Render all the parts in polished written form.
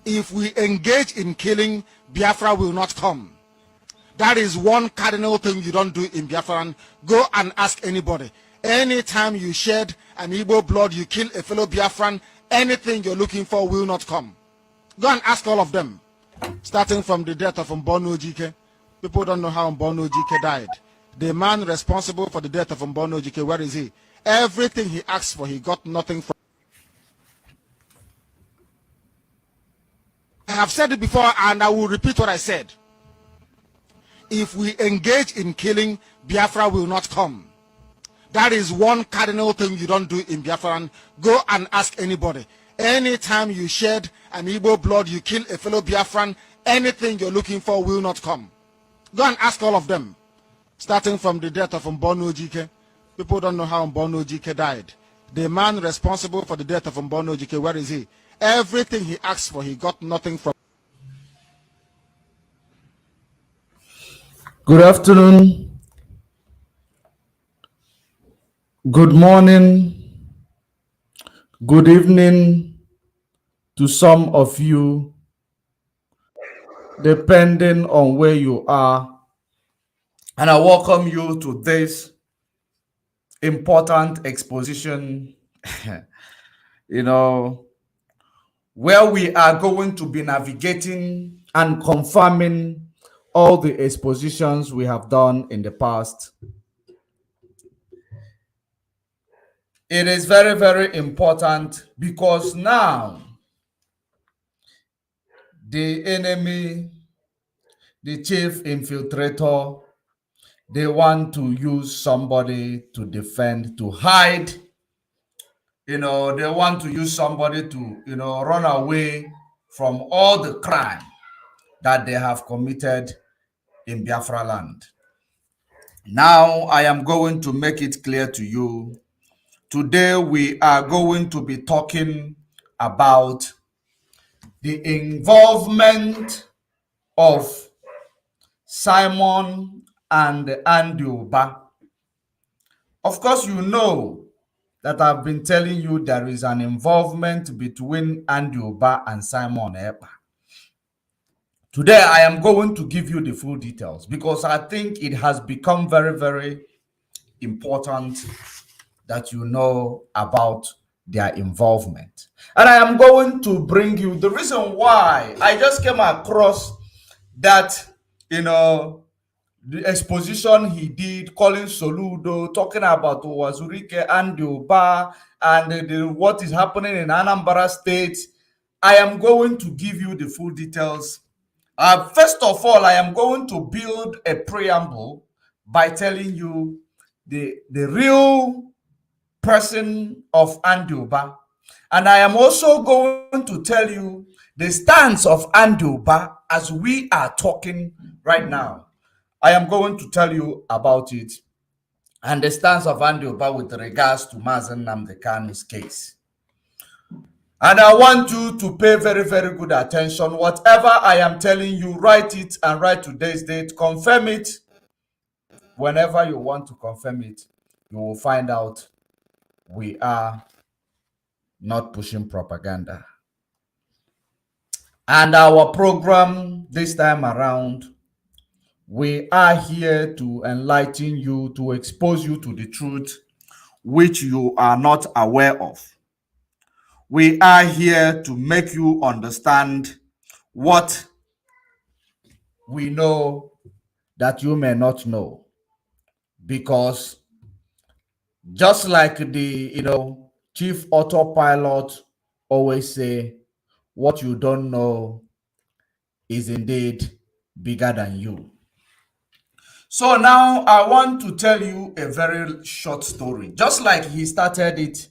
If we engage in killing, Biafra will not come. That is one cardinal thing you don't do in Biafran. Go and ask anybody. Anytime you shed an Igbo blood, you kill a fellow Biafran, anything you're looking for will not come. Go and ask all of them. Starting from the death of Mbono Ojike. People don't know how Mbono Ojike died. The man responsible for the death of Mbono Ojike, where is he? Everything he asked for, he got nothing from. I have said it before and I will repeat what I said. If we engage in killing, Biafra will not come. That is one cardinal thing you don't do in Biafran. Go and ask anybody. Anytime you shed an Igbo blood, you kill a fellow Biafran, anything you're looking for will not come. Go and ask all of them. Starting from the death of Mbono Ojike. People don't know how Mbono Ojike died. The man responsible for the death of Mbono Ojike, where is he? Everything he asked for, he got nothing from. Good afternoon. Good morning. Good evening to some of you, depending on where you are. And I welcome you to this important exposition, where we are going to be navigating and confirming all the expositions we have done in the past. It is very, very important because now the enemy, the chief infiltrator, they want to use somebody to defend, to hide. They want to use somebody to, run away from all the crime that they have committed in Biafra land. Now, I am going to make it clear to you. Today, we are going to be talking about the involvement of Simon and Andy Uba. Of course, you know that I've been telling you there is an involvement between Andy Uba and Simon Ekpa. Today, I am going to give you the full details because I think it has become very, very important that you know about their involvement. And I am going to bring you the reason why I just came across that, the exposition he did, calling Soludo, talking about Wazurike and Uba and what is happening in Anambra State. I am going to give you the full details. First of all, I am going to build a preamble by telling you the real person of Andy Uba. And I am also going to tell you the stance of Andy Uba as we are talking right now. I am going to tell you about it and the stance of Andy Uba with regards to Mazen Nnamdi Kanu's case. And I want you to pay very, very good attention. Whatever I am telling you, write it and write today's date. Confirm it. Whenever you want to confirm it, you will find out we are not pushing propaganda. And our program this time around, we are here to enlighten you, to expose you to the truth which you are not aware of. We are here to make you understand what we know that you may not know. Because just like the, chief autopilot always say, what you don't know is indeed bigger than you. So now I want to tell you a very short story, just like he started it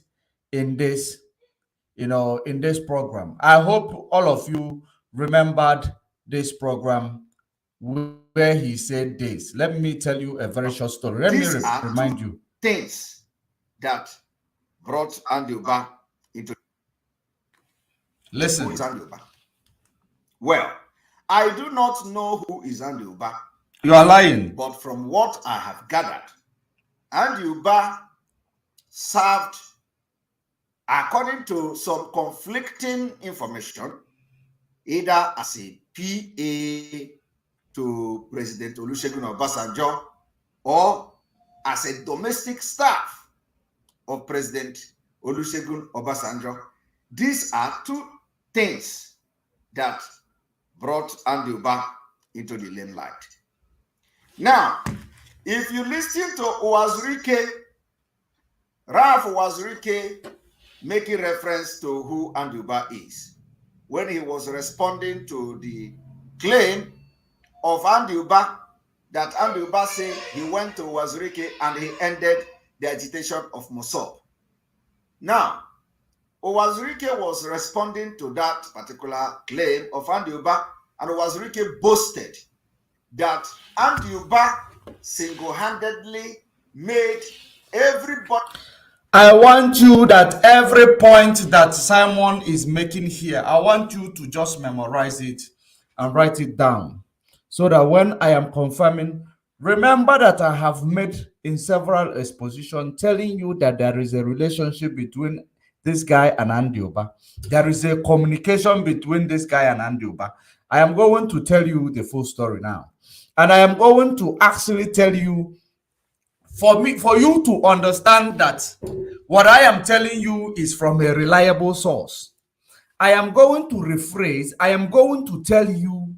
in this, in this program. I hope all of you remembered this program where he said this. Let me tell you a very short story. Let me remind you. Things that brought Andy Uba into. Listen. Who is Andy Uba? Well, I do not know who is Andy Uba. You are lying. But from what I have gathered, Andy Uba served, according to some conflicting information, either as a PA to President Olusegun Obasanjo or as a domestic staff of President Olusegun Obasanjo. These are two things that brought Andy Uba into the limelight. Now, if you listen to Uwazurike, Ralph Uwazurike making reference to who Andy Uba is, when he was responding to the claim of Andy Uba, that Andy Uba said he went to Uwazurike and he ended the agitation of Mossop. Now, Uwazurike was responding to that particular claim of Andy Uba, and Uwazurike boasted that Andy Uba single-handedly made everybody. I want you that every point that Simon is making here, I want you to just memorize it and write it down so that when I am confirming, remember that I have made in several expositions telling you that there is a relationship between this guy and Andy Uba. There is a communication between this guy and Andy Uba. I am going to tell you the full story now. And I am going to actually tell you, for you to understand that what I am telling you is from a reliable source. I am going to rephrase, I am going to tell you,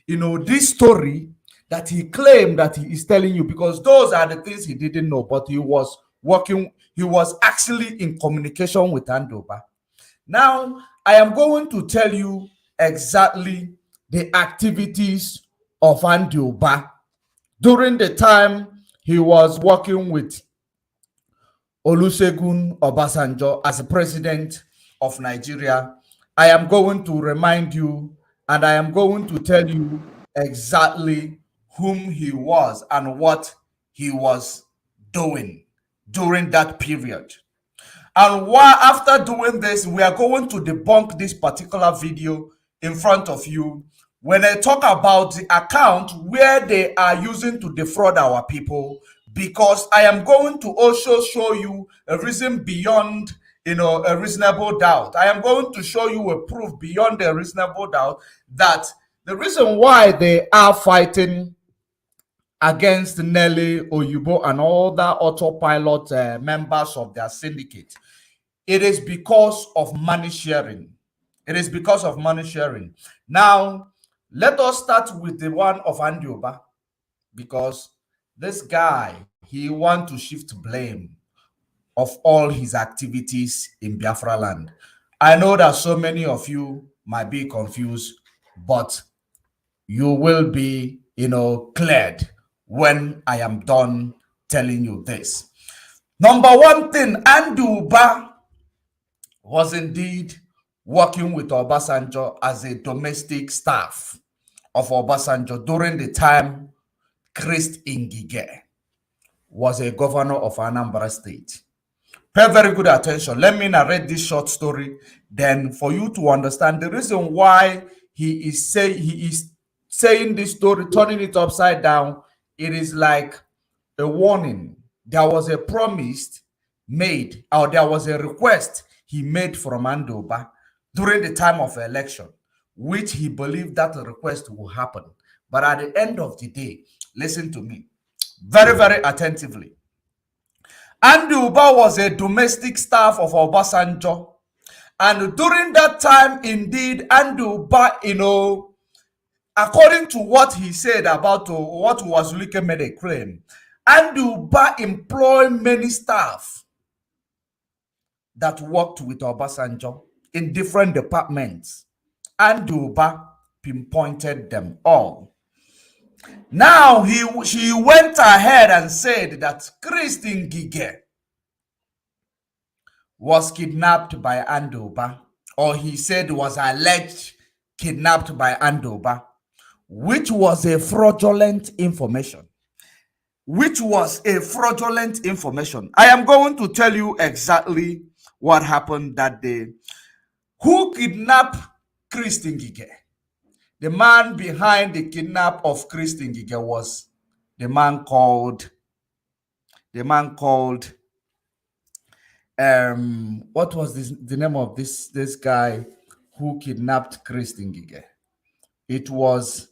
this story that he claimed that he is telling you, because those are the things he didn't know, but he was actually in communication with Andy Uba. Now, I am going to tell you exactly the activities of Andy Uba during the time he was working with Olusegun Obasanjo as a president of Nigeria. I am going to remind you and I am going to tell you exactly whom he was and what he was doing during that period. And while after doing this, we are going to debunk this particular video in front of you when I talk about the account where they are using to defraud our people, because I am going to also show you a reason beyond a reasonable doubt. I am going to show you a proof beyond a reasonable doubt that the reason why they are fighting against Nelly, Oyubo, and all the Autopilot members of their syndicate, it is because of money sharing. It is because of money sharing. Now, let us start with the one of Andy Uba, because this guy, he wants to shift blame of all his activities in Biafra land. I know that so many of you might be confused, but you will be, cleared when I am done telling you this. Number one thing, Andy Uba was indeed working with Obasanjo as a domestic staff of Obasanjo during the time Christ Ngige was a governor of Anambra State. Pay very good attention. Let me narrate this short story. Then, for you to understand the reason why he is saying this story, turning it upside down, it is like a warning. There was a promise made, or there was a request he made from Andy Uba during the time of election, which he believed that request will happen. But at the end of the day, listen to me very, very attentively. Andy Uba was a domestic staff of Obasanjo. And during that time, indeed, Andy Uba, according to what he said about what Uwazurike made a claim, Andy Uba employed many staff that worked with Obasanjo in different departments. Andy Uba pinpointed them all. Now, she went ahead and said that Christine Ngige was kidnapped by Andy Uba, or he said was alleged kidnapped by Andy Uba, which was a fraudulent information. I am going to tell you exactly what happened that day. Who kidnapped Christine Ngige? The man behind the kidnap of Christine Ngige was the man called what was the name of this guy who kidnapped Chris Ngige. It was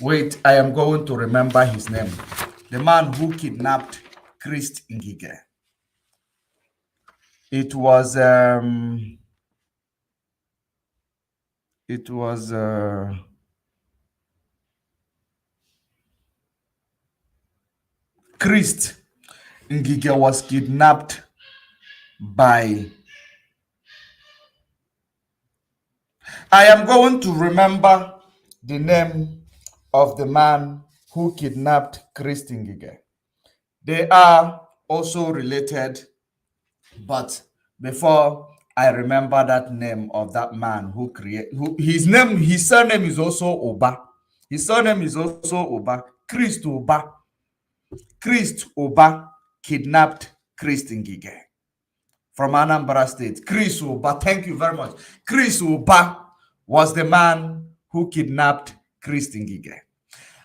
wait, I am going to remember his name. The man who kidnapped Chris Ngige. It was Chris Ngige was kidnapped by, I am going to remember the name of the man who kidnapped Chris Ngige. They are also related, but before I remember that name of that man who his surname is also Uba. His surname is also Uba. Christ Uba. Christ Uba kidnapped Chris Ngige from Anambra State. Chris Uba, thank you very much. Chris Uba was the man who kidnapped Chris Ngige.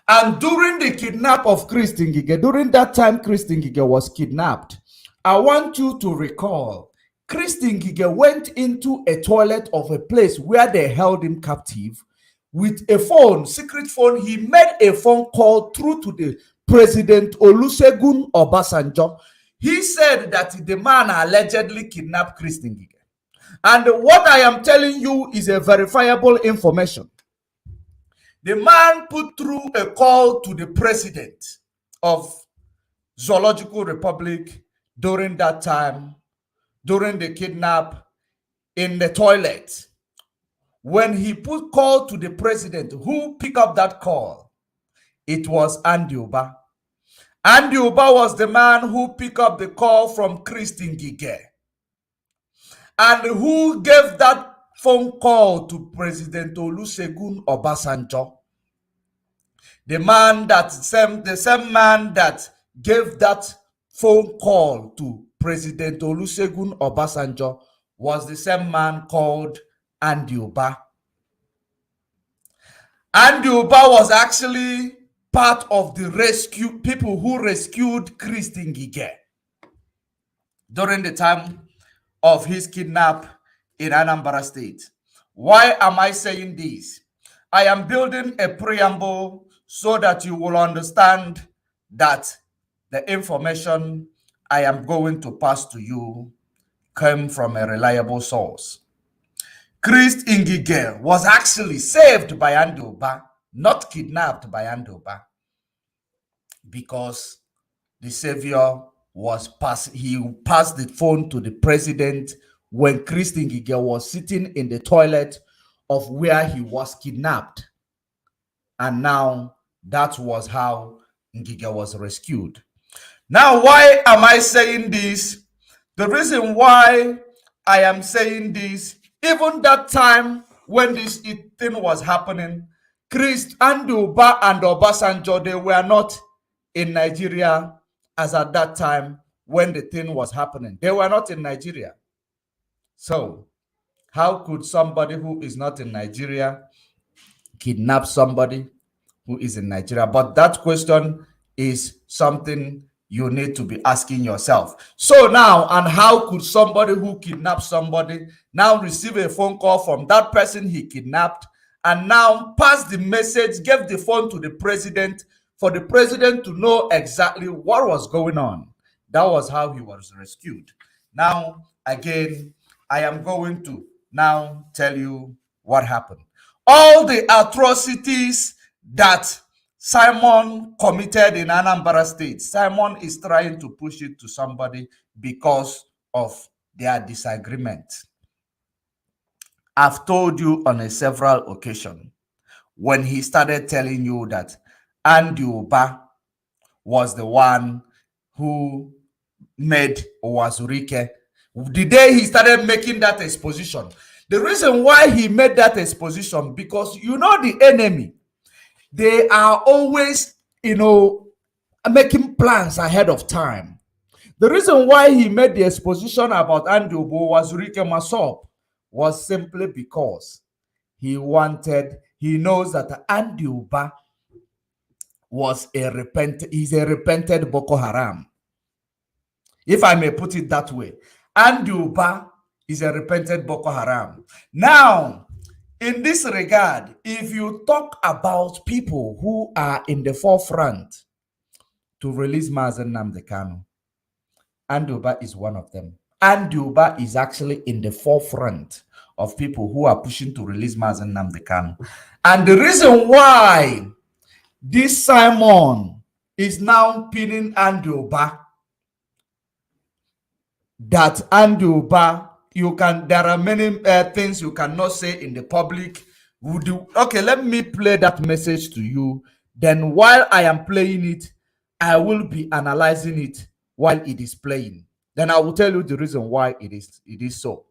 And during the kidnap of Chris Ngige, during that time Chris Ngige was kidnapped, I want you to recall, Chris Ngige went into a toilet of a place where they held him captive with a phone, secret phone. He made a phone call through to the President Olusegun Obasanjo. He said that the man allegedly kidnapped Chris Ngige. And what I am telling you is a verifiable information. The man put through a call to the president of Zoological Republic during that time, during the kidnap, in the toilet. When he put call to the president, who picked up that call? It was Andy Uba. Andy Uba was the man who picked up the call from Chris Ngige. And who gave that phone call to President Olusegun Obasanjo? The same man that gave that phone call to President Olusegun Obasanjo was the same man called Andy Uba. Andy Uba was actually part of the people who rescued Chris Ngige during the time of his kidnap in Anambra State. Why am I saying this? I am building a preamble so that you will understand that the information I am going to pass to you came from a reliable source. Chris Ngige was actually saved by Andy Uba, not kidnapped by Andy Uba, because the savior was passed the phone to the president when Chris Ngige was sitting in the toilet of where he was kidnapped. And now that was how Ngige was rescued. Now, why am I saying this? The reason why I am saying this, even that time when this thing was happening, Chris, Andy Uba and Obasanjo, they were not in Nigeria as at that time when the thing was happening. They were not in Nigeria. So how could somebody who is not in Nigeria kidnap somebody who is in Nigeria? But that question is something you need to be asking yourself. So now, and how could somebody who kidnapped somebody now receive a phone call from that person he kidnapped and now pass the message, give the phone to the president for the president to know exactly what was going on? That was how he was rescued. Now, again, I am going to now tell you what happened. All the atrocities that Simon committed in Anambra State, Simon is trying to push it to somebody because of their disagreement. I've told you on a several occasions when he started telling you that Andy Uba was the one who made Owazurike. The day he started making that exposition, the reason why he made that exposition, because you know the enemy, they are always, making plans ahead of time. The reason why he made the exposition about Andy Uba Owazurike Masop was simply because he knows that Andy Uba is a repented Boko Haram. If I may put it that way, Andy Uba is a repentant Boko Haram. Now, in this regard, if you talk about people who are in the forefront to release Mazen Nnamdi Kanu, Andy Uba is one of them. Andy Uba is actually in the forefront of people who are pushing to release Mazen Nnamdi Kanu. And the reason why this Simon is now pinning Andy Uba, that Andy Uba, there are many things you cannot say in the public. Okay, let me play that message to you. Then while I am playing it, I will be analyzing it while it is playing. Then I will tell you the reason why it is so.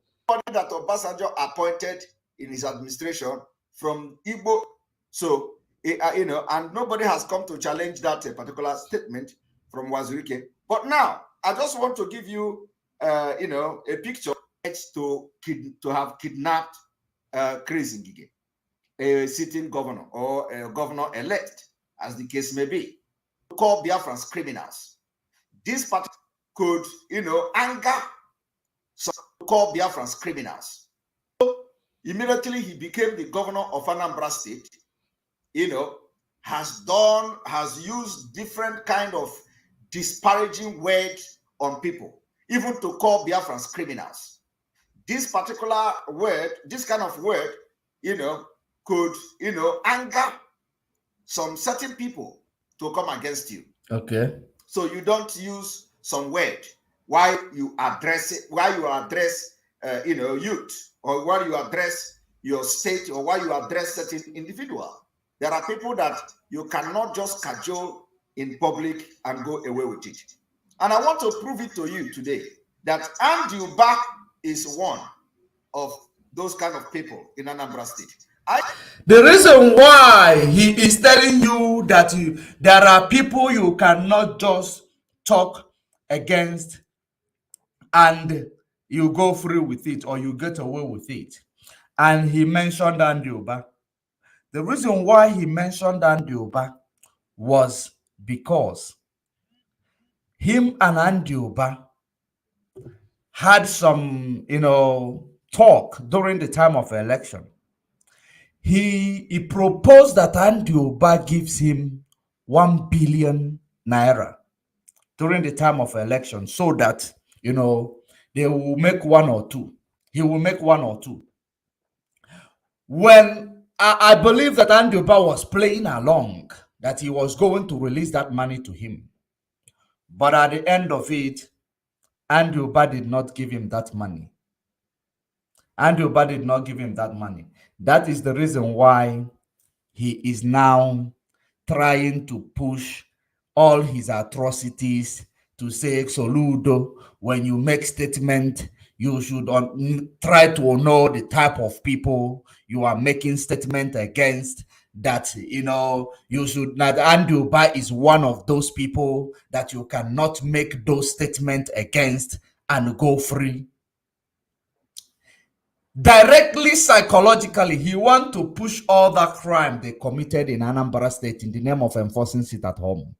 That Obasanjo appointed in his administration from Igbo, so and nobody has come to challenge that particular statement from Wazirike. But now I just want to give you, a picture to have kidnapped Chris Ngige, a sitting governor or a governor-elect, as the case may be, to call Biafrans criminals. This part could, anger some, to call Biafrans criminals. So immediately he became the governor of Anambra State, has used different kind of disparaging words on people, even to call Biafrans criminals. This particular word, this kind of word, could, anger some certain people to come against you. Okay. So you don't use some word while you address youth, or while you address your state, or while you address certain individual. There are people that you cannot just cajole in public and go away with it. And I want to prove it to you today that Andy Uba is one of those kind of people in Anambra State. The reason why he is telling you that there are people you cannot just talk against and you go free with it, or you get away with it. And he mentioned Andy Uba. The reason why he mentioned Andy Uba was because him and Andy Uba had some, talk during the time of election. He proposed that Andy Uba gives him 1 billion naira during the time of election, so that, they will make one or two. He will make one or two. When I believe that Andy Uba was playing along, that he was going to release that money to him. But at the end of it, Andy Uba did not give him that money. Andy Uba did not give him that money. That is the reason why he is now trying to push all his atrocities to say, Soludo, when you make statement, you should try to know the type of people you are making statement against. That, you should not. Andy Uba is one of those people that you cannot make those statements against and go free. Directly, psychologically, he wants to push all that crime they committed in Anambra State in the name of enforcing it at home.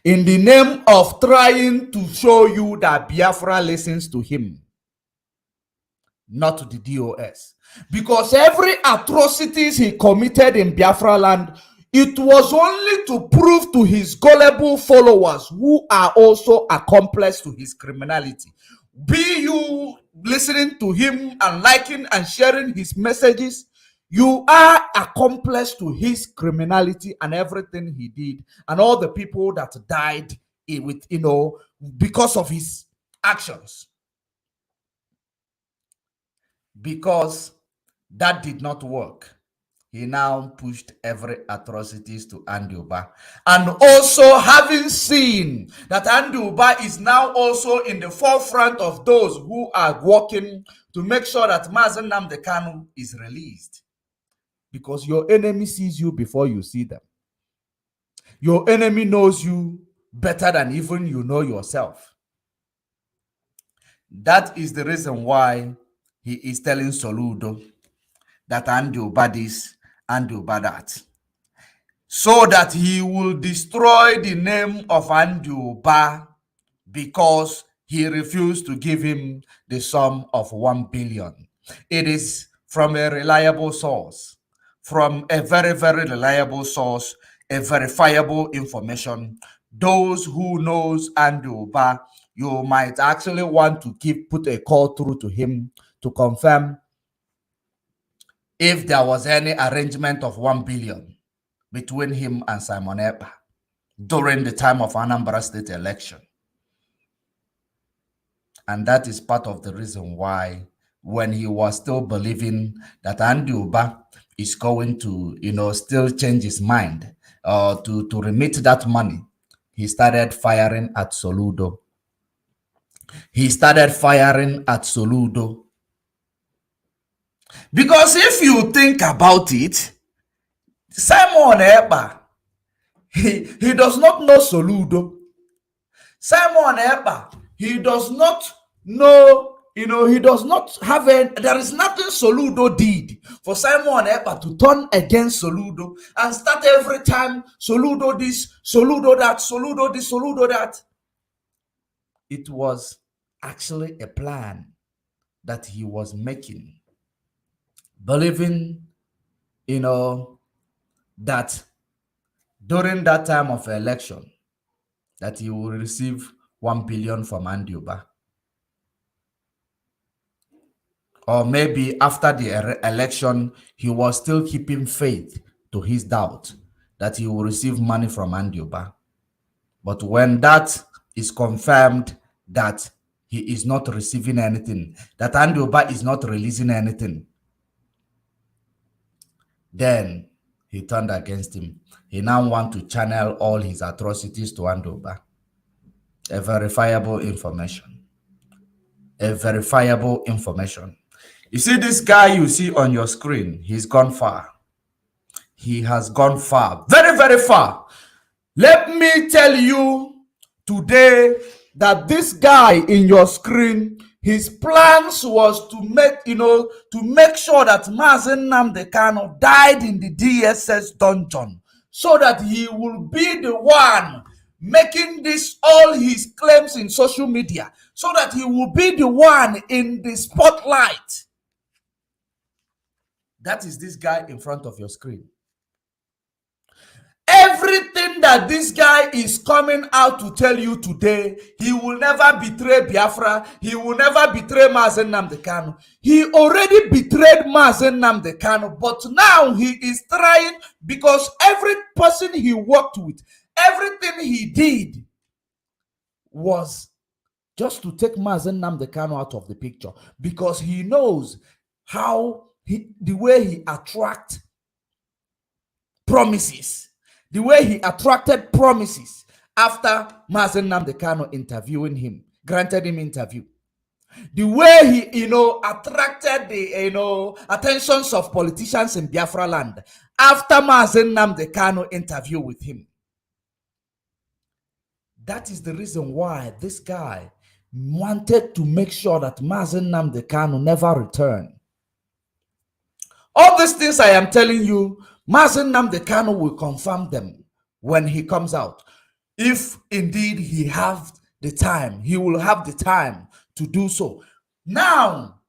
In the name of trying to show you that Biafra listens to him, not to the DOS. Because every atrocities he committed in Biafra land, it was only to prove to his gullible followers, who are also accomplices to his criminality. Be you listening to him and liking and sharing his messages, you are accomplice to his criminality and everything he did, and all the people that died with, because of his actions. Because that did not work, he now pushed every atrocities to Andy Uba. And also, having seen that Andy Uba is now also in the forefront of those who are working to make sure that Mazen Nnamdi Kanu is released. Because your enemy sees you before you see them. Your enemy knows you better than even you know yourself. That is the reason why he is telling Soludo that Andy Uba this, Andy Uba that, so that he will destroy the name of Andy Uba, because he refused to give him the sum of 1 billion. It is from a reliable source, from a very, very reliable source, a verifiable information. Those who knows Andy Uba, you might actually want to put a call through to him to confirm if there was any arrangement of 1 billion between him and Simon Ekpa during the time of Anambra State election. And that is part of the reason why, when he was still believing that Andy Uba is going to, still change his mind to remit that money, he started firing at Soludo. Because if you think about it, Simon Ekpa, he does not know Soludo. Simon Ekpa, he does not know, he does not have there is nothing Soludo did for Simon Ekpa to turn against Soludo and start every time Soludo this, Soludo that, Soludo this, Soludo that. It was actually a plan that he was making, believing, that during that time of election, that he will receive 1 billion from Andy Uba. Or maybe after the election, he was still keeping faith to his doubt that he will receive money from Andy Uba. But when that is confirmed that he is not receiving anything, that Andy Uba is not releasing anything, then he turned against him. He now wants to channel all his atrocities to Andy Uba. A verifiable information. A verifiable information. You see this guy you see on your screen, he's gone far. He has gone far. Very, very far. Let me tell you today that this guy in your screen, his plans was to make, to make sure that Mazen Nnamdi Kanu died in the DSS dungeon so that he will be the one making this all his claims in social media, so that he will be the one in the spotlight. That is this guy in front of your screen. Everything that this guy is coming out to tell you today, he will never betray Biafra. He will never betray Mazen Nnamdi Kanu. He already betrayed Mazen Nnamdi Kanu, but now he is trying, because every person he worked with, everything he did was just to take Mazen Nnamdi Kanu out of the picture, because he knows how the way he attracts promises. The way he attracted promises after Mazen Nnamdi Kanu interviewing him, granted him interview. The way he, attracted the, attentions of politicians in Biafra land after Mazen Nnamdi Kanu interview with him. That is the reason why this guy wanted to make sure that Mazen Nnamdi Kanu never returned. All these things I am telling you, Mazen Nnamdi Kanu will confirm them when he comes out. If indeed he have the time, he will have the time to do so. Now,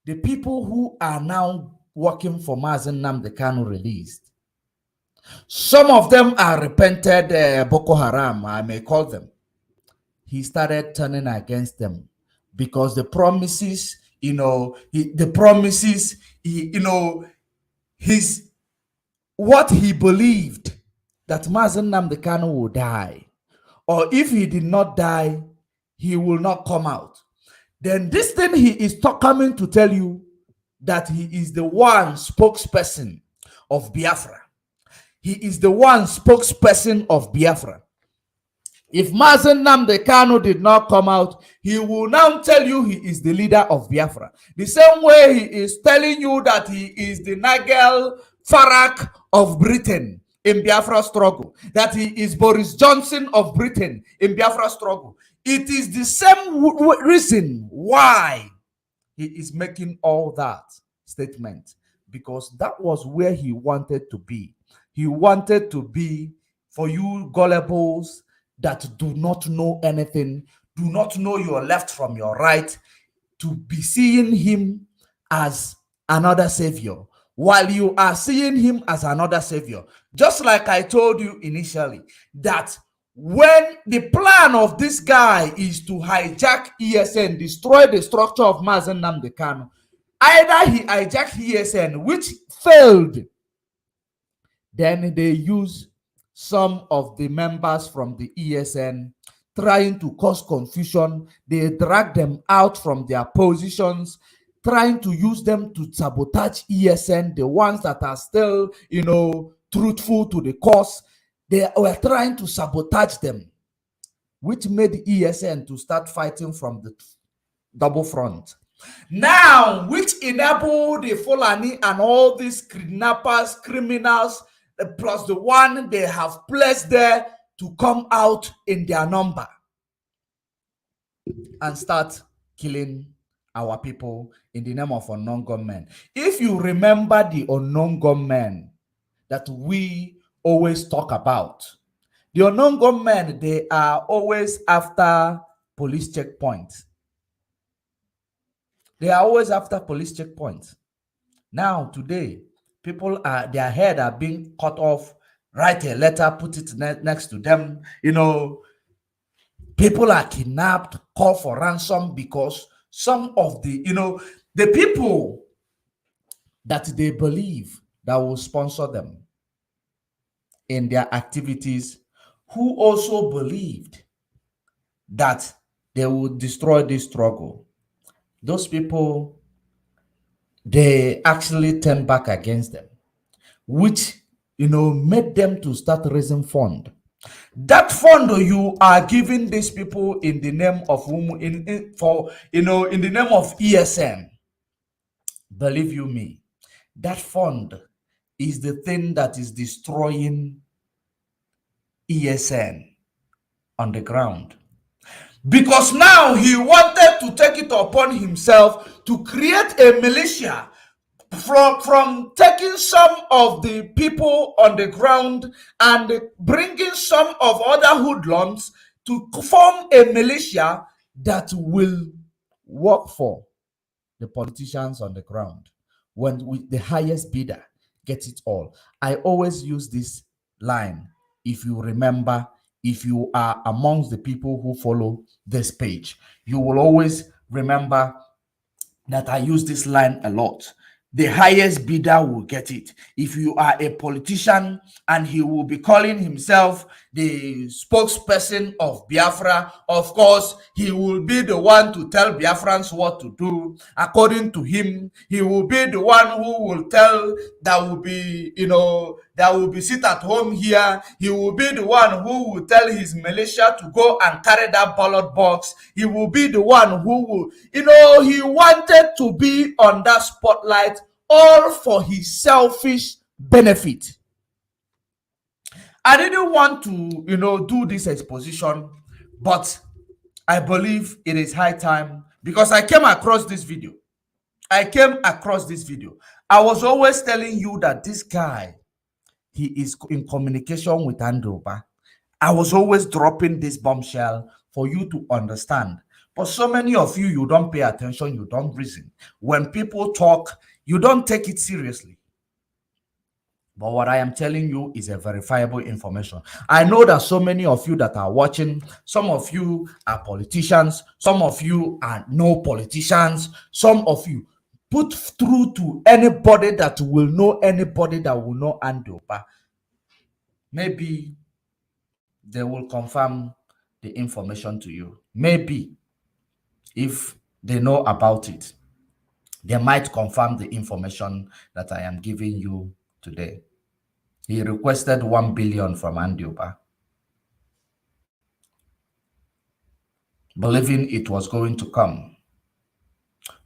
the people who are now working for Mazen Nnamdi Kanu released, some of them are repented Boko Haram, I may call them. He started turning against them because the promises, what he believed, that Mazen Nnamdi Kanu will die, or if he did not die, he will not come out. Then this thing he is coming to tell you that he is the one spokesperson of Biafra. He is the one spokesperson of Biafra. If Mazen Nnamdi Kanu did not come out, he will now tell you he is the leader of Biafra. The same way he is telling you that he is the Nigel Farage of Britain in Biafra struggle, that he is Boris Johnson of Britain in Biafra struggle. It is the same reason why he is making all that statement, because that was where he wanted to be. He wanted to be, for you gullibles that do not know anything, do not know your left from your right, to be seeing him as another savior, while you are seeing him as another savior. Just like I told you initially, that when the plan of this guy is to hijack ESN, destroy the structure of Mazen Nnamdi Kanu, either he hijacked ESN, which failed, then they use some of the members from the ESN trying to cause confusion. They drag them out from their positions, trying to use them to sabotage ESN, the ones that are still, truthful to the cause. They were trying to sabotage them, which made ESN to start fighting from the double front. Now, which enabled the Fulani and all these kidnappers, criminals, plus the one they have placed there to come out in their number and start killing our people in the name of unknown gunmen. If you remember the unknown gunmen that we always talk about, the unknown gunmen, they are always after police checkpoints. They are always after police checkpoints. Now, today, people are, their head are being cut off. Write a letter, put it next to them. People are kidnapped, call for ransom, because some of the, the people that they believe that will sponsor them in their activities, who also believed that they would destroy this struggle, those people, they actually turned back against them, which, made them to start raising fund. That fund you are giving these people in the name of in the name of ESN. Believe you me, that fund is the thing that is destroying ESN on the ground. Because now he wanted to take it upon himself to create a militia from taking some of the people on the ground and bringing some of other hoodlums to form a militia that will work for the politicians on the ground. When the highest bidder gets it all. I always use this line. If you remember, if you are amongst the people who follow this page, you will always remember that I use this line a lot. The highest bidder will get it. If you are a politician and he will be calling himself the spokesperson of Biafra, of course, he will be the one to tell Biafrans what to do. According to him, he will be the one who will tell that will be, that will be sit at home here. He will be the one who will tell his militia to go and carry that ballot box. He will be the one who will, he wanted to be on that spotlight, all for his selfish benefit. I didn't want to, do this exposition, but I believe it is high time, because I came across this video. I was always telling you that this guy, he is in communication with Andy Uba. I was always dropping this bombshell for you to understand. But so many of you, you don't pay attention, you don't reason. When people talk, you don't take it seriously. But what I am telling you is a verifiable information. I know that so many of you that are watching, some of you are politicians, some of you are no politicians, some of you put through to anybody that will know Andy Uba. Maybe they will confirm the information to you. Maybe if they know about it, they might confirm the information that I am giving you today. He requested 1 billion from Andy Uba, believing it was going to come.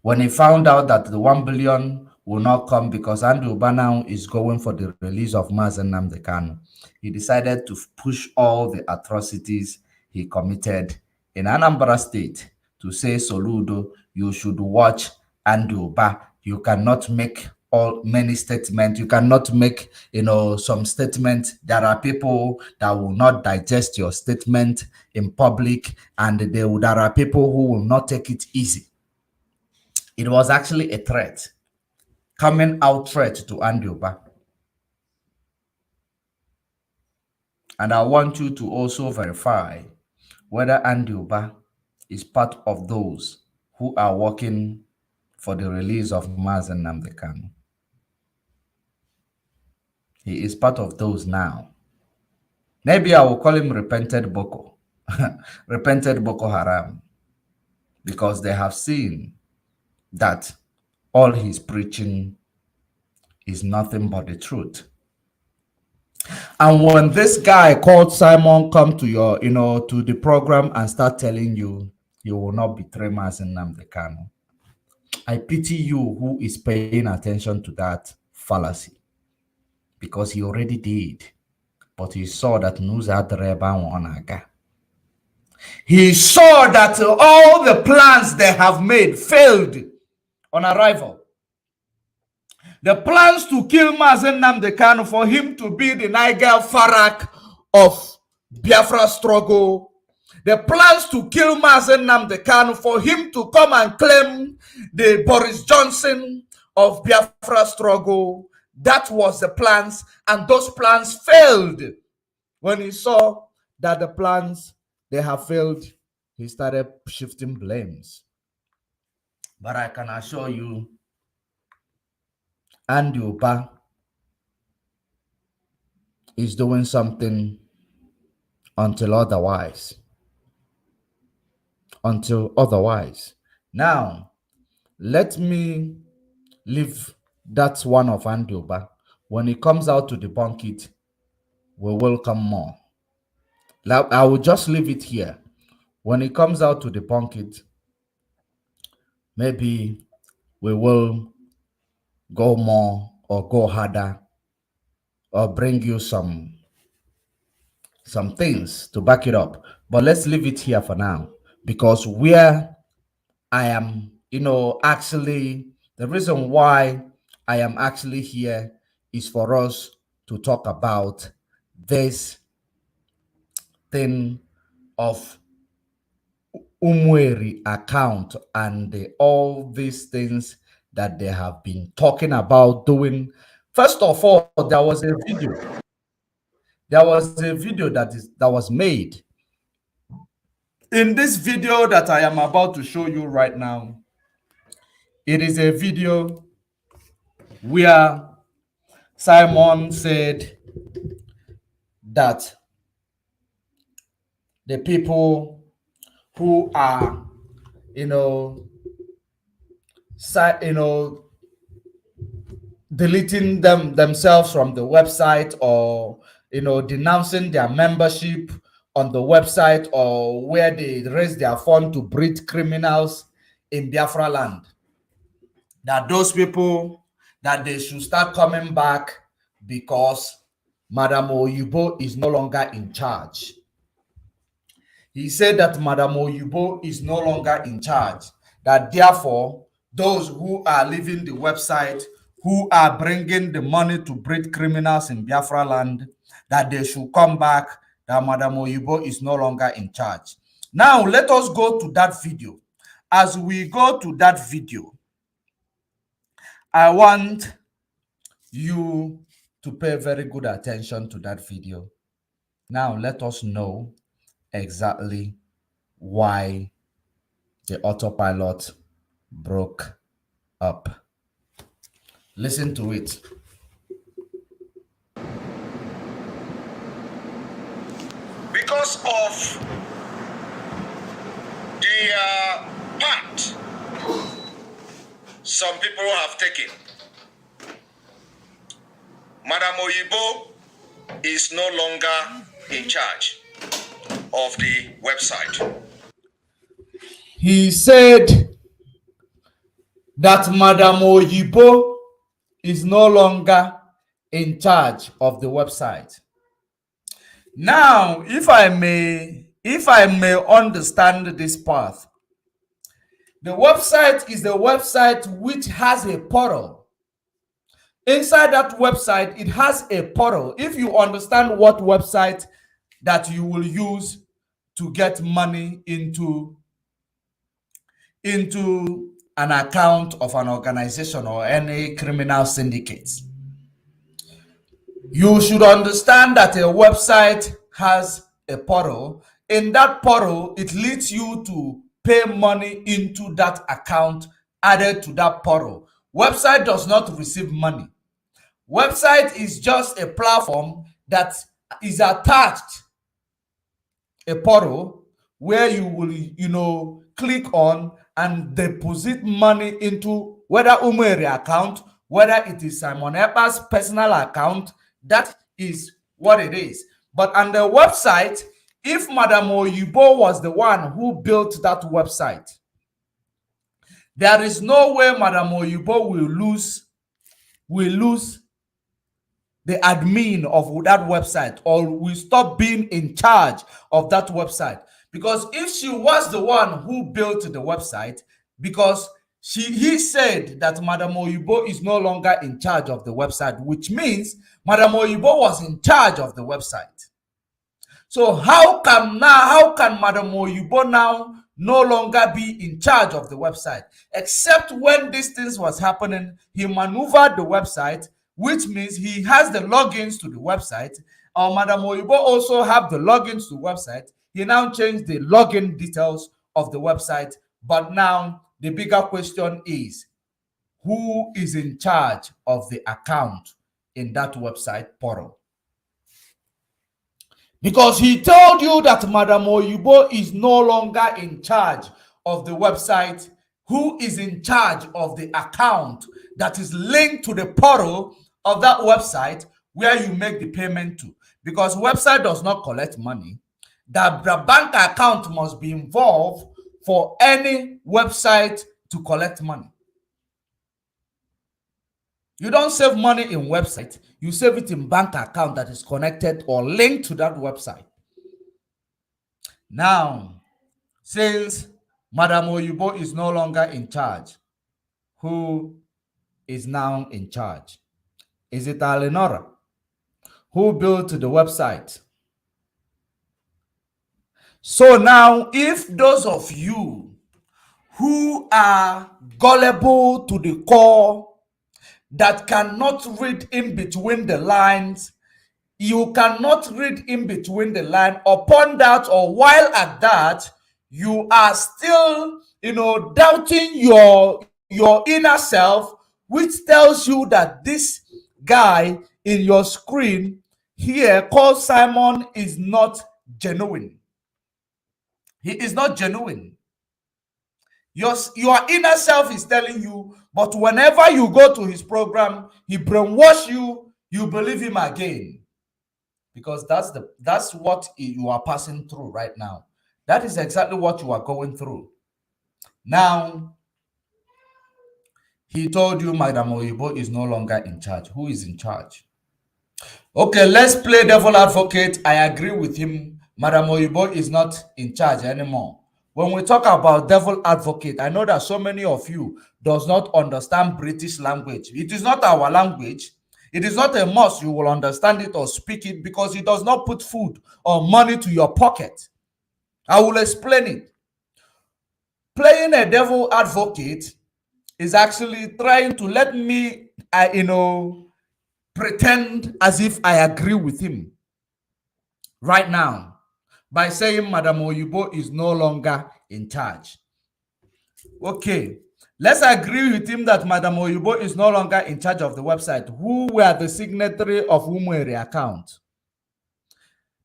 When he found out that the 1 billion will not come because Andy Uba now is going for the release of Mazen Nnamdi Kanu, he decided to push all the atrocities he committed in Anambra State to say, Soludo, you should watch Andy Uba. You cannot make all many statements. You cannot make, some statements. There are people that will not digest your statement in public, and there are people who will not take it easy. It was actually a threat, coming out threat to Andy Uba. And I want you to also verify whether Andy Uba is part of those who are working for the release of Mazen Nnamdi Kanu. He is part of those now. Maybe I will call him repented Boko, repented Boko Haram, because they have seen that all he's preaching is nothing but the truth. And when this guy called Simon come to your, to the program and start telling you will not betray Mazen Nnamdi Kanu, I pity you who is paying attention to that fallacy, because he already did. But he saw that he saw that all the plans they have made failed on arrival. The plans to kill Mazen Nnamdi Kanu, for him to be the Nigel Farage of Biafra struggle. The plans to kill Mazen Nnamdi Kanu, for him to come and claim the Boris Johnson of Biafra struggle. That was the plans, and those plans failed. When he saw that the plans, they have failed, he started shifting blames. But I can assure you, Andy Uba is doing something until otherwise. Until otherwise. Now, let me leave that one of Andy Uba. When he comes out to debunk it, we'll welcome more. I will just leave it here. When he comes out to debunk it, maybe we will go more or go harder, or bring you some things to back it up. But let's leave it here for now, because where I am, actually, the reason why I am actually here is for us to talk about this thing of Umweri account and all these things that they have been talking about doing. First of all, there was a video. There was a video that was made. In this video that I am about to show you right now, it is a video where Simon said that the people who are, deleting themselves from the website, or denouncing their membership on the website, or where they raise their fund to breed criminals in Biafra land, that those people, that they should start coming back, because Madam Oyubo is no longer in charge. He said that Madam Oyubo is no longer in charge, that therefore those who are leaving the website, who are bringing the money to breed criminals in Biafra land, that they should come back, that Madam Oyubo is no longer in charge. Now, let us go to that video. As we go to that video, I want you to pay very good attention to that video. Now, let us know exactly why the Autopilot broke up. Listen to it. Because of the part some people have taken, Madam Oyibo is no longer in charge of the website. He said that Madam Oyibo is no longer in charge of the website. Now, if I may understand this path, the website is the website which has a portal. Inside that website, it has a portal. If you understand what website that you will use to get money into an account of an organization or any criminal syndicate, you should understand that a website has a portal. In that portal, it leads you to pay money into that account added to that portal. Website does not receive money. Website is just a platform that is attached a portal where you will, click on and deposit money into whether Umeri account, whether it is Simon Ekpa's personal account. That is what it is. But on the website, if Madam Oyibo was the one who built that website, there is no way Madam Oyibo will lose the admin of that website, or will stop being in charge of that website. Because if she was the one who built the website, because he said that Madam Oyibo is no longer in charge of the website, which means Madam Oyibo was in charge of the website. So how can Madam Oyibo now no longer be in charge of the website? Except when these things was happening, he maneuvered the website, which means he has the logins to the website. Madam Oyibo also have the logins to the website. He now changed the login details of the website. But now the bigger question is, who is in charge of the account in that website portal? Because he told you that Madam Oyibo is no longer in charge of the website. Who is in charge of the account that is linked to the portal of that website where you make the payment to? Because website does not collect money. The bank account must be involved for any website to collect money. You don't save money in website, you save it in bank account that is connected or linked to that website. Now, since Madam Oyibo is no longer in charge, who is now in charge? Is it Alenora, who built the website? So now, if those of you who are gullible to the core, that cannot read in between the lines, you cannot read in between the line upon that, or while at that, you are still, doubting your inner self, which tells you that this guy in your screen here called Simon is not genuine. He is not genuine. Your inner self is telling you, but whenever you go to his program, he brainwash you, you believe him again. Because that's what you are passing through right now. That is exactly what you are going through. Now, he told you Madam Oyibo is no longer in charge. Who is in charge? Okay, let's play devil advocate. I agree with him. Madam Oyibo is not in charge anymore. When we talk about devil advocate, I know that so many of you does not understand British language. It is not our language. It is not a must you will understand it or speak it, because it does not put food or money to your pocket. I will explain it. Playing a devil advocate is actually trying to let me, pretend as if I agree with him right now by saying Madam Oyibo is no longer in charge. Okay, let's agree with him that Madam Oyibo is no longer in charge of the website. Who were the signatory of Umweri account?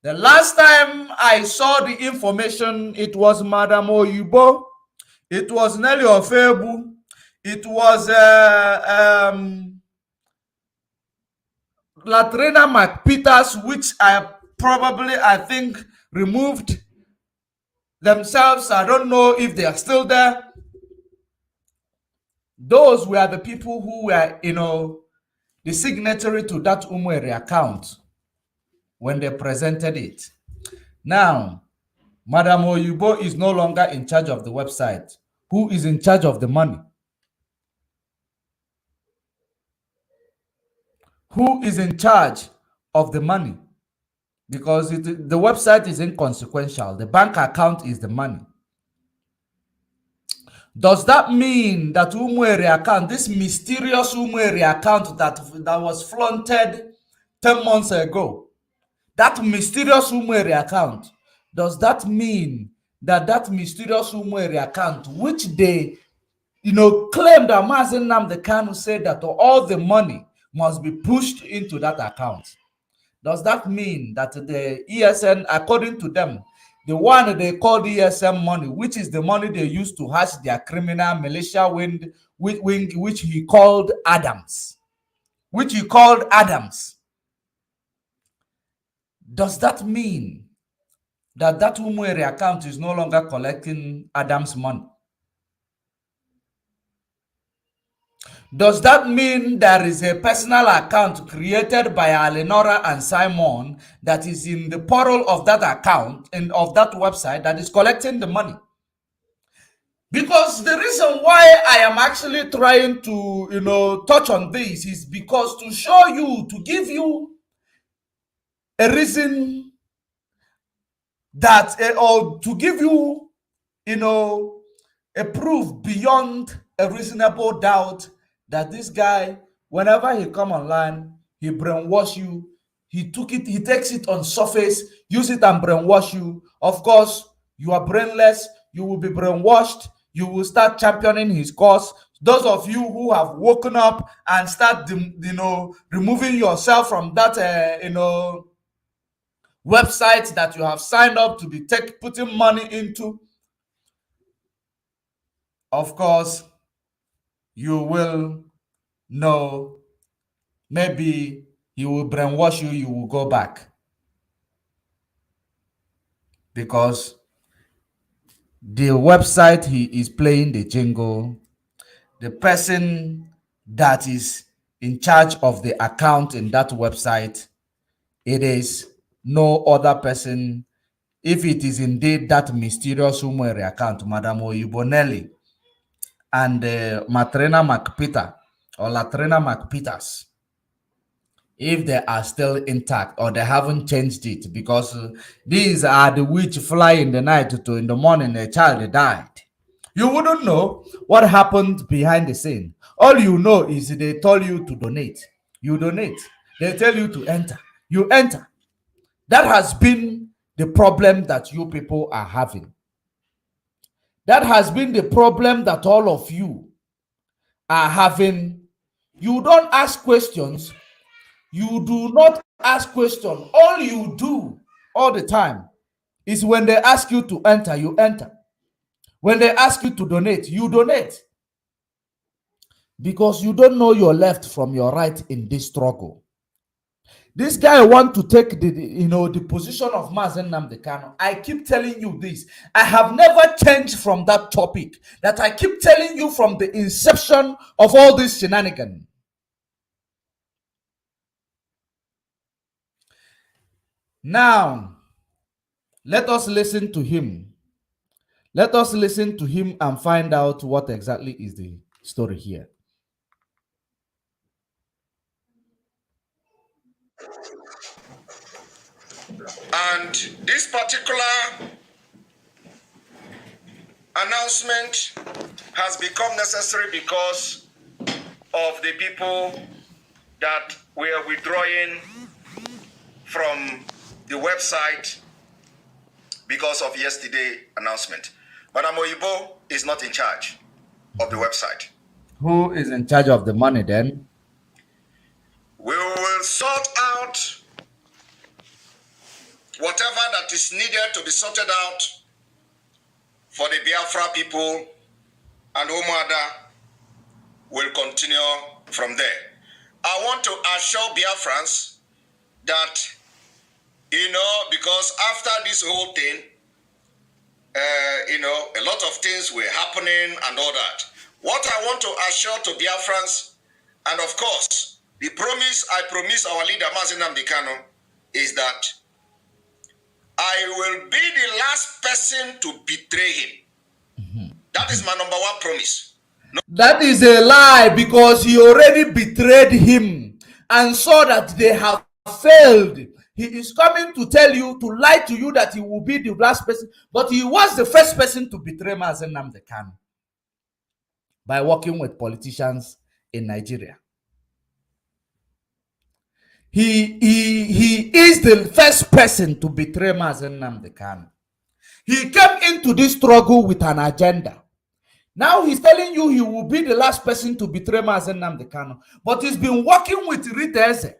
The last time I saw the information, it was Madam Oyibo, it was Nelly Ofebu, it was Latrina McPeters, which I think removed themselves. I don't know if they are still there. Those were the people who were, the signatory to that Umweri account when they presented it. Now, Madam Oyibo is no longer in charge of the website. Who is in charge of the money? who is in charge of the money, because the website is inconsequential. The bank account is the money. Does that mean that Umwere account, this mysterious Umwere account that was flaunted 10 months ago, that mysterious Umwere account, does that mean that that mysterious Umwere account, which they, claim that Mazen Nnamdi Kanu said that all the money must be pushed into that account, does that mean that the ESN, according to them, the one they call the ESM money, which is the money they use to hash their criminal militia wing, which he called Adams, does that mean that that Umwere account is no longer collecting Adams money? Does that mean there is a personal account created by Alenora and Simon that is in the portal of that account and of that website that is collecting the money? Because the reason why I am actually trying to, touch on this is because to show you, to give you a reason that, or to give you, a proof beyond a reasonable doubt that this guy, whenever he come online, he brainwash you. He takes it on surface, use it and brainwash you. Of course, you are brainless. You will be brainwashed. You will start championing his cause. Those of you who have woken up and start, removing yourself from that, website that you have signed up to be putting money into, of course, you will know, maybe he will brainwash you, you will go back. Because the website he is playing the jingle, the person that is in charge of the account in that website, it is no other person. If it is indeed that mysterious Umwere account, Madam Oyibonelli and Matrena McPeter or Latrena McPeters, if they are still intact or they haven't changed it, because these are the which fly in the night to in the morning a child died. You wouldn't know what happened behind the scene. All you know is they told you to donate. You donate. They tell you to enter. You enter. That has been the problem that you people are having. That has been the problem that all of you are having. You don't ask questions. You do not ask questions. All you do all the time is when they ask you to enter, you enter. When they ask you to donate, you donate. Because you don't know your left from your right in this struggle. This guy want to take the position of Mazen Nnamdi Kanu. I keep telling you this. I have never changed from that topic that I keep telling you from the inception of all this shenanigan. Now, let us listen to him. Let us listen to him and find out what exactly is the story here. And this particular announcement has become necessary because of the people that were withdrawing from the website because of yesterday's announcement. Madam Oyibo is not in charge of the website. Who is in charge of the money then? We will sort out whatever that is needed to be sorted out for the Biafra people, and Umuada will continue from there. I want to assure Biafrans that, because after this whole thing, a lot of things were happening and all that. What I want to assure to Biafrans, and of course, the promise I promise our leader, Mazen Nnamdi Kanu, is that I will be the last person to betray him. That is my number one promise. That is a lie, because he already betrayed him. and saw that they have failed, he is coming to tell you, to lie to you that he will be the last person, but he was the first person to betray Mazen Nnamdi Kanu by working with politicians in Nigeria. He is the first person to betray Mazen Nnamdi Kanu. He came into this struggle with an agenda. Now he's telling you he will be the last person to betray Mazen Nnamdi Kanu, but he's been working with Rita Eze,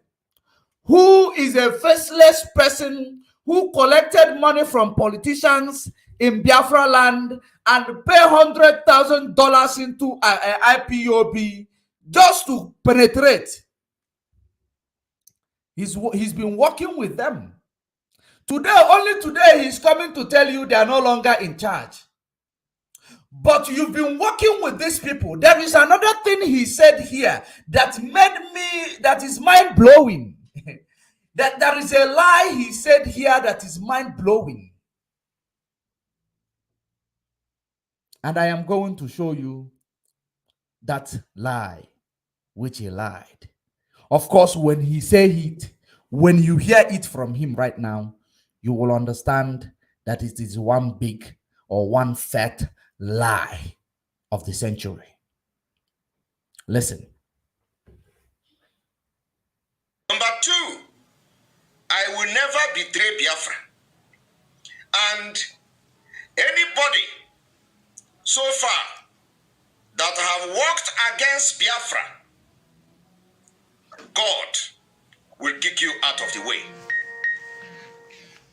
who is a faceless person who collected money from politicians in Biafra land and pay $100,000 into IPOB just to penetrate. He's been working with them. Today, only today, he's coming to tell you they are no longer in charge. But you've been working with these people. There is another thing he said here that is mind-blowing. That there is a lie he said here that is mind-blowing. And I am going to show you that lie, which he lied. Of course, when he said it, when you hear it from him right now, you will understand that it is one big or one fat lie of the century. Listen. Number two, I will never betray Biafra. And anybody so far that have worked against Biafra, God will kick you out of the way.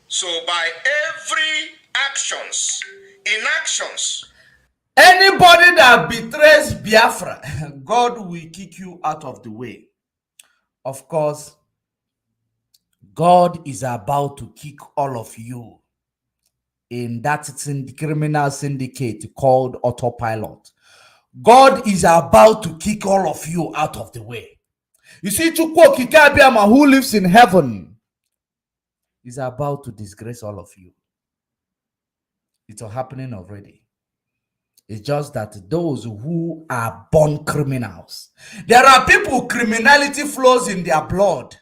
So by every actions, inactions, anybody that betrays Biafra, God will kick you out of the way. Of course, God is about to kick all of you in that criminal syndicate called Autopilot. God is about to kick all of you out of the way. You see, Chukwu Kikabiama, who lives in heaven, is about to disgrace all of you. It's all happening already. It's just that those who are born criminals, there are people, criminality flows in their blood.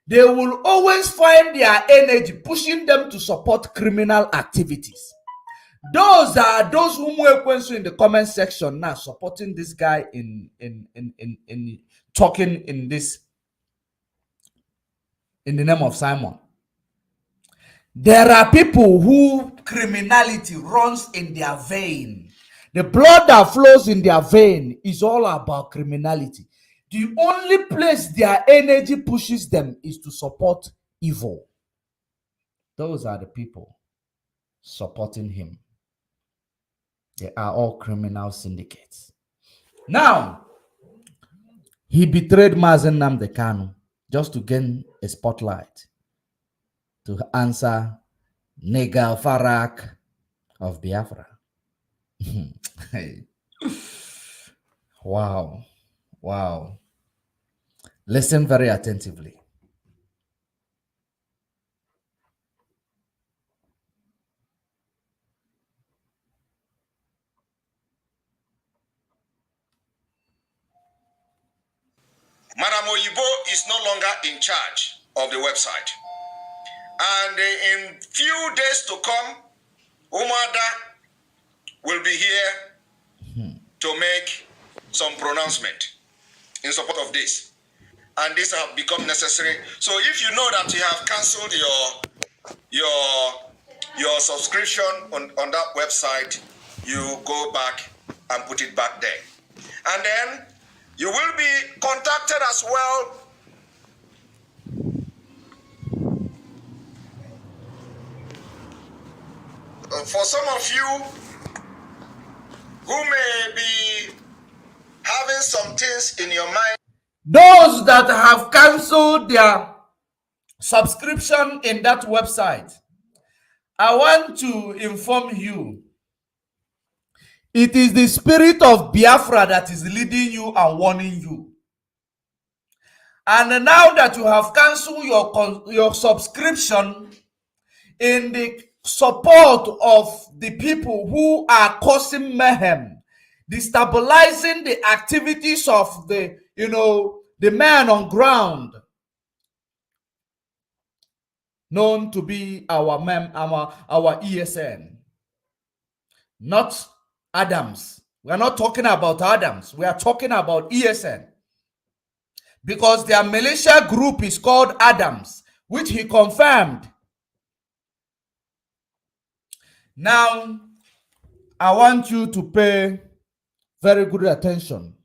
They will always find their energy pushing them to support criminal activities. Those are those whom we in the comment section now supporting this guy in talking in this in the name of Simon. There are people who criminality runs in their vein. The blood that flows in their vein is all about criminality. The only place their energy pushes them is to support evil. Those are the people supporting him. They are all criminal syndicates. Now, he betrayed Mazen Nnamdi Kanu just to gain a spotlight, to answer Negal Farak of Biafra. Wow. Wow. Listen very attentively. Madam Oyibo is no longer in charge of the website. And in few days to come, Umada will be here to make some pronouncement in support of this. And this have become necessary. So if you know that you have cancelled your subscription on that website, you go back and put it back there. And then you will be contacted as well for some of you who may be having some things in your mind. Those that have cancelled their subscription in that website, I want to inform you, it is the spirit of Biafra that is leading you and warning you. And now that you have cancelled your subscription in the support of the people who are causing mayhem, destabilizing the activities of the the man on ground, known to be our ESN, not Adams. We are not talking about Adams. We are talking about ESN. Because their militia group is called Adams, which he confirmed. Now, I want you to pay very good attention.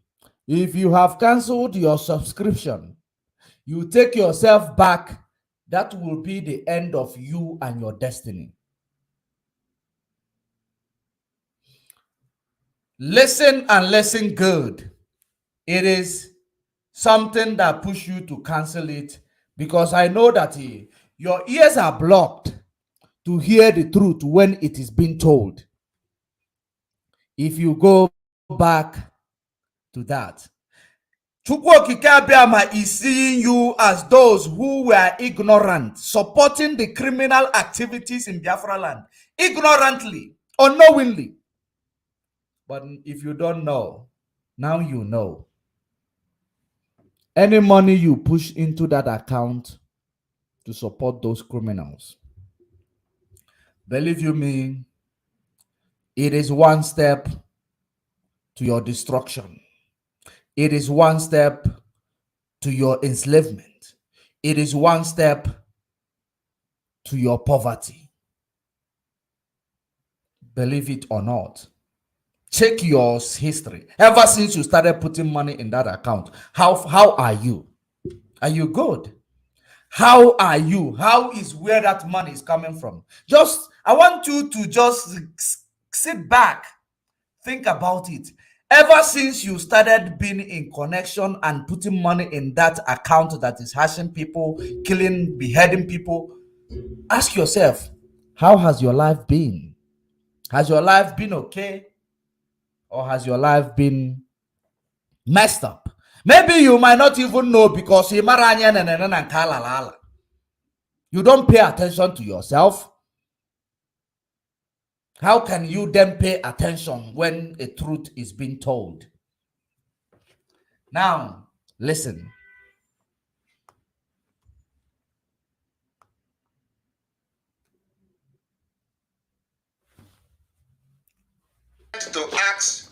If you have cancelled your subscription, you take yourself back. That will be the end of you and your destiny. Listen and listen good. It is something that push you to cancel it, because I know that your ears are blocked to hear the truth when it is being told. If you go back to that, Chukwokike Abiama is seeing you as those who were ignorant, supporting the criminal activities in Biafra land, ignorantly, unknowingly. But if you don't know, now you know. Any money you push into that account to support those criminals, believe you me, it is one step to your destruction. It is one step to your enslavement. It is one step to your poverty. Believe it or not. Check your history. Ever since you started putting money in that account, how are you? Are you good? How are you? How is where that money is coming from? I want you to just sit back, think about it. Ever since you started being in connection and putting money in that account that is hashing people, killing, beheading people, ask yourself, how has your life been? Has your life been okay? Or has your life been messed up? Maybe you might not even know, because you don't pay attention to yourself. How can you then pay attention when a truth is being told? Now, listen. To ask,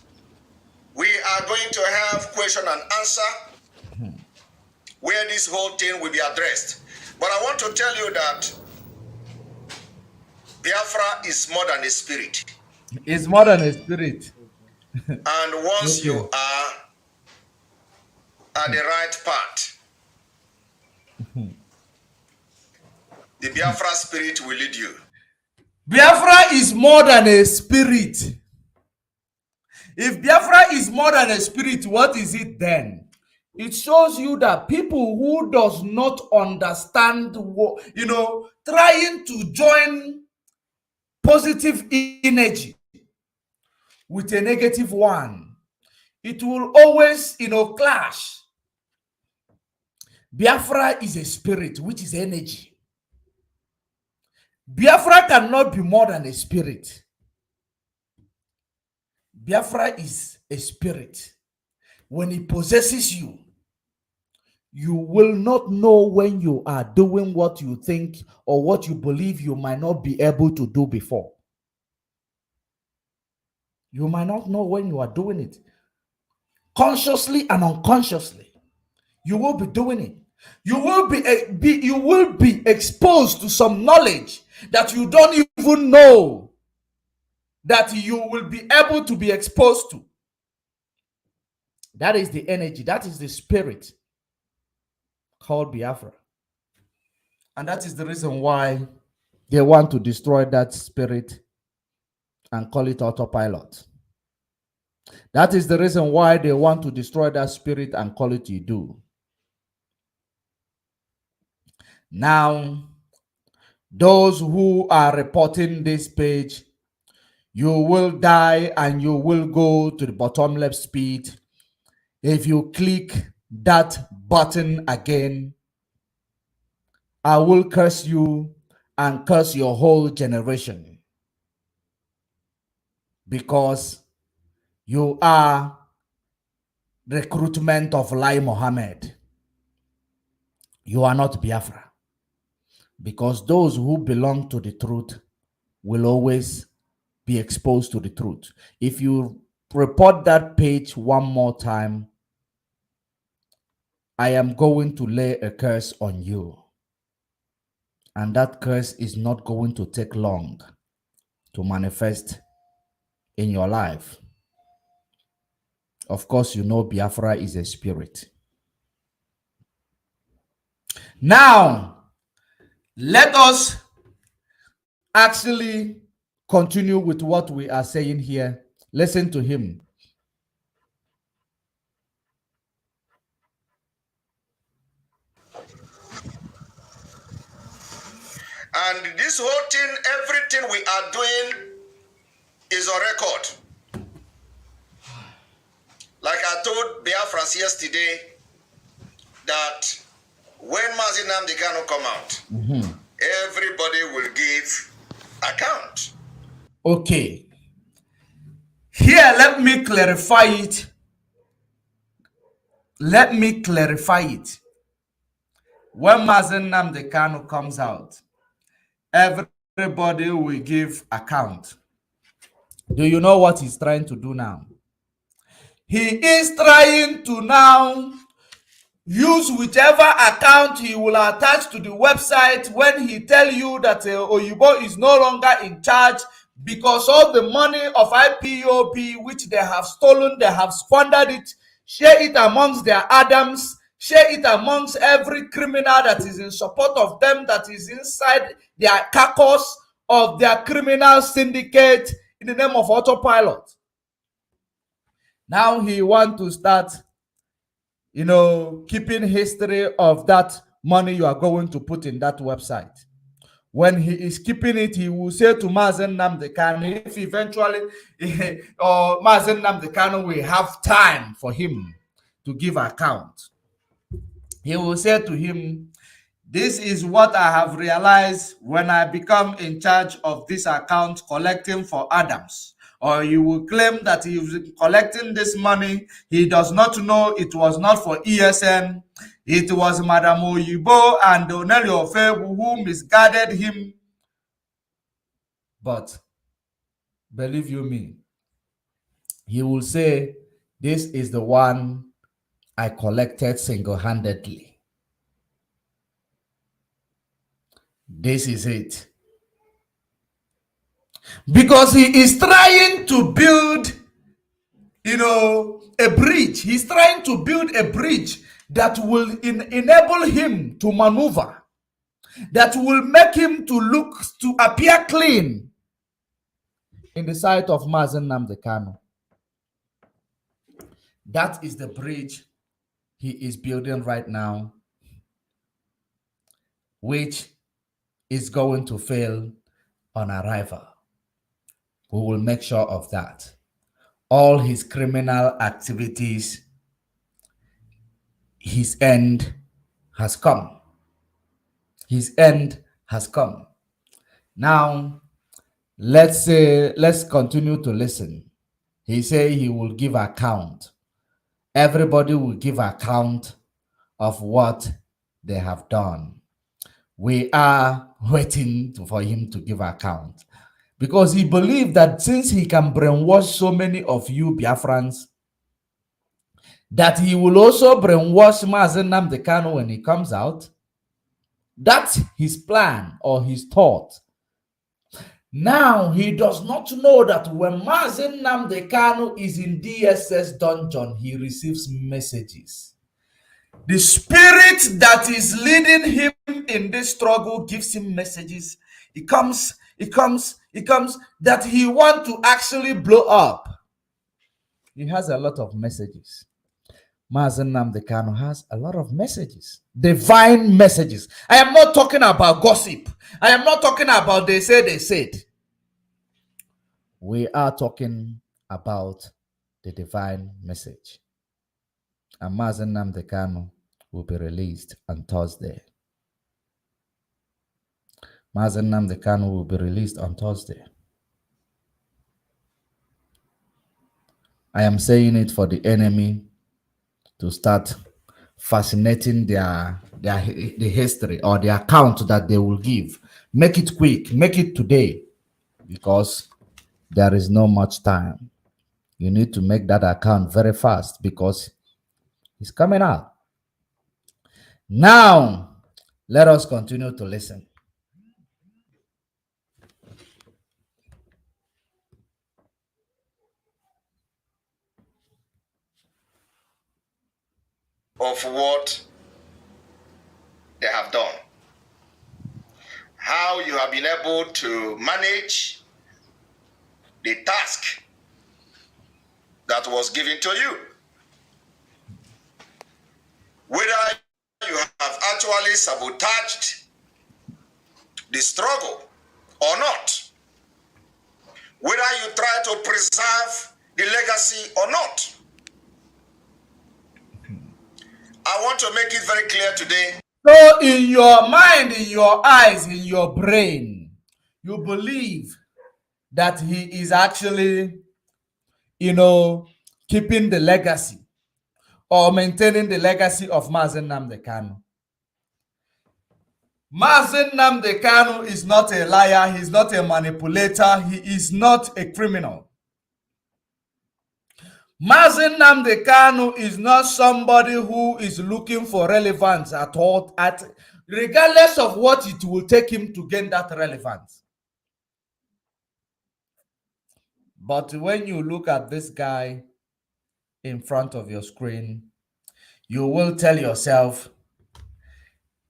we are going to have question and answer where this whole thing will be addressed. But I want to tell you that Biafra is more than a spirit. It's more than a spirit. And once you are at the right path, the Biafra spirit will lead you. Biafra is more than a spirit. If Biafra is more than a spirit, what is it then? It shows you that people who does not understand, trying to join positive energy with a negative one, it will always, clash. Biafra is a spirit, which is energy. Biafra cannot be more than a spirit. Biafra is a spirit. When it possesses you, you will not know when you are doing what you think or what you believe you might not be able to do before. You might not know when you are doing it. Consciously and unconsciously, you will be doing it. You will be exposed to some knowledge that you don't even know that you will be able to be exposed to. That is the energy. That is the spirit called Biafra. And that is the reason why they want to destroy that spirit and call it autopilot. That is the reason why they want to destroy that spirit and call it you do. Now, those who are reporting this page, you will die and you will go to the bottom left speed. If you click that button again, I will curse you and curse your whole generation, because you are recruitment of Lai Mohammed. you are not Biafra. Because those who belong to the truth will always be exposed to the truth. If you report that page one more time, I am going to lay a curse on you. And that curse is not going to take long to manifest in your life. Of course, you know Biafra is a spirit. Now, let us actually continue with what we are saying here. Listen to him. And this whole thing, everything we are doing is on record. Like I told Biafrans yesterday, that when Mazi Nnamdi Kanu come out, everybody will give account. Okay. Here, let me clarify it. Let me clarify it. When Mazi Nnamdi Kanu comes out, everybody will give account. Do you know what he's trying to do now? He is trying to now use whichever account he will attach to the website when he tell you that Oyibo is no longer in charge, because all the money of IPOB which they have stolen, they have squandered it, share it amongst their Adams, share it amongst every criminal that is in support of them, that is inside their caucus of their criminal syndicate in the name of Autopilot. Now he wants to start, keeping history of that money you are going to put in that website. When he is keeping it, he will say to Mazi Nnamdi Kanu, if eventually or Mazi Nnamdi Kanu will have time for him to give account, he will say to him, this is what I have realized when I become in charge of this account collecting for Adams. Or you will claim that he is collecting this money. He does not know it was not for ESN. It was Madam Oyibo and Onelio Ofebu who misguided him. But believe you me, he will say, this is the one I collected single-handedly. This is it. Because he is trying to build, a bridge. He's trying to build a bridge that will enable him to maneuver, that will make him to appear clean in the sight of Mazi Nnamdi Kanu. That is the bridge he is building right now, which is going to fail on arrival. We will make sure of that. All his criminal activities, his end has come. His end has come. Now, let's continue to listen. He said he will give account. Everybody will give account of what they have done. We are waiting for him to give account, because he believed that since he can brainwash so many of you Biafrans, that he will also brainwash Mazi Nnamdi Kanu when he comes out. That's his plan or his thought. Now he does not know that when Mazi Nnamdi Kanu is in DSS dungeon, he receives messages. The spirit that is leading him in this struggle gives him messages. It comes that he wants to actually blow up. He has a lot of messages. Mazi Nnamdi Kanu has a lot of messages, divine messages. I am not talking about gossip. I am not talking about they said. We are talking about the divine message. And Mazi Nnamdi Kanu will be released on Thursday. Mazi Nnamdi Kanu will be released on Thursday. I am saying it for the enemy to start fascinating the history or the account that they will give. Make it quick, make it today, because there is no much time. You need to make that account very fast because it's coming out. Now, let us continue to listen. Of what they have done. How you have been able to manage the task that was given to you. Whether you have actually sabotaged the struggle or not. Whether you try to preserve the legacy or not. I want to make it very clear today. So in your mind, in your eyes, in your brain, you believe that he is actually, keeping the legacy or maintaining the legacy of Mazen Nnamdi Kanu. Mazen Nnamdi Kanu is not a liar. He's not a manipulator. He is not a criminal. Mazen Nnamdi Kanu is not somebody who is looking for relevance at all, regardless of what it will take him to gain that relevance. But when you look at this guy in front of your screen, you will tell yourself,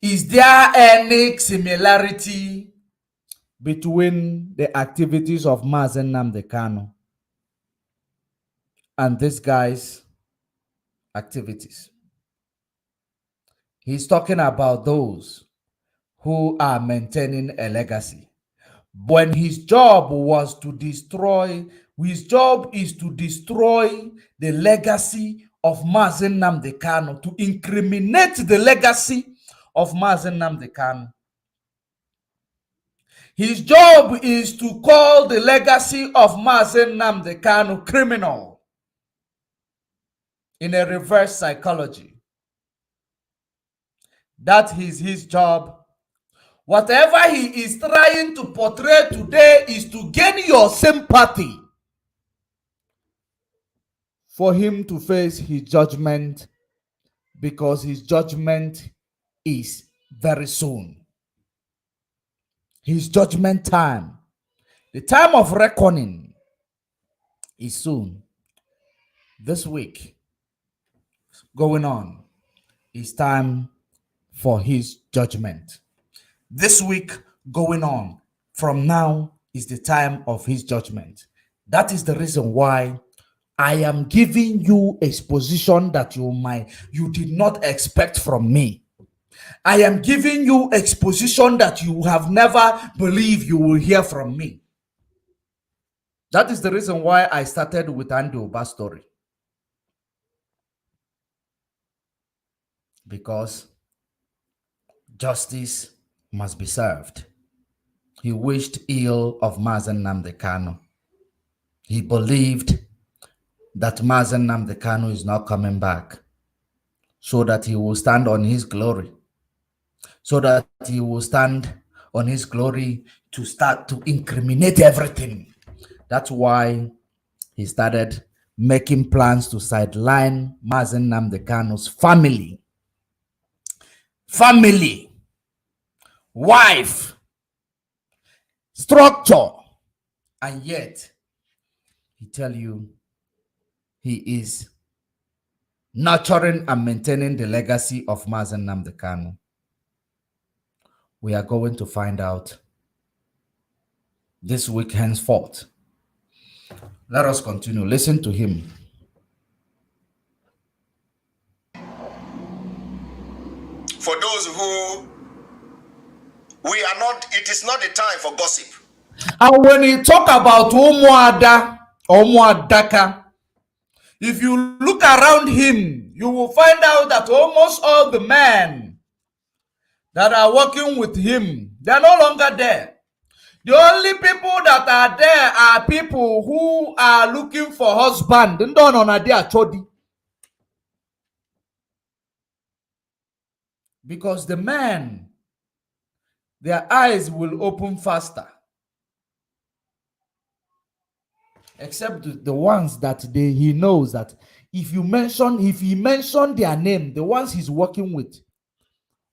is there any similarity between the activities of Mazen Nnamdi Kanu and this guy's activities? He's talking about those who are maintaining a legacy. When his job was to destroy, his job is to destroy the legacy of Mazen Nnamdi Kanu, to incriminate the legacy of Mazen Nnamdi Kanu. His job is to call the legacy of Mazen Nnamdi Kanu criminal in a reverse psychology. That is his job. Whatever he is trying to portray today is to gain your sympathy for him to face his judgment, because his judgment is very soon. His judgment time, the time of reckoning, is soon. This week going on is time for his judgment. This week going on from now is the time of his judgment. That is the reason why I am giving you exposition that you did not expect from me. I am giving you exposition that you have never believed you will hear from me. That is the reason why I started with Andy Uba's story. Because justice must be served. He wished ill of Mazen Nnamdi Kanu. He believed that Mazen Nnamdi Kanu is not coming back, so that he will stand on his glory. So that he will stand on his glory to start to incriminate everything. That's why he started making plans to sideline Mazen Nnamdi Kanu's family, wife, structure, and yet he tell you he is nurturing and maintaining the legacy of Mazen Nnamdi Kanu. We are going to find out this week henceforth. Let us continue. Listen to him. For those who we are not, it is not the time for gossip. And when he talk about Umuada or Umuadaka, if you look around him, you will find out that almost all the men that are working with him, they are no longer there. The only people that are there are people who are looking for husband. because the men, their eyes will open faster. Except the ones that he knows that if he mentioned their name, the ones he's working with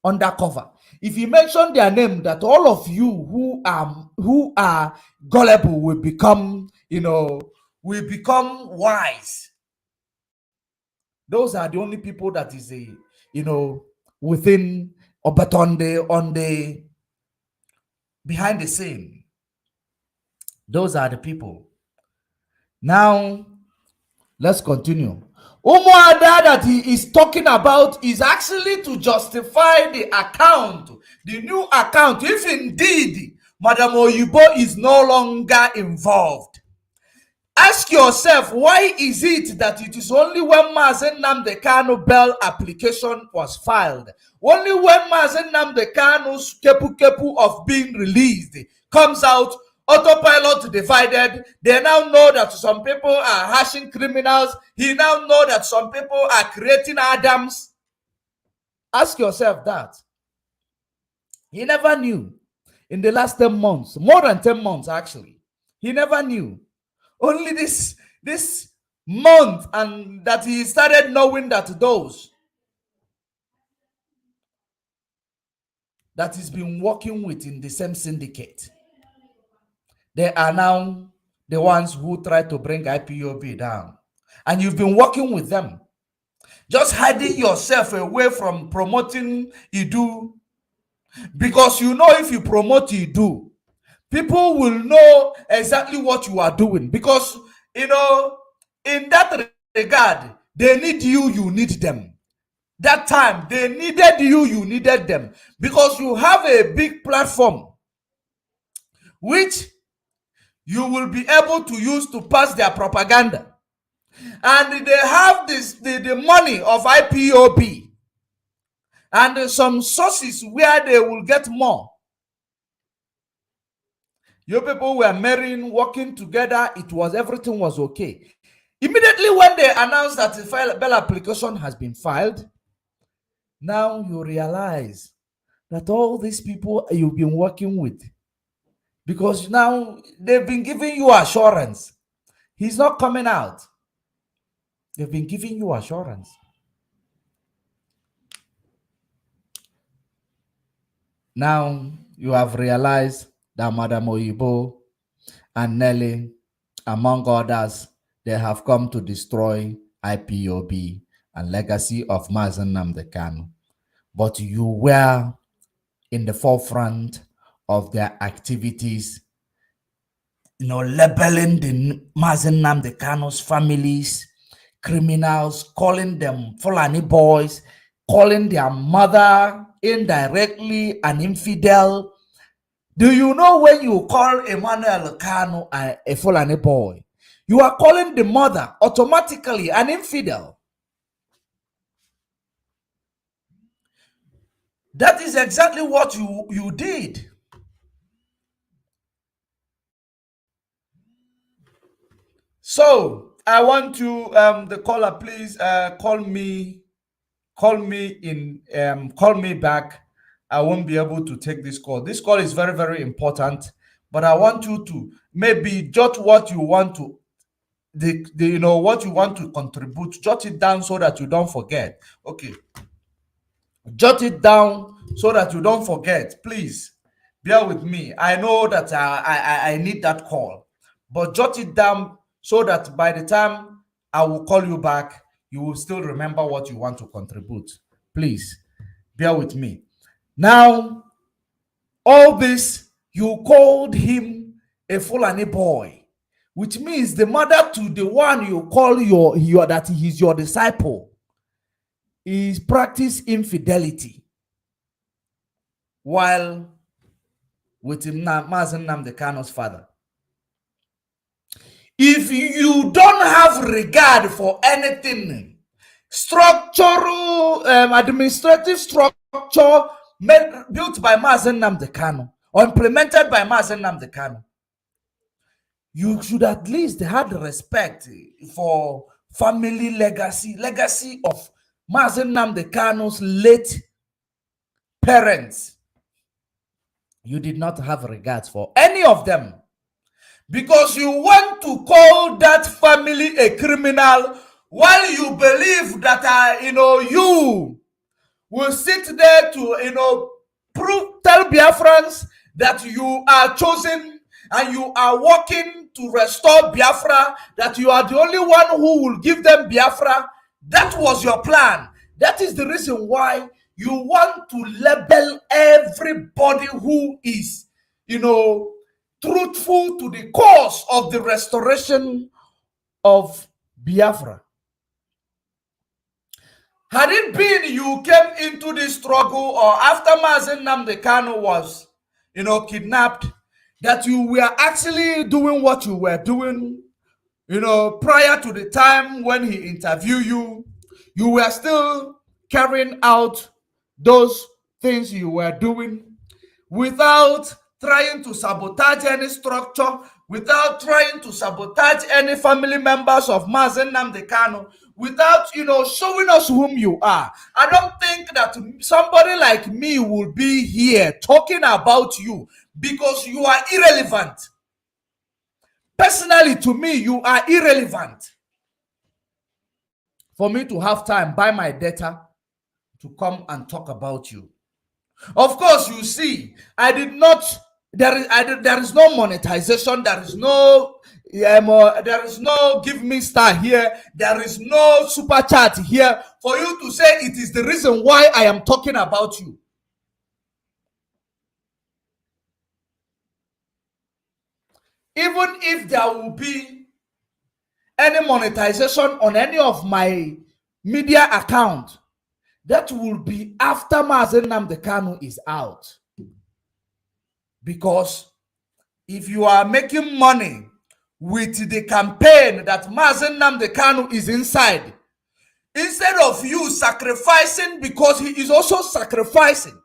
undercover, if he mentioned their name, that all of you who are gullible will become, will become wise. Those are the only people that is within, but on the behind the scene. Those are the people. Now, let's continue. Umuada that he is talking about is actually to justify the account, the new account, if indeed Madam Oyibo is no longer involved. Ask yourself, why is it that it is only when Mazen Nnamdi Kanu bail application was filed, only when Mazen Nnamdi Kanu's kepu of being released comes out, Autopilot divided, they now know that some people are hashing criminals, he now know that some people are creating Adams. Ask yourself that. He never knew in the last 10 months, more than 10 months actually. He never knew. Only this month, and that he started knowing that those that he's been working with in the same syndicate, they are now the ones who try to bring IPOB down. And you've been working with them, just hiding yourself away from promoting Idu, because if you promote Idu, people will know exactly what you are doing, because in that regard, they need you, you need them. That time they needed you, you needed them, because you have a big platform which you will be able to use to pass their propaganda. And they have the money of IPOB and some sources where they will get more. Your people were marrying, working together. Everything was okay. Immediately when they announced that the bail application has been filed, now you realize that all these people you've been working with, because now they've been giving you assurance he's not coming out. They've been giving you assurance. Now you have realized that Madam Oyibo and Nelly, among others, they have come to destroy IPOB and legacy of Mazen Nnamdi Kanu. But you were in the forefront of their activities, labeling the Mazen Nnamdi Kanu's families criminals, calling them Fulani boys, calling their mother indirectly an infidel. Do you know when you call Emmanuel Kanu a Fulani boy, you are calling the mother automatically an infidel? That is exactly what you did. So I want to the caller, please call me back. I won't be able to take this call. This call is very, very important, but I want you to maybe jot what you want to what you want to contribute. Jot it down so that you don't forget. Okay. Jot it down so that you don't forget. Please bear with me. I know that I need that call, but jot it down so that by the time I will call you back, you will still remember what you want to contribute. Please bear with me. Now, all this, you called him a Fulani boy, which means the mother to the one you call that he's your disciple is practice infidelity while with Mazen Nnamdi Kanu's father. If you don't have regard for anything, structural, administrative structure built by Mazen Nnamdi Kanu or implemented by Mazen Nnamdi Kanu, you should at least have respect for family legacy of Mazen Nnamdi Kanu's late parents, you did not have regards for any of them, because you want to call that family a criminal while you believe that you will sit there to tell Biafrans that you are chosen and you are working to restore Biafra, that you are the only one who will give them Biafra. That was your plan. That is the reason why you want to label everybody who is, truthful to the cause of the restoration of Biafra. Had it been you came into this struggle, or after Mazen Nnamdi Kanu was, kidnapped, that you were actually doing what you were doing, prior to the time when he interviewed you, you were still carrying out those things you were doing without trying to sabotage any structure, without trying to sabotage any family members of Mazen Nnamdi Kanu, without showing us whom you are. I don't think that somebody like me will be here talking about you, because you are irrelevant. Personally, to me, you are irrelevant for me to have time by my data to come and talk about you. Of course, you see, there is no monetization, there is no give me star here, there is no super chat here for you to say it is the reason why I am talking about you. Even if there will be any monetization on any of my media account, that will be after Mazen Nnamdi Kanu is out. Because if you are making money with the campaign that Mazen Nnamdi Kanu is inside, instead of you sacrificing, because he is also sacrificing,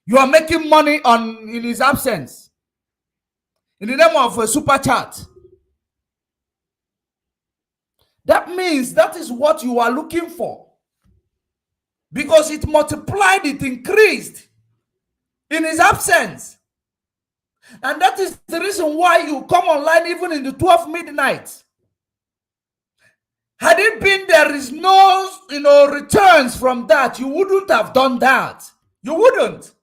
you are making money in his absence in the name of a super chat. That means that is what you are looking for, because it multiplied, it increased in his absence. And that is the reason why you come online even in the 12 midnight. Had it been there is no returns from that, you wouldn't have done that. You wouldn't.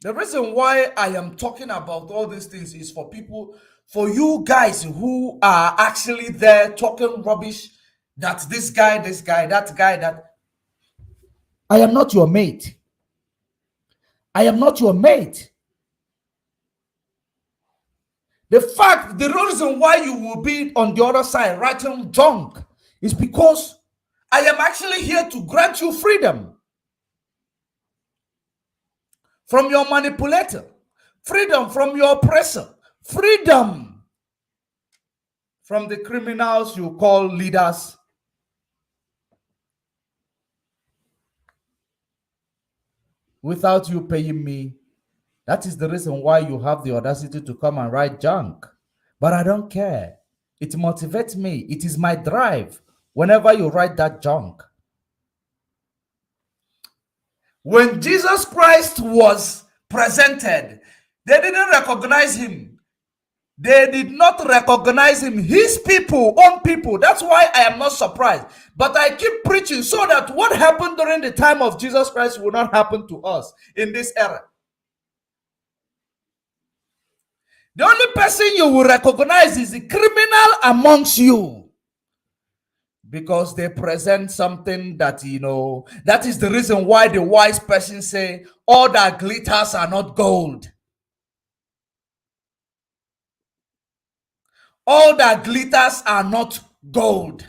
The reason why I am talking about all these things is for you guys who are actually there talking rubbish, that this guy, that guy, that. I am not your mate. I am not your mate. The reason why you will be on the other side writing junk is because I am actually here to grant you freedom from your manipulator, freedom from your oppressor, freedom from the criminals you call leaders. Without you paying me. That is the reason why you have the audacity to come and write junk. But I don't care. It motivates me. It is my drive whenever you write that junk. When Jesus Christ was presented, they didn't recognize him. They did not recognize him. His people, own people. That's why I am not surprised. But I keep preaching so that what happened during the time of Jesus Christ will not happen to us in this era. The only person you will recognize is the criminal amongst you, because they present something that, that is the reason why the wise person say, all that glitters are not gold. All that glitters are not gold.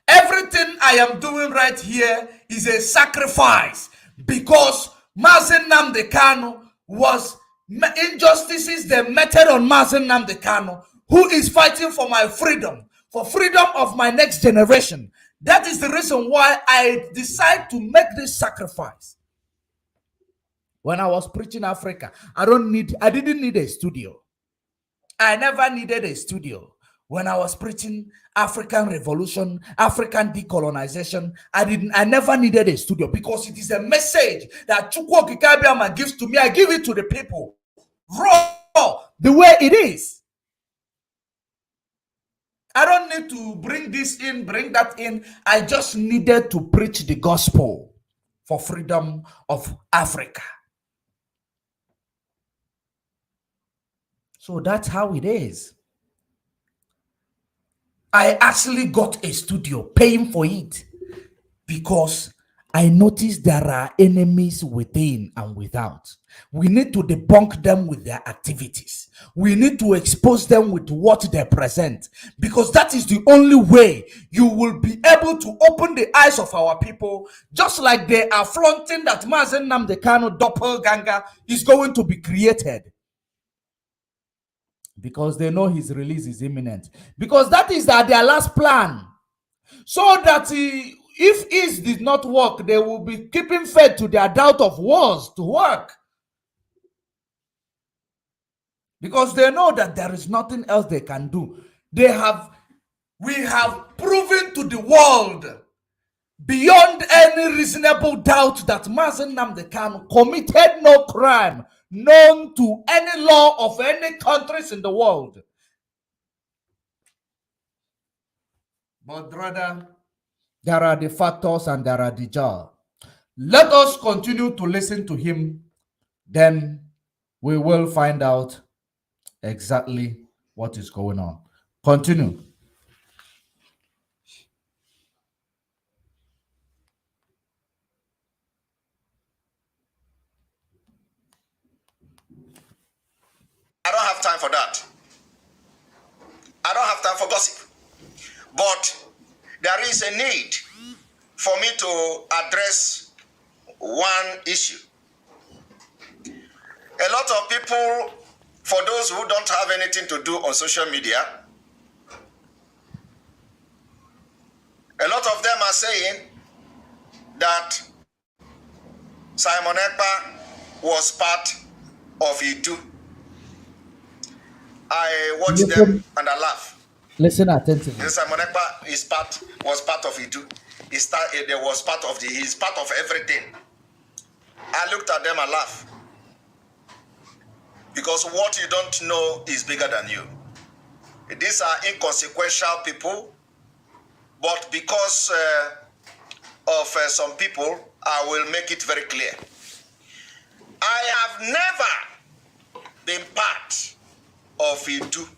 Everything I am doing right here is a sacrifice, because Mazen Nnamdi Kanu was injustices they meted on Mazen Nnamdi Kanu, who is fighting for my freedom, for freedom of my next generation. That is the reason why I decide to make this sacrifice. When I was preaching Africa, I didn't need a studio. I never needed a studio. When I was preaching African revolution, African decolonization, I never needed a studio because it is a message that Chukwu Kikabiama gives to me. I give it to the people raw, the way it is. I don't need to bring this in, bring that in. I just needed to preach the gospel for freedom of Africa. So that's how it is. I actually got a studio, paying for it, because I noticed there are enemies within and without. We need to debunk them with their activities. We need to expose them with what they present, because that is the only way you will be able to open the eyes of our people, just like they are flaunting that Mazen Nnamdi Kanu doppelganger is going to be created. Because they know his release is imminent. Because that is their last plan. So that if his did not work, they will be keeping fed to their doubt of wars to work. Because they know that there is nothing else they can do. We have proven to the world beyond any reasonable doubt that Mazen Nnamdi Kanu committed no crime known to any law of any countries in the world. But rather, there are the factors and there are the jar. Let us continue to listen to him, then we will find out exactly what is going on. Continue. I don't have time for that. I don't have time for gossip. But there is a need for me to address one issue. A lot of people, for those who don't have anything to do on social media, a lot of them are saying that Simon Ekpa was part of Idu. I watch them and I laugh. Listen attentively. Simon Ekpa was part of Idu. He's part of everything. I looked at them and laughed. Because what you don't know is bigger than you. These are inconsequential people, but because of some people, I will make it very clear. I have never been part of Idu.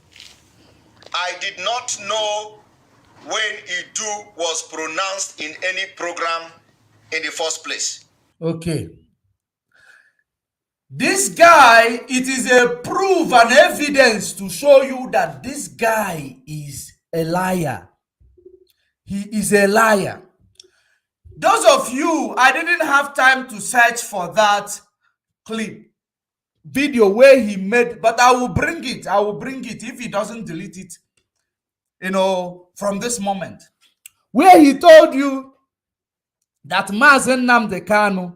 I did not know when Idu was pronounced in any program in the first place. Okay. This guy, it is a proof and evidence to show you that this guy is a liar. He is a liar. Those of you, I didn't have time to search for that clip, video where he made, but I will bring it. I will bring it if he doesn't delete it, from this moment. Where he told you that Mazen Nnamdi Kanu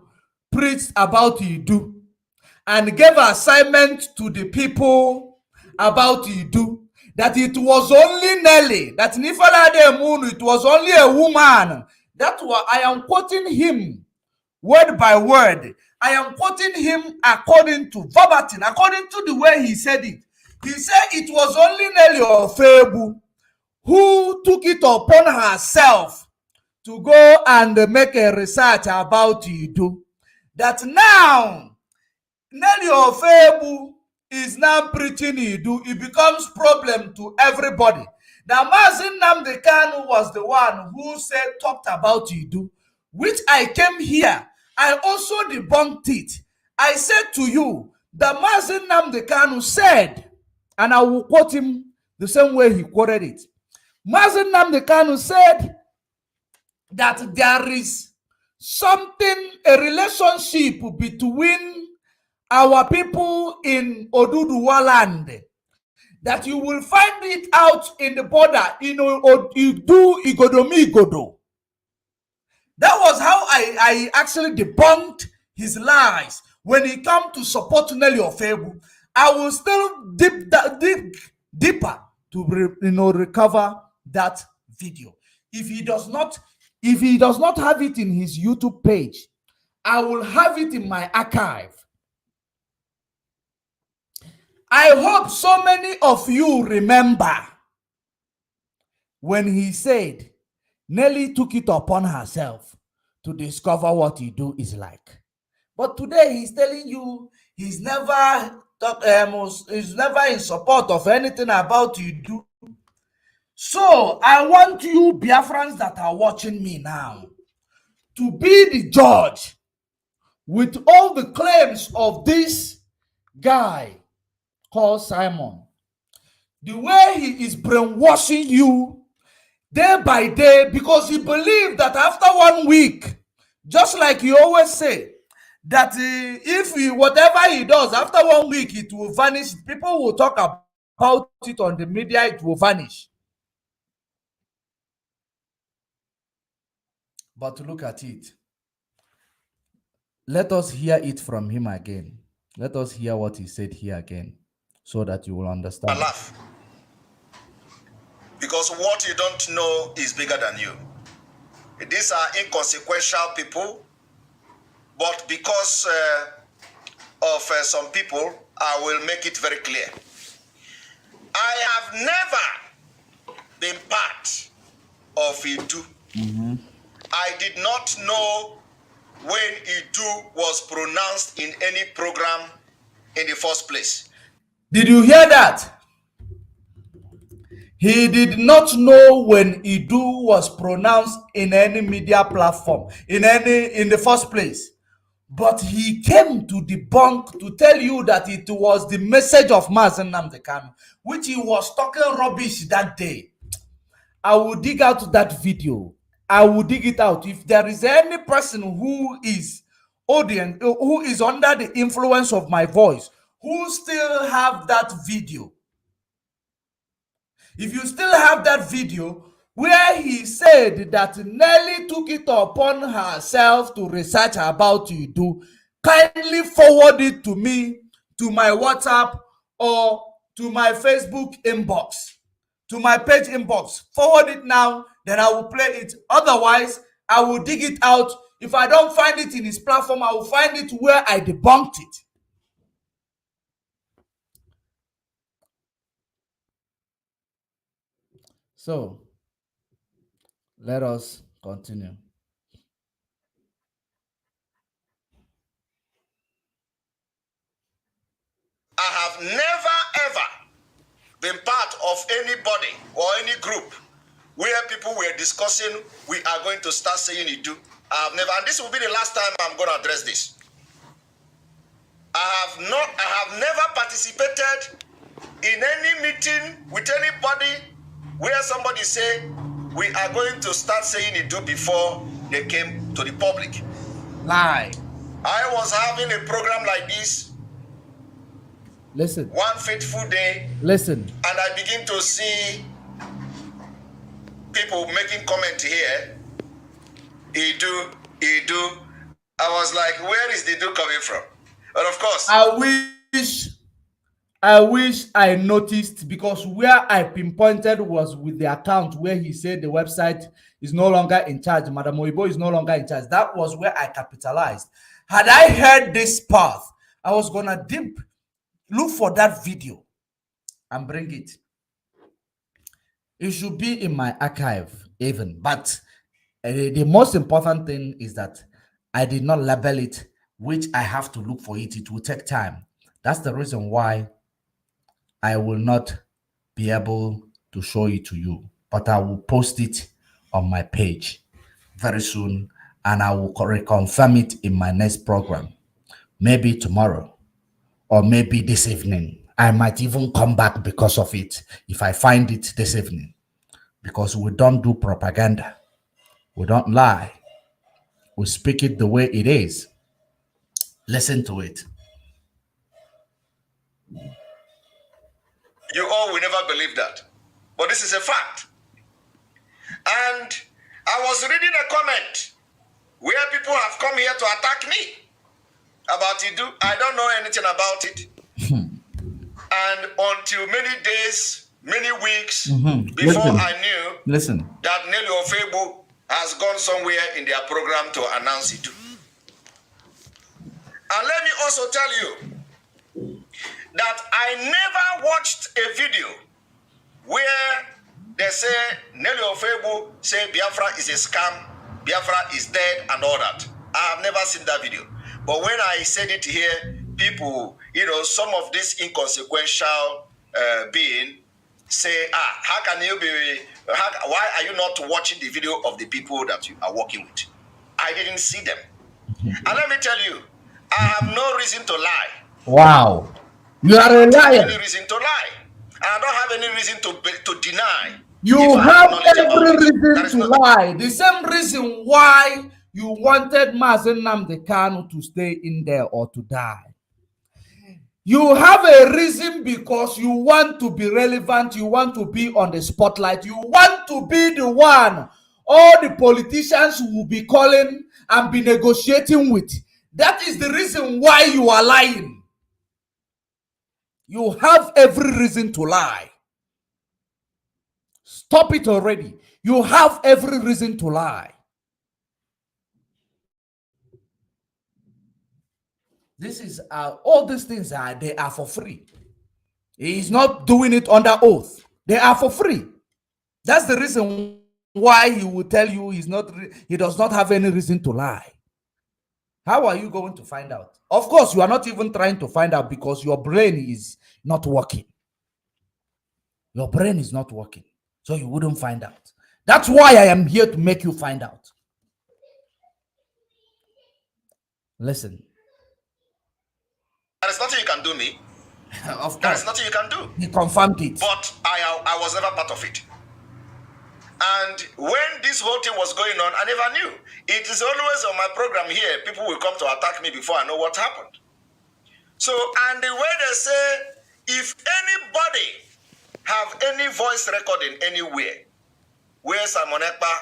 preached about Idu and gave assignment to the people about Idu, that it was only Nelly, that Nifalade Moon, it was only a woman. That was, I am quoting him word by word. I am quoting him according to verbatim, according to the way he said it. He said it was only Nelly Ofebu who took it upon herself to go and make a research about Idu. That now Nelly Ofebu is now preaching Idu. It becomes problem to everybody. Now Mazen Nnamdi Kanu was the one who talked about Idu, which I came here. I also debunked it. I said to you that Mazen Nnamdi Kanu said, and I will quote him the same way he quoted it. Mazen Nnamdi Kanu said that there is something, a relationship between our people in Oduduwa land, that you will find it out in the border, Idu Igodomi Igodo. That was how I actually debunked his lies when he come to support Nelly Ofebu. I will still dig deeper to recover that video. If he does not have it in his YouTube page, I will have it in my archive. I hope so many of you remember when he said Nelly took it upon herself to discover what he do is like. But today he's telling you he's never in support of anything about you do. So I want you Biafrans that are watching me now to be the judge with all the claims of this guy called Simon. The way he is brainwashing you day by day, because he believes that after 1 week, just like you always say, that whatever he does, after 1 week, it will vanish. People will talk about it on the media, it will vanish. But look at it. Let us hear it from him again. Let us hear what he said here again, so that you will understand. I laugh. Because what you don't know is bigger than you. These are inconsequential people, but because of some people, I will make it very clear. I have never been part of Idu. I did not know when Idu was pronounced in any program in the first place. Did you hear that? He did not know when Idu was pronounced in any media platform, in the first place. But he came to debunk, to tell you that it was the message of Mazen Nnamdi Kanu, which he was talking rubbish that day. I will dig out that video. I will dig it out. If there is any person who is under the influence of my voice, who still have that video, if you still have that video where he said that Nelly took it upon herself to research about Idu, kindly forward it to me, to my WhatsApp, or to my Facebook inbox, to my page inbox. Forward it now, then I will play it. Otherwise, I will dig it out. If I don't find it in his platform, I will find it where I debunked it. So, let us continue. I have never ever been part of anybody or any group where people were discussing we are going to start saying Idu. I have never, and this will be the last time I'm going to address this. I have never participated in any meeting with anybody where somebody say we are going to start saying Idu before they came to the public. Lie. I was having a program like this. Listen. One fateful day. Listen. And I begin to see people making comment here. Idu. I was like, where is the Idu coming from? And of course, I wish I noticed, because where I pinpointed was with the account where he said the website is no longer in charge. Madam Oibo is no longer in charge. That was where I capitalized. Had I heard this path, I was gonna look for that video and bring it. It should be in my archive even, but the most important thing is that I did not label it, which I have to look for it. It will take time. That's the reason why I will not be able to show it to you, but I will post it on my page very soon, and I will reconfirm it in my next program, maybe tomorrow or maybe this evening. I might even come back because of it if I find it this evening, because we don't do propaganda. We don't lie. We speak it the way it is. Listen to it. you all will never believe that. But this is a fact. And I was reading a comment where people have come here to attack me about Idu. I don't know anything about it. And until many days many weeks before I knew that Nelly Ofebu has gone somewhere in their program to announce it. And let me also tell you that I never watched a video where they say Nelly Ofebu say Biafra is a scam, Biafra is dead and all that. I have never seen that video. But when I said it here, people, you know, some of this inconsequential being say, how can you be, why are you not watching the video of the people that you are working with? I didn't see them. And let me tell you, I have no reason to lie. Wow. You are a liar. I don't have any reason to lie. I don't have any reason to deny. You have every reason to lie. The same reason why you wanted Mazen Nnamdi Kanu to stay in there or to die. You have a reason because you want to be relevant. You want to be on the spotlight. You want to be the one all the politicians will be calling and be negotiating with. That is the reason why you are lying. You have every reason to lie. Stop it already. You have every reason to lie. This is all these things they are for free. He is not doing it under oath. They are for free. That's the reason why he will tell you he does not have any reason to lie. How are you going to find out? Of course, you are not even trying to find out because your brain is not working. Your brain is not working. So you wouldn't find out. That's why I am here to make you find out. Listen. There is nothing you can do, me. Of course. There is nothing you can do. He confirmed it. But I was never part of it. And when this whole thing was going on, I never knew. It is always on my program here. People will come to attack me before I know what happened. So, and the way they say, if anybody have any voice recording anywhere where Simon Ekpa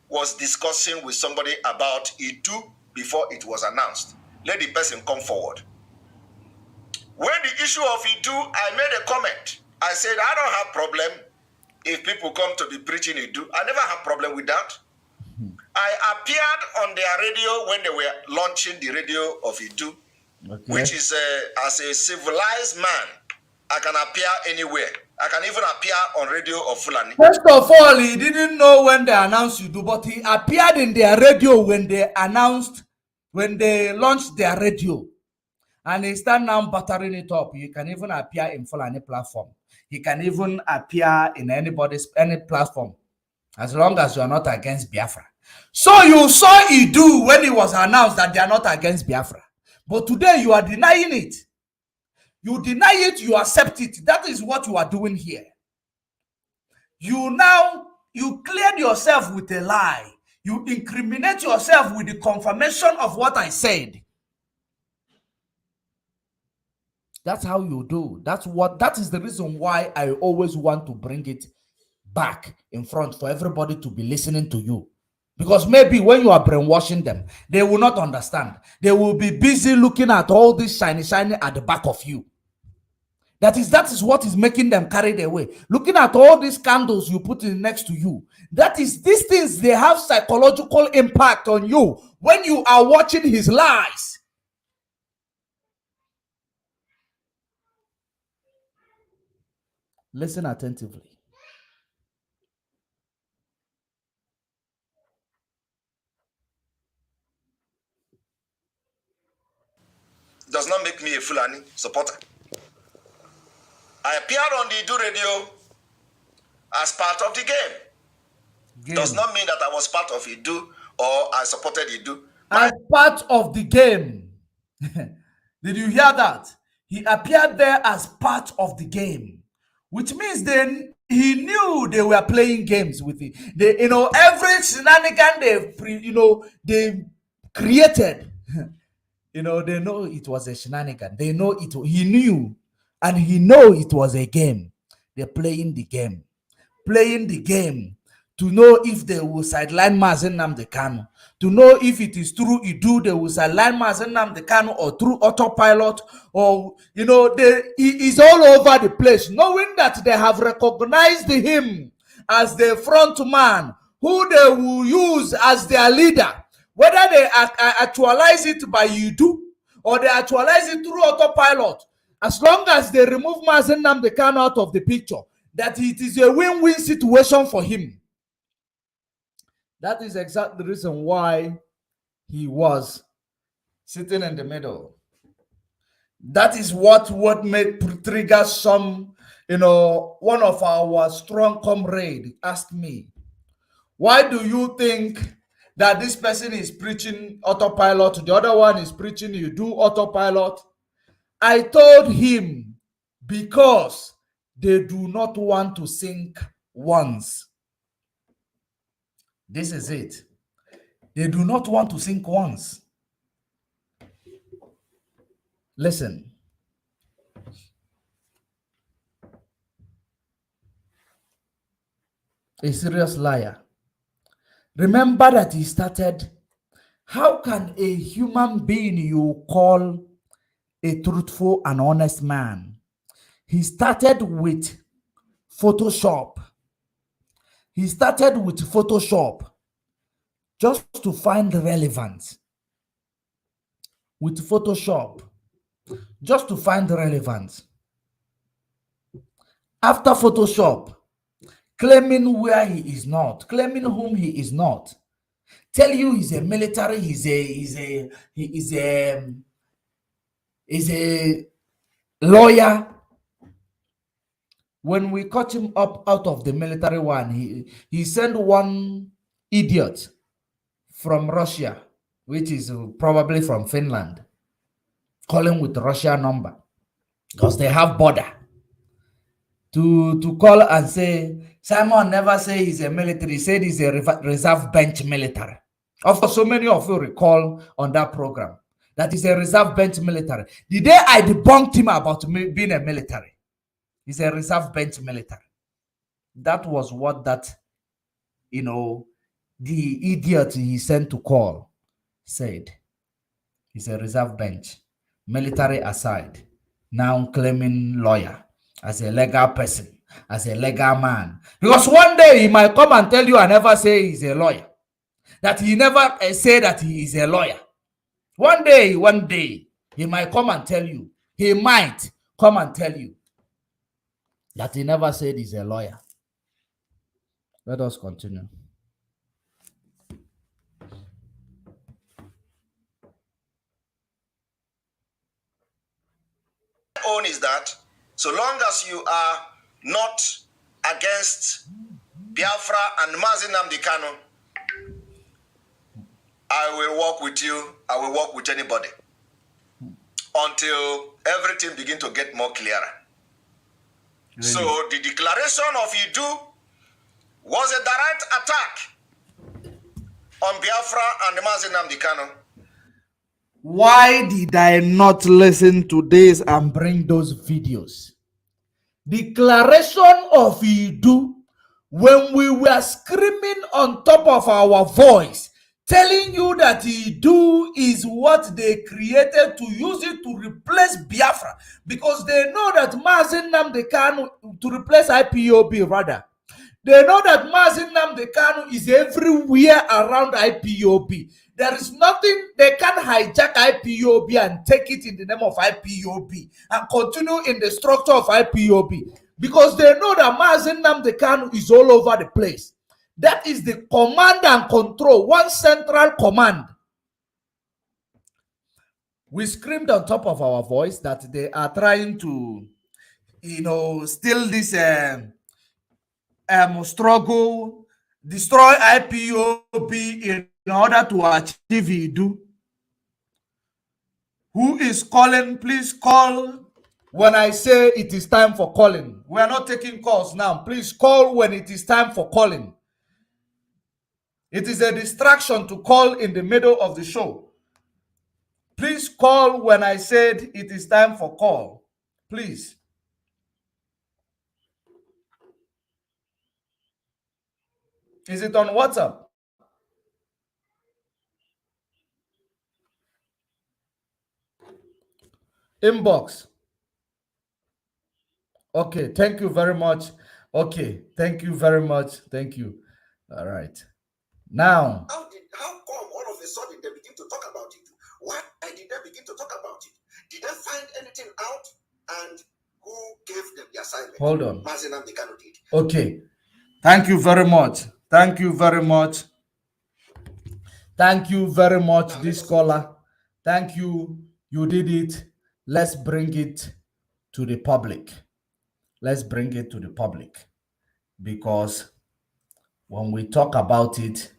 was discussing with somebody about Itu before it was announced, let the person come forward. When the issue of Itu, I made a comment. I said, I don't have problem if people come to be preaching Itu. I never have problem with that. I appeared on their radio when they were launching the radio of Itu, which is as a civilized man, I can appear anywhere. I can even appear on radio of Fulani. First of all, he didn't know when they announced Itu, but he appeared in their radio when they launched their radio. And he start now battering it up. You can even appear in Fulani platform. He can even appear in any platform, as long as you are not against Biafra. So you saw Itu when it was announced that they are not against Biafra. But today you are denying it. You deny it, you accept it. That is what you are doing here. You cleared yourself with a lie. You incriminate yourself with the confirmation of what I said. That's how you do. That is the reason why I always want to bring it back in front for everybody to be listening to you. Because maybe when you are brainwashing them, they will not understand. They will be busy looking at all this shiny at the back of you. That is what is making them carried away. Looking at all these candles you put in next to you. These things, they have psychological impact on you when you are watching his lies. Listen attentively. Does not make me a Fulani supporter. I appeared on the Itu radio as part of the game. Does not mean that I was part of Itu or I supported Itu. As part of the game. Did you hear that? He appeared there as part of the game, which means then he knew they were playing games with it. Every shenanigan they created. They know it was a shenanigan. They know it. He knew, and he know it was a game. They're playing the game to know if they will sideline Mazen Nnamdi Kanu, to know if it is through Idu they will sideline Mazen Nnamdi Kanu, or through Autopilot, or he is all over the place, knowing that they have recognized him as the front man who they will use as their leader, whether they actualize it by Idu or they actualize it through Autopilot. As long as they remove Mazen Nnamdi Kanu out of the picture, that it is a win-win situation for him. That is exactly the reason why he was sitting in the middle. That is what made trigger some, one of our strong comrades asked me, why do you think that this person is preaching Autopilot, the other one is preaching you do Autopilot? I told him, because they do not want to sink once. This is it. They do not want to sink once. Listen. A serious liar. Remember that he started. How can a human being you call a truthful and honest man? He started with Photoshop. He started with Photoshop just to find relevance. With Photoshop, just to find relevance. After Photoshop, claiming where he is not, claiming whom he is not. Tell you he's a military, he's a lawyer. When we caught him up out of the military one, he sent one idiot from Russia, which is probably from Finland, calling with the Russia number because they have border, to call and say, Simon never say he's a military, he said he's a reserve bench military. Of course, so many of you recall on that program that is a reserve bench military. The day I debunked him about being a military, he's a reserve bench military. That was what that, the idiot he sent to call said. He's a reserve bench, military aside, now claiming lawyer as a legal person, as a legal man. Because one day he might come and tell you I never say he's a lawyer, that he never say that he is a lawyer. One day he might come and tell you, he might come and tell you that he never said he's a lawyer. Let us continue. Own is that so long as you are not against Biafra and Mazen Nnamdi Kanu, I will work with you. I will work with anybody until everything begins to get more clearer. Really? So the declaration of Idu was a direct attack on Biafra and Mazen Nnamdi Kanu. Why did I not listen to this and bring those videos? Declaration of Idu, when we were screaming on top of our voice, telling you that Idu is what they created to use it to replace Biafra, because they know that Mazen Nnamdi Kanu, to replace IPOB rather, they know that Mazen Nnamdi Kanu is everywhere around IPOB. There is nothing they can hijack IPOB and take it in the name of IPOB and continue in the structure of IPOB, because they know that Mazen Nnamdi Kanu is all over the place. That is the command and control, one central command. We screamed on top of our voice that they are trying to, steal this struggle, destroy IPOB in order to achieve Idu. Who is calling? Please call when I say it is time for calling. We are not taking calls now. Please call when it is time for calling. It is a distraction to call in the middle of the show. Please call when I said it is time for call. Please. Is it on WhatsApp? Inbox. Okay, thank you very much. Okay, thank you very much. Thank you. All right. Now, how come all of a sudden they begin to talk about it? Why did they begin to talk about it? Did they find anything out? And who gave them the assignment? hold on. Mazenam Dekano did. Okay. Thank you very much. Thank you very much. Thank you very much, this caller. Thank you. You did it. Let's bring it to the public. Let's bring it to the public. Because when we talk about it,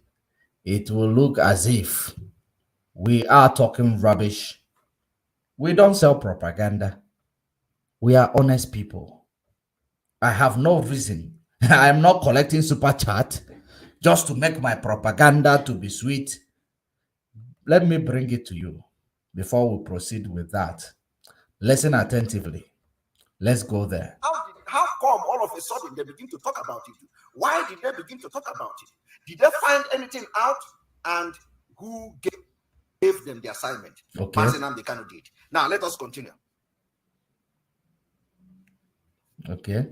it will look as if we are talking rubbish. We don't sell propaganda. We are honest people. I have no reason. I am not collecting super chat just to make my propaganda to be sweet. Let me bring it to you before we proceed with that. Listen attentively. Let's go there. How come all of a sudden they begin to talk about it? Why did they begin to talk about it? Did they find anything out? And who gave them the assignment? Okay. Mazenam Dekano did. Now let us continue. Okay.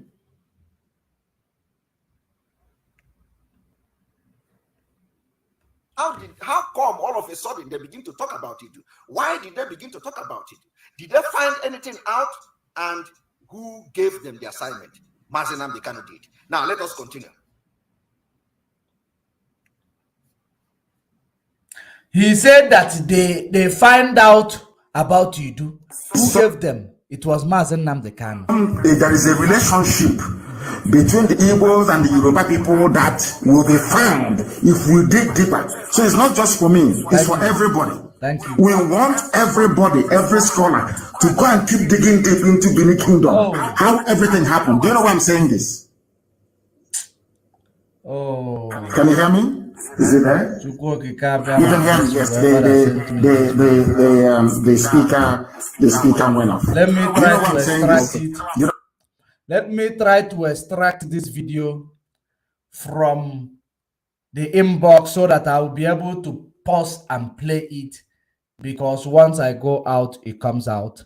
How come all of a sudden they begin to talk about it? Why did they begin to talk about it? Did they find anything out? And who gave them the assignment? Mazenam Dekano did. Now let us continue. He said that they find out about Idu. Who gave them? It was Mazenam Dekano. There is a relationship between the Igbos and the Yoruba people that will be found if we dig deeper. So it's not just for me, it's for everybody. Thank you. We want everybody, every scholar, to go and keep digging deep into Benin Kingdom. How everything happened. Do you know why I'm saying this? Oh. Can you hear me? Is it there? You can hear me. Yes, the speaker went off. Let me try to extract it. Let me try to extract this video from the inbox so that I'll be able to pause and play it, because once I go out, it comes out.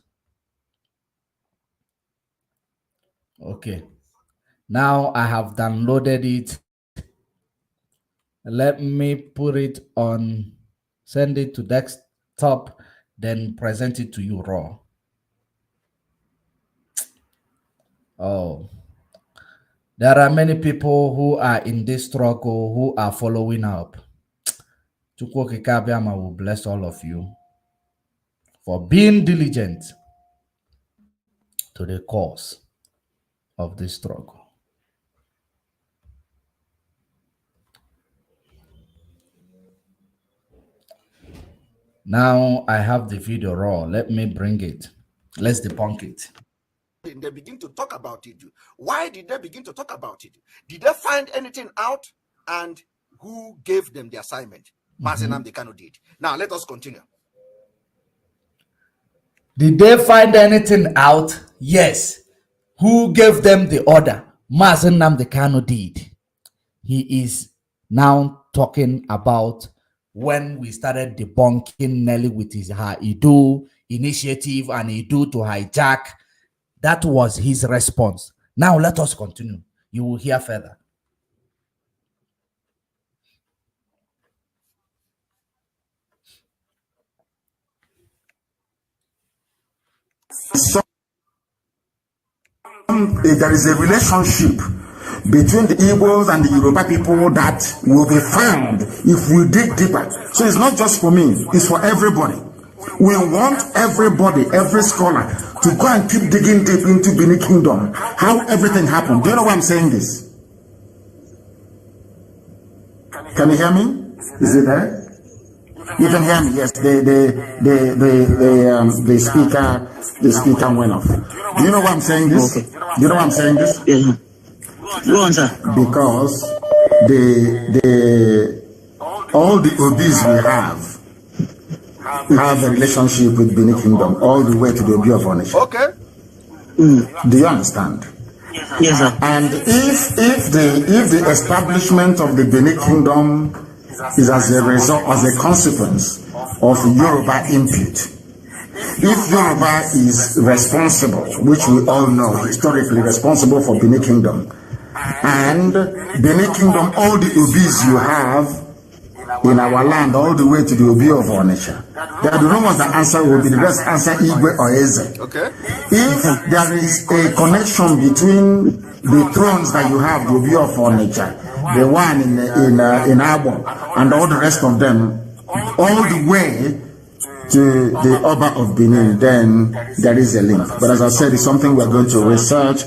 Okay. Now I have downloaded it. Let me put it on, send it to desktop, then present it to you raw. Oh, there are many people who are in this struggle who are following up. Chukwu Kikabiama will bless all of you for being diligent to the cause of this struggle. Now I have the video raw. Let me bring it. Let's debunk it. They begin to talk about it. Why did they begin to talk about it? Did they find anything out? And who gave them the assignment? Mazenam Dekano did. Now let us continue. Did they find anything out? Yes. Who gave them the order? Mazenam Dekano did. He is now talking about when we started debunking Nelly with his Idu initiative and Idu to hijack. That was his response. Now let us continue. You will hear further. So, there is a relationship between the Igbos and the Yoruba people that will be found if we dig deeper. So it's not just for me, it's for everybody. We want everybody, every scholar, to go and keep digging deep into Benin Kingdom. How everything happened. Do you know why I'm saying this? Can you hear me? Is it there? You can hear me. Yes. The speaker went off. Do you know why I'm saying this? Okay. Do you know why I'm saying this? Yeah. Go on, sir. Because all the OBs we have a relationship with Benin Kingdom all the way to the Obi of Onisha. Okay. Do you understand? Yes, sir. And if the establishment of the Benin Kingdom is as a result, as a consequence of Yoruba input, if Yoruba is responsible, which we all know historically responsible for Benin Kingdom, and Benin Kingdom, all the Obis you have in our land, all the way to the Obi of Onitsha, they are the ones that answer will be the best answer Igwe or Eze. Okay. If there is a connection between the thrones that you have, the Obi of Onitsha, the one in Abo, and all the rest of them, all the way to the Oba of Benin, then there is a link. But as I said, it's something we're going to research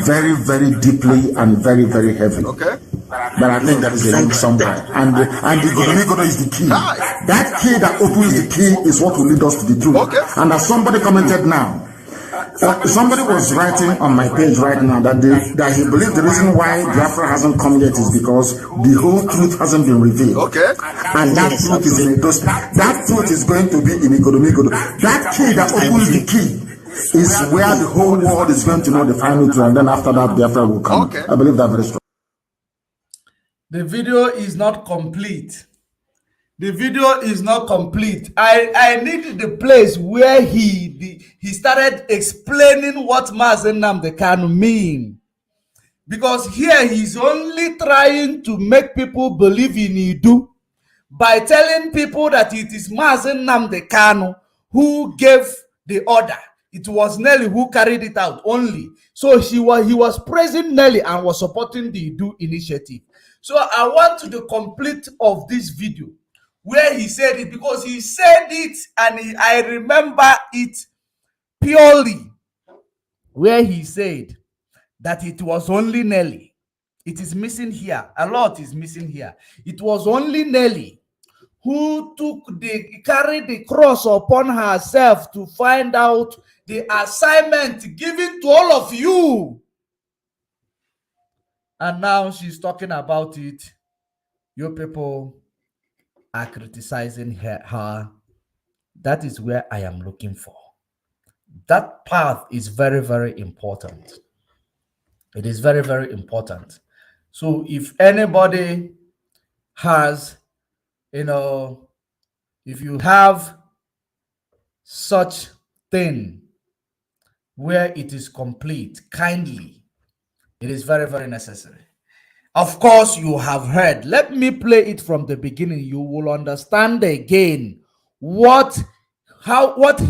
very, very deeply and very, very heavily. Okay. But I think there is a link somewhere. And the Godomigodo is the key. That key that opens the key is what will lead us to the truth. Okay. And as somebody commented now, somebody was writing on my page right now that he believes the reason why Biafra hasn't come yet is because the whole truth hasn't been revealed. Okay. And that truth is in Edo. That truth is going to be in Godomigodo. That key that opens the key is where the whole world is going to know the final truth, and then after that Biafra will come. Okay. I believe that very strong. The video is not complete. The video is not complete. I need the place where he started explaining what Mazen Nnamdi Kanu mean. Because here he's only trying to make people believe in Idu by telling people that it is Mazen Nnamdi Kanu who gave the order. It was Nelly who carried it out only. So he was praising Nelly and was supporting the Idu initiative. So I want the complete of this video where he said it, because he said it and I remember it purely, where he said that it was only Nelly. It is missing here. A lot is missing here. It was only Nelly who carried the cross upon herself to find out the assignment given to all of you. And now she's talking about it. You people are criticizing her. That is where I am looking for. That path is very, very important. It is very, very important. So if anybody has, if you have such thing where it is complete, kindly, it is very, very necessary. Of course, you have heard. Let me play it from the beginning. You will understand again what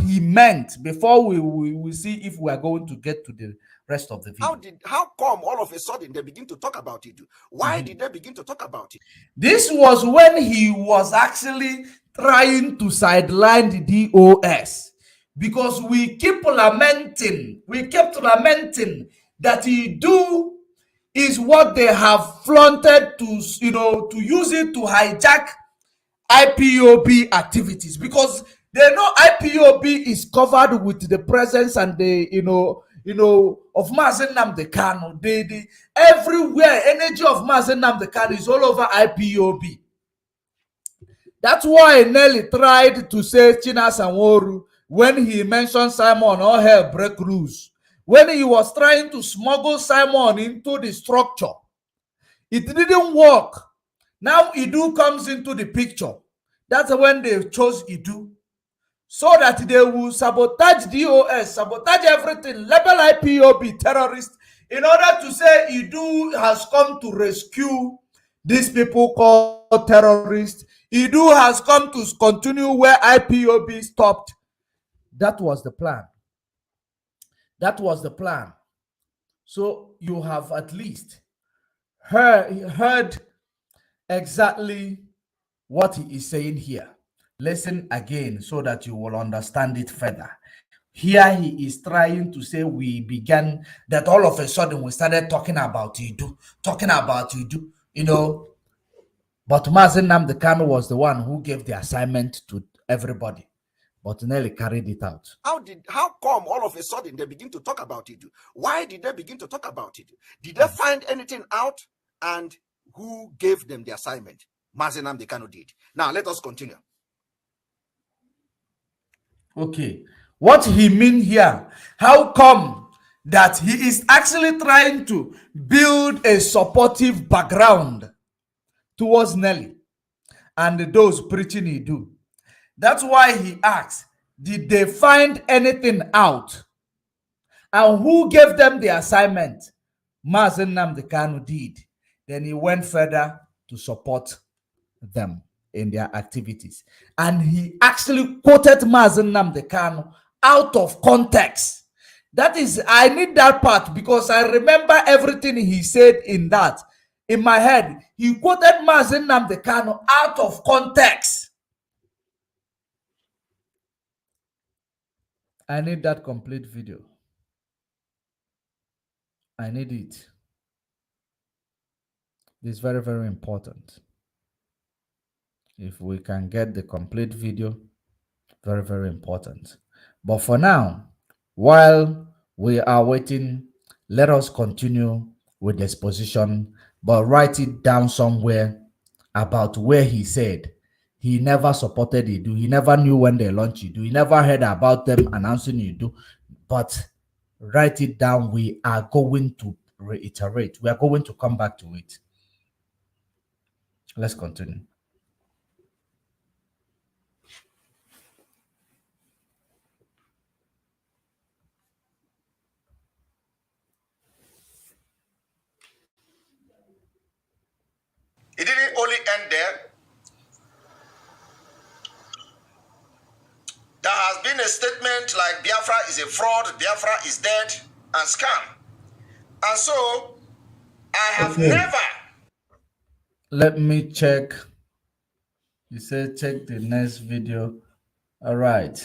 he meant before we see if we are going to get to the rest of the video. How come all of a sudden they begin to talk about it? Why did they begin to talk about it? This was when he was actually trying to sideline the DOS, because we kept lamenting that Idu is what they have flaunted to use it to hijack IPOB activities, because they know IPOB is covered with the presence and the of Mazen Nnamdi Kanu. The everywhere energy of Mazen Nnamdi Kanu is all over IPOB. That's why Nelly tried to say China Sanworu when he mentioned Simon, all hell break loose. When he was trying to smuggle Simon into the structure, it didn't work. Now Idu comes into the picture. That's when they chose Idu, so that they will sabotage DOS, sabotage everything, label IPOB terrorists, in order to say Idu has come to rescue these people called terrorists. Idu has come to continue where IPOB stopped. That was the plan. That was the plan. So you have at least heard exactly what he is saying here. Listen again so that you will understand it further. Here he is trying to say we began, that all of a sudden we started talking about Idu, But Mazen Nnamdi Kanu was the one who gave the assignment to everybody. But Nelly carried it out. How come all of a sudden they begin to talk about it? Why did they begin to talk about it? Did they find anything out? And who gave them the assignment? Mazen Nnamdi Kanu did. Now let us continue. Okay. What he mean here? How come that he is actually trying to build a supportive background towards Nelly and those preaching he do. That's why he asks, did they find anything out? And who gave them the assignment? Mazen Nnamdi Kanu did. Then he went further to support them in their activities. And he actually quoted Mazen Nnamdi Kanu out of context. That is, I need that part because I remember everything he said in that. In my head, he quoted Mazen Nnamdi Kanu out of context. I need that complete video. I need it. It's very, very important. If we can get the complete video, very, very important. But for now, while we are waiting, let us continue with the exposition, but write it down somewhere about where he said he never supported Idu. He never knew when they launched Idu. He never heard about them announcing Idu. But write it down. We are going to reiterate. We are going to come back to it. Let's continue. It didn't only end there. There has been a statement like Biafra is a fraud, Biafra is dead, and scam. And so, I have never... Let me check. You said check the next video. All right.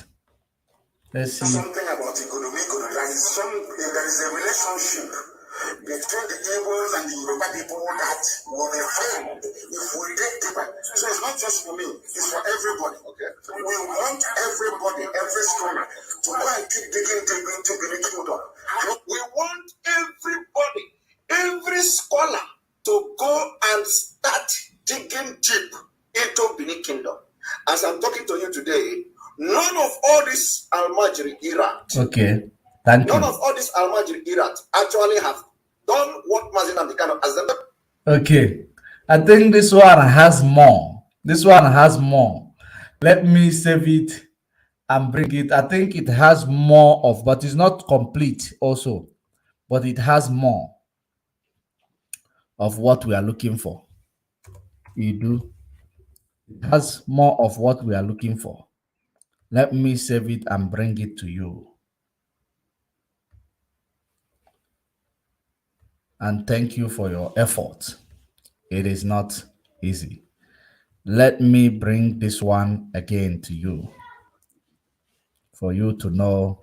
Let's see. Something about economy. There is a relationship between the Igbos and the Yoruba people that will be found if we dig deeper. So it's not just for me, it's for everybody. Okay. We want everybody, every scholar, to go and keep digging deep into the kingdom. We want everybody, every scholar, to go and start digging deep into Benin Kingdom. As I'm talking to you today, none of all this Almajiri Iraq. Okay, thank you. None of all this Almajiri Iraq actually have done what Mazen Nnamdi Kanu has done. Okay, I think this one has more. This one has more. Let me save it and bring it. I think it has more of, but it's not complete also, but it has more of what we are looking for. You do. It has more of what we are looking for. Let me save it and bring it to you. And thank you for your effort. It is not easy. Let me bring this one again to you for you to know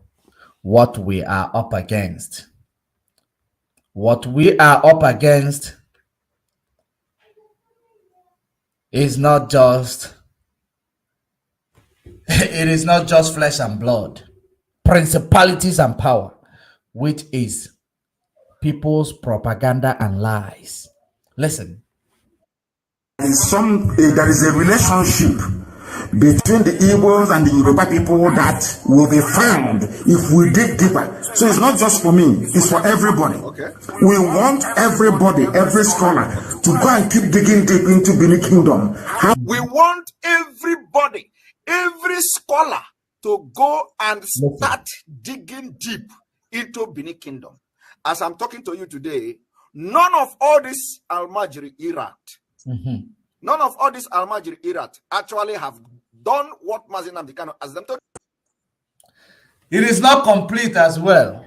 what we are up against. What we are up against is not just it is not just flesh and blood, principalities and power, which is people's propaganda and lies. Listen. There is a relationship between the Igbos and the Yoruba people that will be found if we dig deeper. So it's not just for me, it's for everybody. Okay. We want everybody, every scholar, to go and keep digging deep into Benin Kingdom. We want everybody, every scholar, to go and start digging deep into Benin Kingdom. As I'm talking to you today, none of all this Almajiri Iraq, none of all this Almajiri Iraq actually have done what Mazen Nnamdi Kanu has them to. It is not complete as well.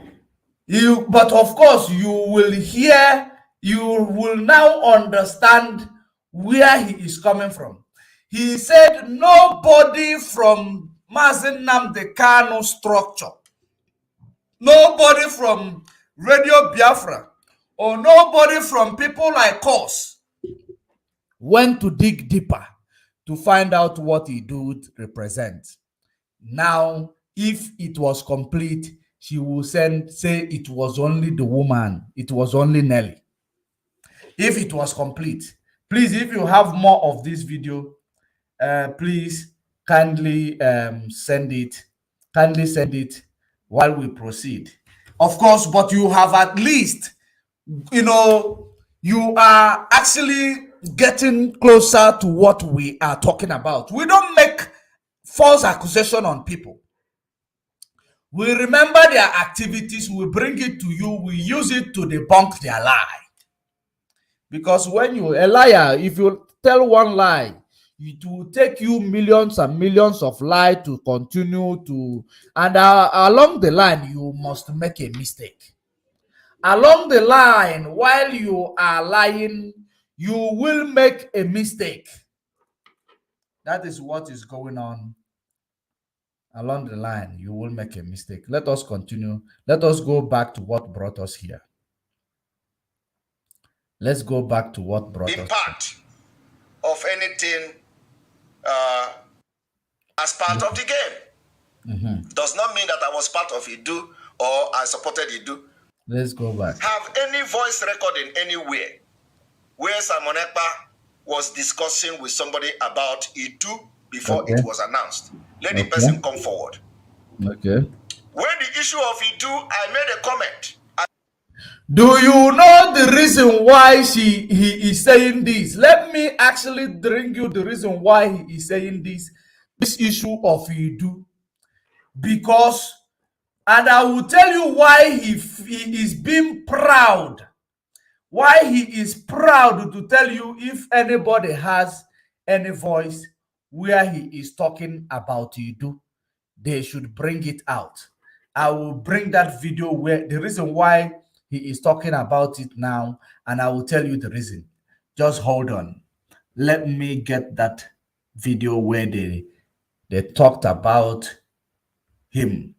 But of course, you will hear, you will now understand where he is coming from. He said nobody from Mazen Nnamdi Kanu structure, nobody from Radio Biafra, or nobody from people like us went to dig deeper to find out what he would represent. Now, if it was complete, she will say it was only the woman, it was only Nelly. If it was complete, please, if you have more of this video, please kindly send it while we proceed. Of course, but you have at least, you are actually getting closer to what we are talking about. We don't make false accusation on people. We remember their activities, we bring it to you, we use it to debunk their lie. Because when you're a liar, if you tell one lie, it will take you millions and millions of lies to continue to, and along the line, you must make a mistake. Along the line, while you are lying, you will make a mistake. That is what is going on. Along the line, you will make a mistake. Let us continue. Let us go back to what brought us here. Let's go back to what brought us. Part of anything as part of the game. Does not mean that I was part of Idu or I supported Idu. Let's go back. Have any voice recording anywhere where Simon Ekpa was discussing with somebody about Idu before it was announced? Let the person come forward. Okay. When the issue of Idu, I made a comment. Do you know the reason why he is saying this? Let me actually bring you the reason why he is saying this issue of Idu. Because, and I will tell you why he is being proud. Why he is proud to tell you if anybody has any voice where he is talking about Idu, they should bring it out. I will bring that video where the reason why he is talking about it now, and I will tell you the reason. Just hold on. Let me get that video where they talked about him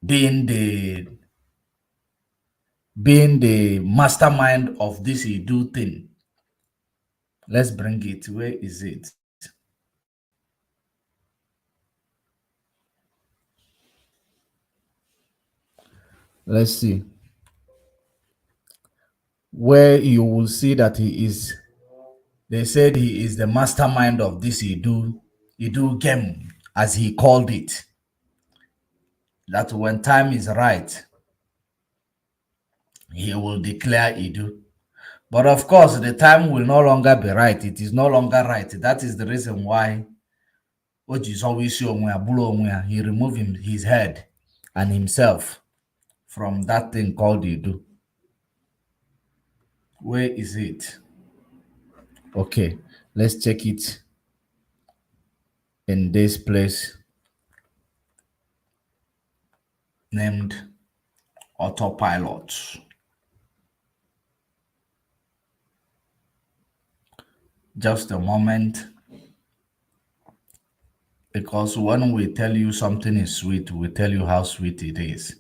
being the mastermind of this Idu thing. Let's bring it. Where is it? Let's see. Where you will see that he is, they said he is the mastermind of this Idu game, as he called it. That when time is right, he will declare Idu. But of course, the time will no longer be right. It is no longer right. That is the reason why he removed his head and himself from that thing called Idu. Where is it? Okay, let's check it in this place named Autopilot. Just a moment, because when we tell you something is sweet, we tell you how sweet it is.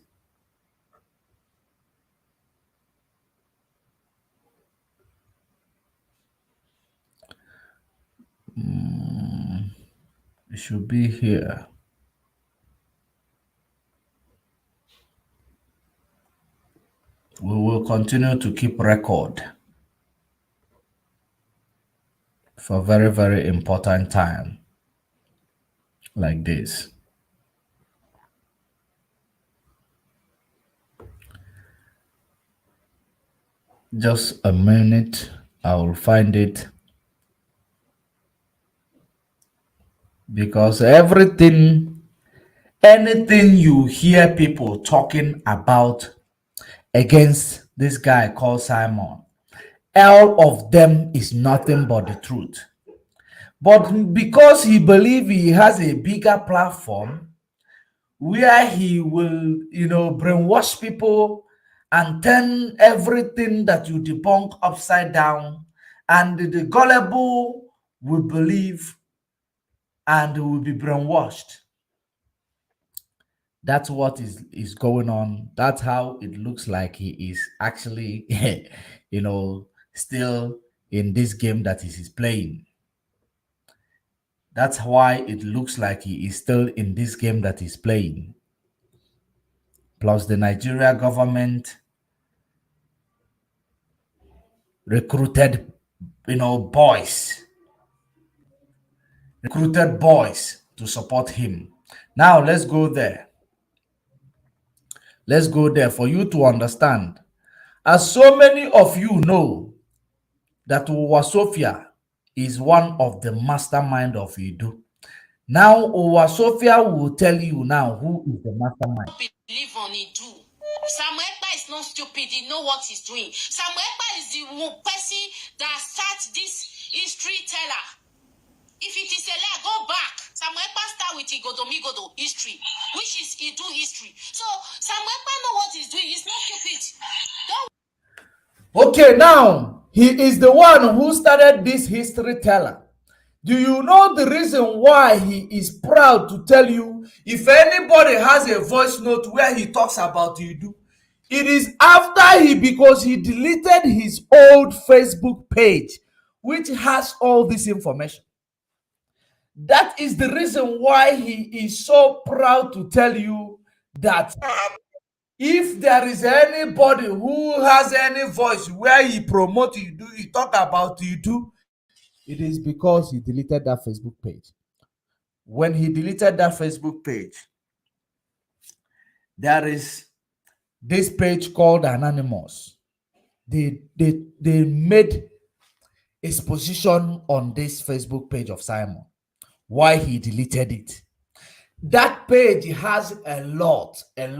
It should be here. We will continue to keep record for very, very important time like this. Just a minute, I will find it. Because anything you hear people talking about against this guy called Simon, all of them is nothing but the truth. But because he believes he has a bigger platform where he will, brainwash people and turn everything that you debunk upside down, and the gullible will believe and will be brainwashed. That's what is going on. That's how it looks like he is actually, still in this game that he is playing. That's why it looks like he is still in this game that he's playing. Plus the Nigeria government recruited, boys to support him. Now let's go there. Let's go there for you to understand. As so many of you know that Uwa Sophia is one of the mastermind of Idu. Now Uwa Sophia will tell you now who is the mastermind. Believe on Idu. Samuel Ekpa is not stupid. He know what he's doing. Samuel Ekpa is the person that starts this history teller. If it is a lie, go back. Samuel Ekpa start with Igodomigodo history, which is Idu history. So Samuel Ekpa know what he's doing. He's not stupid. Okay, now he is the one who started this history teller. Do you know the reason why he is proud to tell you? If anybody has a voice note where he talks about Idu, it is after because he deleted his old Facebook page, which has all this information. That is the reason why he is so proud to tell you that if there is anybody who has any voice where he promotes Idu, he talk about Idu, it is because he deleted that Facebook page. When he deleted that Facebook page, there is this page called Anonymous. They made exposition on this Facebook page of Simon. Why he deleted it. That page has a lot. It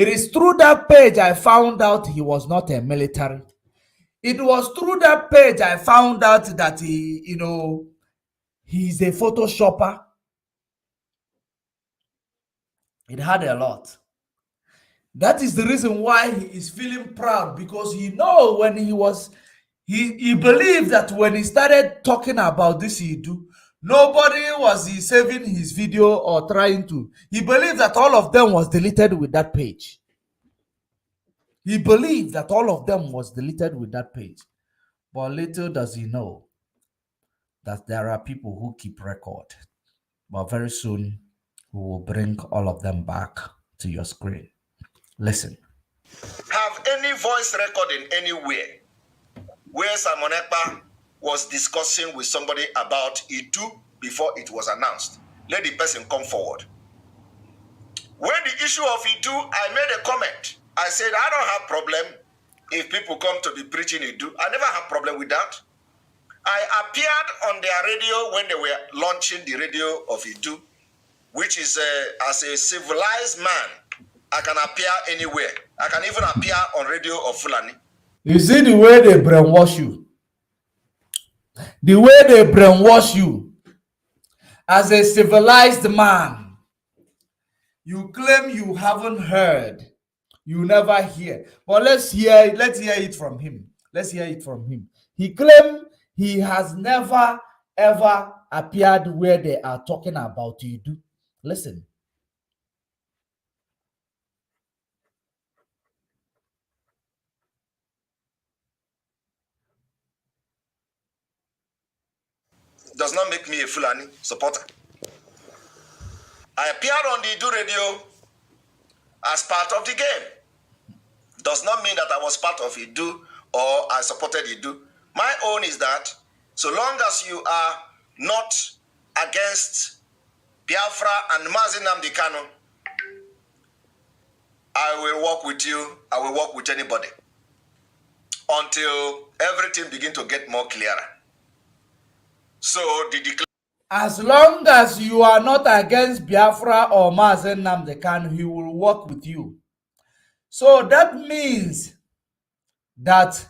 is through that page I found out he was not a military. It was through that page I found out that he's a photoshopper. It had a lot. That is the reason why he is feeling proud, because he know when he believed that when he started talking about this Idu, nobody was saving his video or trying to. He believed that all of them was deleted with that page. He believed that all of them was deleted with that page. But little does he know that there are people who keep record. But very soon, we will bring all of them back to your screen. Listen. Have any voice recording anywhere where Simon Ekpa was discussing with somebody about Idu before it was announced? Let the person come forward. When the issue of Idu, I made a comment. I said, I don't have problem if people come to be preaching Idu. I never have problem with that. I appeared on their radio when they were launching the radio of Idu, which is as a civilized man, I can appear anywhere. I can even appear on radio of Fulani. You see the way they brainwash you? The way they brainwash you as a civilized man. You claim you haven't heard. You never hear. But let's hear it from him. Let's hear it from him. He claimed he has never ever appeared where they are talking about Idu. Listen. Does not make me a Fulani supporter. I appeared on the Idu radio as part of the game. Does not mean that I was part of Idu or I supported Idu. My own is that so long as you are not against Biafra and Mazi Nnamdi Kanu, I will work with you. I will work with anybody until everything begins to get more clearer. So as long as you are not against Biafra or Mazi Nnamdi Kanu, he will work with you. So that means that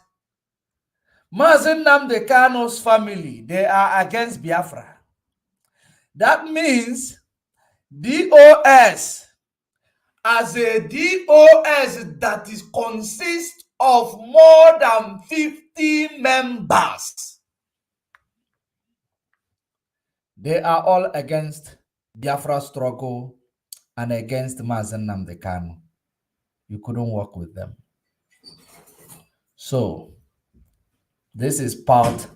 Mazi Nnamdi Kanu's family, they are against Biafra. That means DOS, as a DOS that is consists of more than 50 members, they are all against Biafra struggle and against Mazi Nnamdi Kanu. You couldn't work with them. So this is part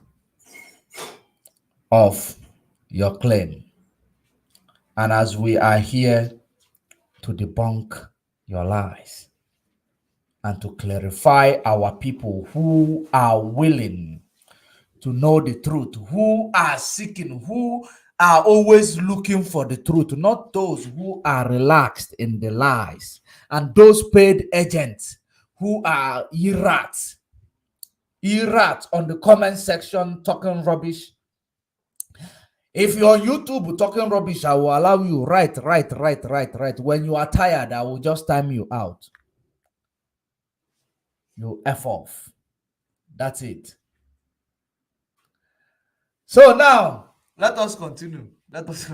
of your claim. And as we are here to debunk your lies and to clarify our people who are willing to know the truth, who are seeking, who are always looking for the truth, not those who are relaxed in the lies, and those paid agents who are irats on the comment section talking rubbish. If you're on YouTube talking rubbish, I will allow you. Right. When you are tired, I will just time you out. You F off. That's it. So now, let us continue. What's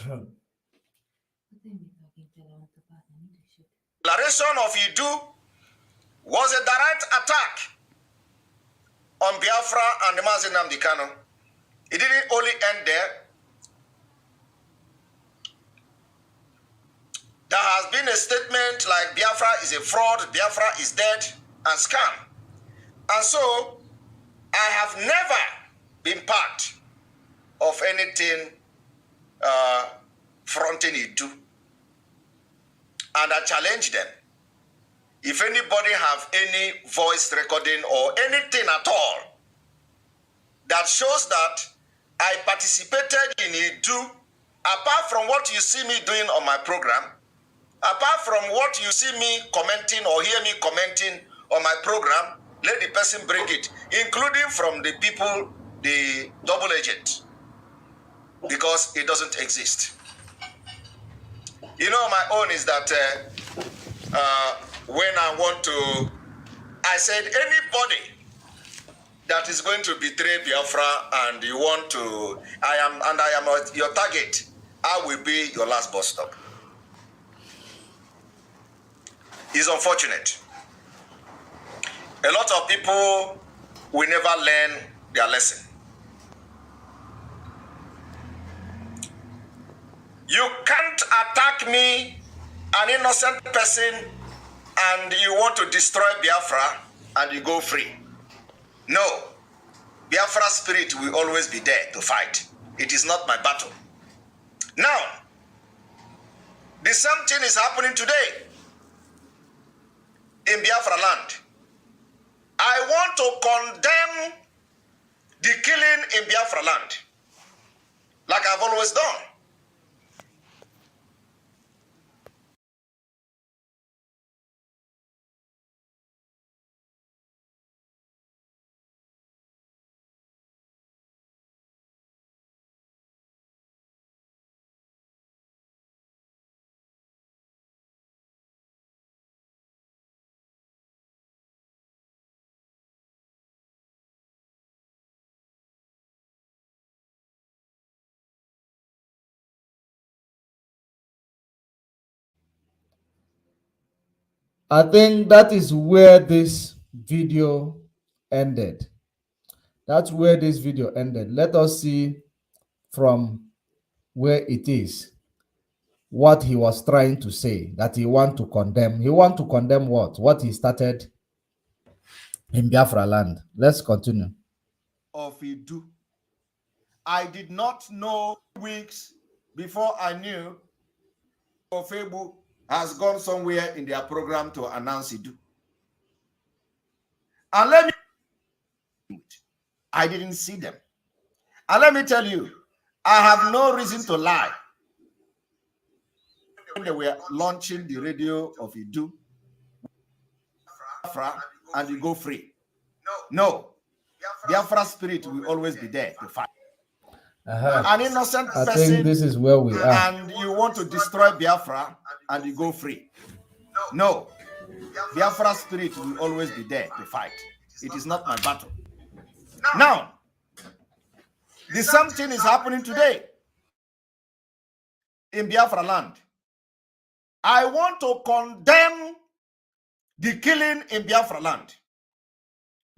wrong? Declaration of Idu was a direct attack on Biafra and the Mazi Nnamdi Kanu. It didn't only end there. There has been a statement like Biafra is a fraud, Biafra is dead, and scam. And so, I have never been part of anything fronting Idu. And I challenge them. If anybody have any voice recording or anything at all that shows that I participated in Idu, apart from what you see me doing on my program, apart from what you see me commenting or hear me commenting on my program, let the person bring it, including from the people, the double agent, because it doesn't exist. You know, my own is that when I want to, I said anybody that is going to betray Biafra and you want to, I am your target, I will be your last bus stop. It's unfortunate. A lot of people will never learn their lesson. You can't attack me, an innocent person, and you want to destroy Biafra and you go free. No. Biafra's spirit will always be there to fight. It is not my battle. Now, the same thing is happening today in Biafra land. I want to condemn the killing in Biafra land, like I've always done. I think that is where this video ended. That's where this video ended. Let us see from where it is what he was trying to say, that he want to condemn. He want to condemn what? What he started in Biafra land. Let's continue. Of Idu. I did not know weeks before I knew Ofebu has gone somewhere in their program to announce Idu. And let me, I didn't see them. And let me tell you, I have no reason to lie. When they were launching the radio of Idu, Biafra, and you go free. No. Biafra spirit will always be there to fight. An innocent I person, think this is where we are. and you want to destroy Biafra and you go free. No. Biafra spirit will always be there to fight. It is not my battle. Now, the same thing is happening today in Biafra land. I want to condemn the killing in Biafra land,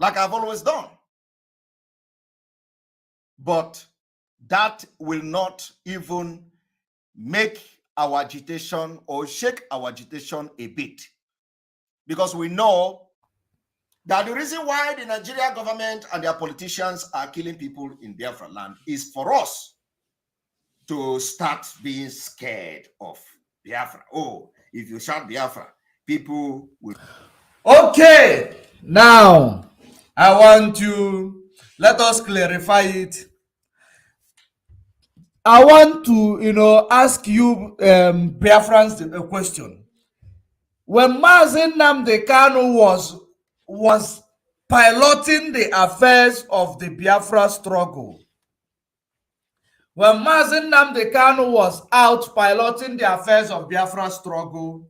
like I've always done. But that will not even make our agitation or shake our agitation a bit. Because we know that the reason why the Nigerian government and their politicians are killing people in Biafra land is for us to start being scared of Biafra. Oh, if you shout Biafra, people will. Okay, now I want to let us clarify it I want to, ask you, Biafrans, a question. When Mazi Nnamdi Kanu was piloting the affairs of the Biafra struggle, when Mazi Nnamdi Kanu was out piloting the affairs of Biafra struggle,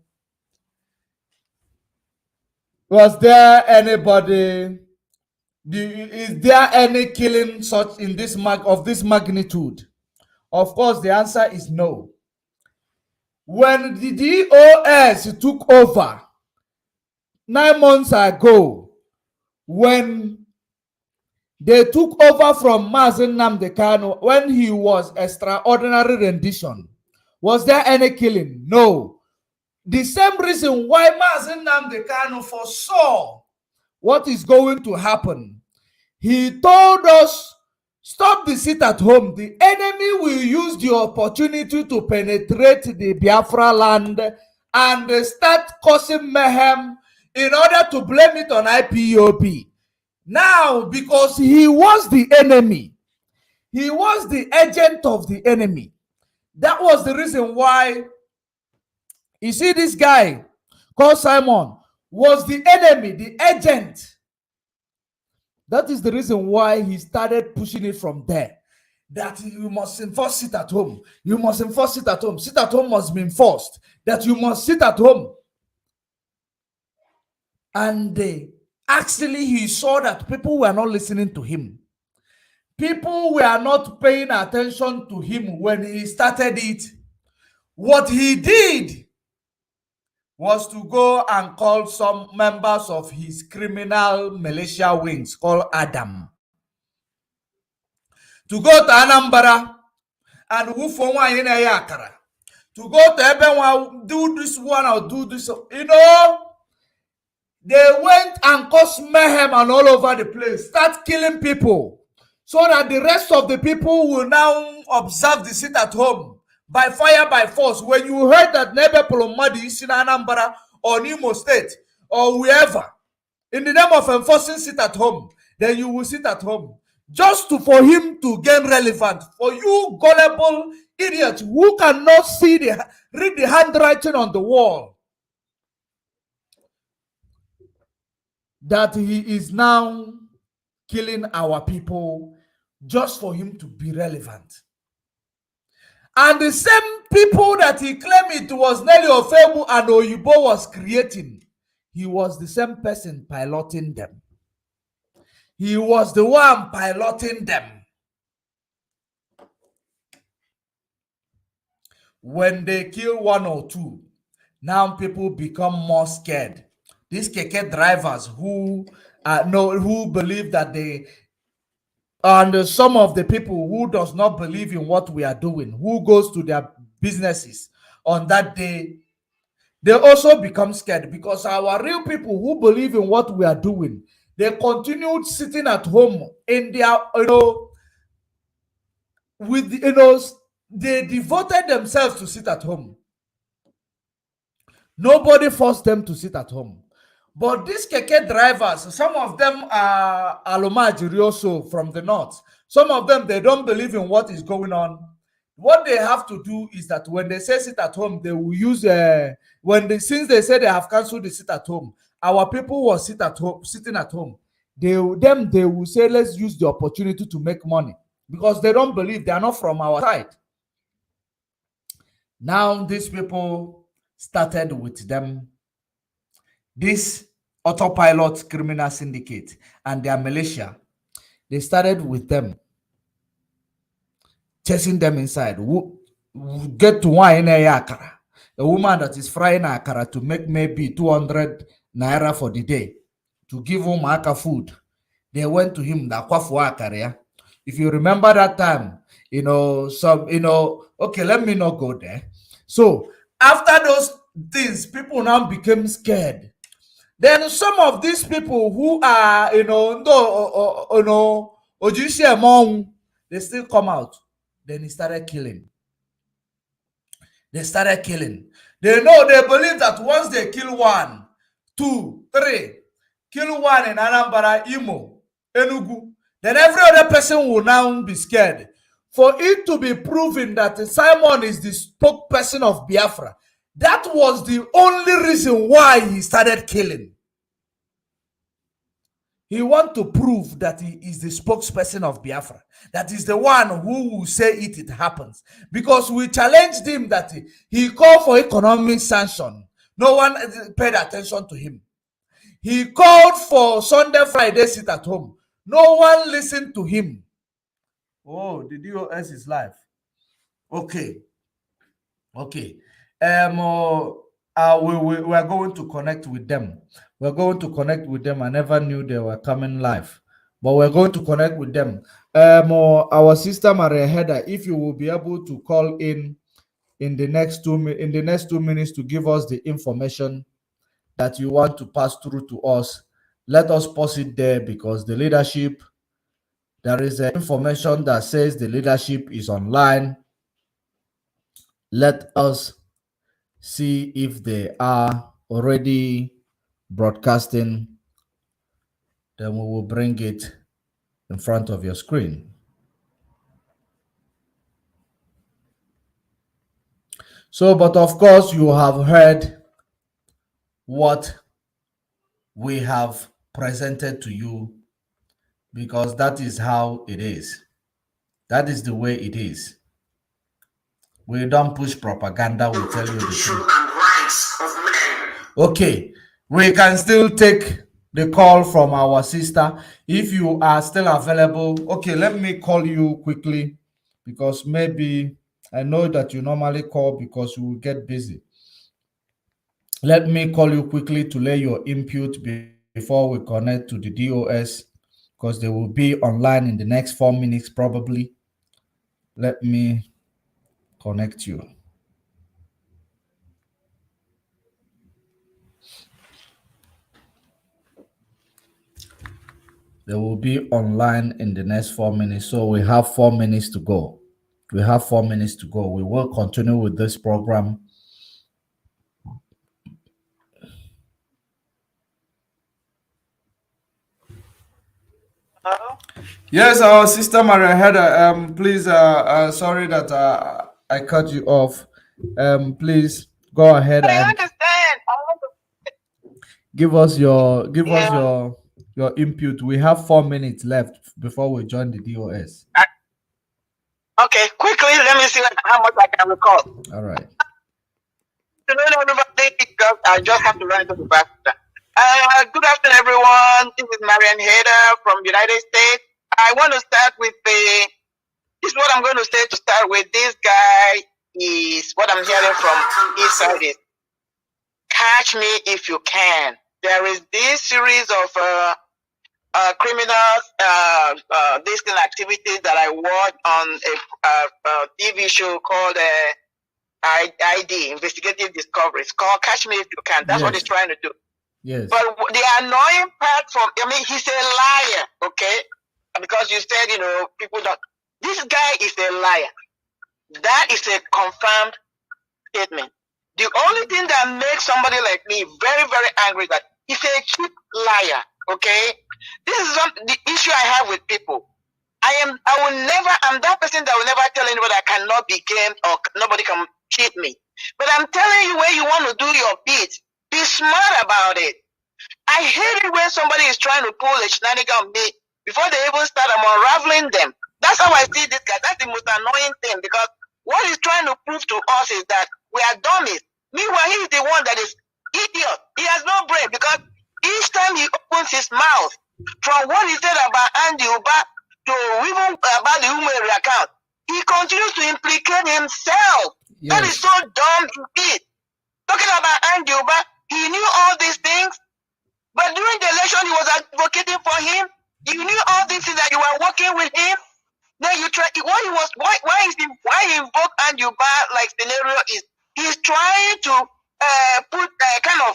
was there anybody? Is there any killing such in this of this magnitude? Of course, the answer is no. When the DOS took over 9 months ago, when they took over from Mazi Nnamdi Kanu, when he was extraordinary rendition, was there any killing? No. The same reason why Mazi Nnamdi Kanu foresaw what is going to happen. He told us, stop the sit at home. The enemy will use the opportunity to penetrate the Biafra land and start causing mayhem in order to blame it on IPOB. Now, because he was the enemy, he was the agent of the enemy. That was the reason why, you see, this guy called Simon was the enemy, the agent. That is the reason why he started pushing it from there. That you must enforce sit at home. You must enforce sit at home. Sit at home must be enforced. That you must sit at home. And actually, he saw that people were not listening to him. People were not paying attention to him when he started it. What he did was to go and call some members of his criminal militia wings called Adam to go to Anambra and to go to Ebenwa, do this one or do this. They went and caused mayhem and all over the place, start killing people, so that the rest of the people will now observe the sit at home. By fire, by force. When you heard that Nebe Polomadi is in Anambra or Imo State or wherever, in the name of enforcing sit at home, then you will sit at home. Just for him to gain relevance. For you gullible idiots who cannot read the handwriting on the wall, that he is now killing our people just for him to be relevant. And the same people that he claimed it was Nelly Ofebu and Oyibo was creating, he was the same person piloting them. He was the one piloting them. When they kill one or two, now people become more scared. These keke drivers who believe that they, and some of the people who does not believe in what we are doing, who goes to their businesses on that day, they also become scared, because our real people who believe in what we are doing, they continued sitting at home in their, they devoted themselves to sit at home. Nobody forced them to sit at home. But these keke drivers, some of them are Alomajiri from the north. Some of them, they don't believe in what is going on. What they have to do is that when they say sit at home, they will use since they say they have cancelled the sit at home, our people were sitting at home. They will say, let's use the opportunity to make money, because they don't believe, they are not from our side. Now these people started with them. This Autopilot criminal syndicate and their militia, they started with them, chasing them inside. Get to one in a akara, a woman that is frying akara to make maybe 200 naira for the day, to give him aka food. They went to him, if you remember that time, okay, let me not go there. So after those things, people now became scared. Then some of these people who are, they still come out. Then he started killing. They started killing. They believe that once they kill 1, 2, 3, kill one in Anambra, Imo, Enugu, then every other person will now be scared. for it to be proven that Simon is the spokesperson of Biafra. That was the only reason why he started killing. He wants to prove that he is the spokesperson of Biafra. That is the one who will say it happens. Because we challenged him that he called for economic sanction. No one paid attention to him. He called for Sunday, Friday, sit at home. No one listened to him. Oh, the DOS is live. Okay. Okay. We are going to connect with them. We're going to connect with them. I never knew they were coming live, but we're going to connect with them. Our sister Maria Heda, if you will be able to call in the next 2 minutes to give us the information that you want to pass through to us, let us pause it there, because the leadership, there is information that says the leadership is online. Let us see if they are already broadcasting. Then we will bring it in front of your screen. So, but of course, you have heard what we have presented to you, because that is how it is. That is the way it is. We don't push propaganda, we tell you the truth. Okay, we can still take the call from our sister. If you are still available, okay, let me call you quickly, because maybe I know that you normally call because you will get busy. Let me call you quickly to lay your input before we connect to the DOS, because they will be online in the next 4 minutes probably. Let me connect you. They will be online in the next 4 minutes. So we have 4 minutes to go. We have 4 minutes to go. We will continue with this program. Hello? Yes, our sister Maria Heda, please, sorry that I cut you off. Please go ahead I and understand. give us your input. We have 4 minutes left before we join the DOS. Okay, quickly, let me see how much I can recall. All right. Good afternoon, everybody. I just have to run into the background. Good afternoon, everyone. This is Marian Hader from United States. I want to start with this is what I'm going to say to start with. This guy is what I'm hearing from his side is catch me if you can. There is this series of criminal this kind of activities that I watched on a TV show called ID, Investigative Discovery. It's called Catch Me If You Can. That's what he's trying to do. Yes. But the annoying part he's a liar, okay? Because you said, people don't. This guy is a liar. That is a confirmed statement. The only thing that makes somebody like me very, very angry is that he's a cheap liar, okay? This is the issue I have with people. I'm that person that will never tell anybody I cannot be gamed or nobody can cheat me. But I'm telling you where you want to do your bit. Be smart about it. I hate it when somebody is trying to pull a shenanigan on me before they even start. I'm unraveling them. That's how I see this guy. That's the most annoying thing, because what he's trying to prove to us is that we are dummies. Meanwhile, he's the one that is idiot. He has no brain, because each time he opens his mouth, from what he said about Andy Uba to even about the Umeri account, he continues to implicate himself. Yes. That is so dumb indeed. Talking about Andy Uba, he knew all these things, but during the election he was advocating for him. You knew all these things that you were working with him. Then you try. Why he invoked Andy Uba like scenario is he's trying to put kind of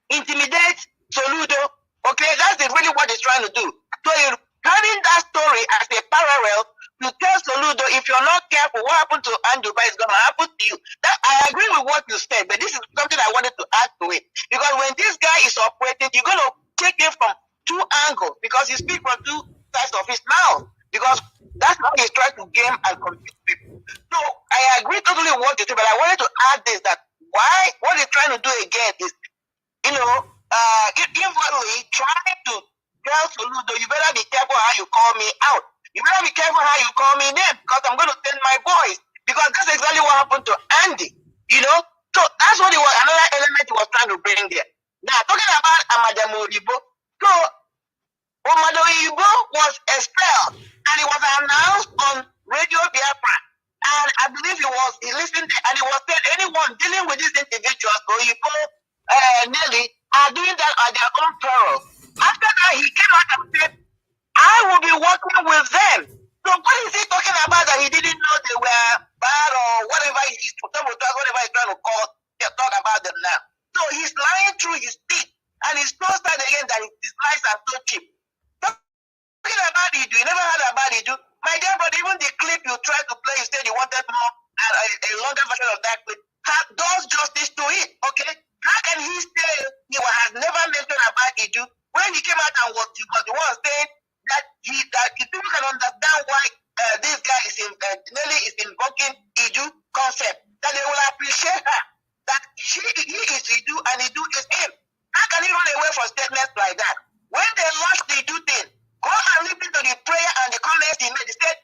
intimidate Soludo. Okay, that's really what he's trying to do. So you're having that story as a parallel to tell Soludo, if you're not careful, what happened to Andrew is going to happen to you. That I agree with what you said, but this is something I wanted to add to it. Because when this guy is operating, you're going to take it from two angles, because he speaks from two sides of his mouth. Because That's how he's trying to game and confuse people. So I agree totally with what you say, but I wanted to add this, that what he's trying to do again is, inwardly trying to tell Soludo, you better be careful how you call me out. You better be careful how you call me name, because I'm going to send my boys. Because that's exactly what happened to Andy, So that's what another element he was trying to bring there. Now, talking about Amadou Ibo, so Amadou Ibo was expelled, and it was announced on Radio Biafran. And I believe he listened, and he was saying anyone dealing with these individuals, Oyibo, Nelly, are doing that at their own peril. After that, he came out and said, I will be working with them. So what is he talking about that he didn't know they were bad or whatever he's trying to talk about them now? So he's lying through his teeth, and he's so sad again that his lies are so cheap. Talking about Idu, you never heard about Idu. My dear brother, even the clip you tried to play, you said you wanted more, a longer version of that clip, does justice to it, okay? How can he say he has never mentioned about Idu when he came out and was the one saying that if people can understand why this guy Nelly is invoking Idu concept, that they will appreciate her, that he is Idu and Idu is him. How can he run away from statements like that? When they launched the Idu thing, go and listen to the prayer and the comments he made. He said,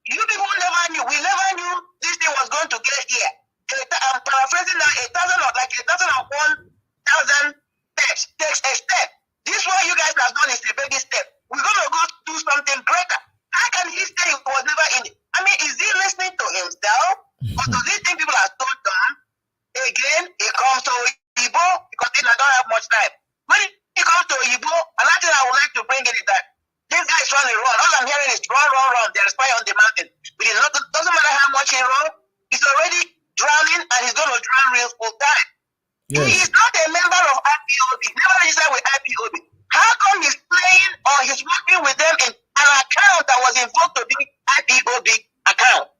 you people never knew, we never knew this thing was going to get here. I'm paraphrasing now, 1,001,000 steps takes a step. This one you guys have done is a baby step. We're going to go do something greater. How can he say he was never in it? I mean, is he listening to himself? Or does he think people are so dumb? Again, he comes to Igbo because I don't have much time. When he comes to Igbo, another thing I would like to bring in is that this guy is trying to run. All I'm hearing is run. There is fire on the mountain. But it doesn't matter how much he runs, he's already drowning and he's going to drown real full time. Yes. He is not a member of IPOB. Never registered with IPOB. How come he's playing or he's working with them in an account that was invoked to be IPOB account?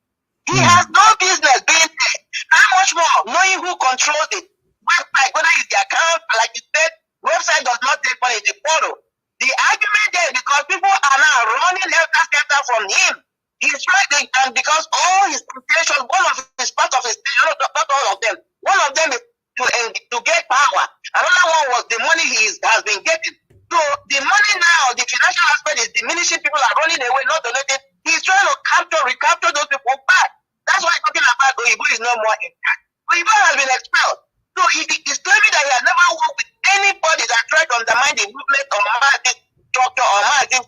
He has no business being there. How much more knowing who controls it? Website, whether it's the account, like you said, website does not take money, it's a portal. The argument there is because people are now running helter-skelter from him. He's right, and because all his intentions, one of his part of his, not all of them, one of them is to get power. Another one was the money he has been getting. So the money now, the financial aspect is diminishing. People are running away, not donating. He's trying to recapture those people back. That's why talking about Oyibo is no more intact. Oyibo has been expelled. So he's claiming that he has never worked with anybody that tried to undermine the movement or market structure or market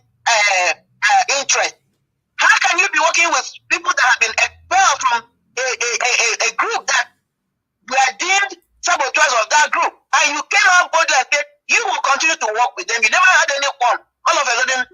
interest. How can you be working with people that have been expelled from a group that were deemed saboteurs of that group? And you came out boldly and said you will continue to work with them. You never had anyone. All of a sudden,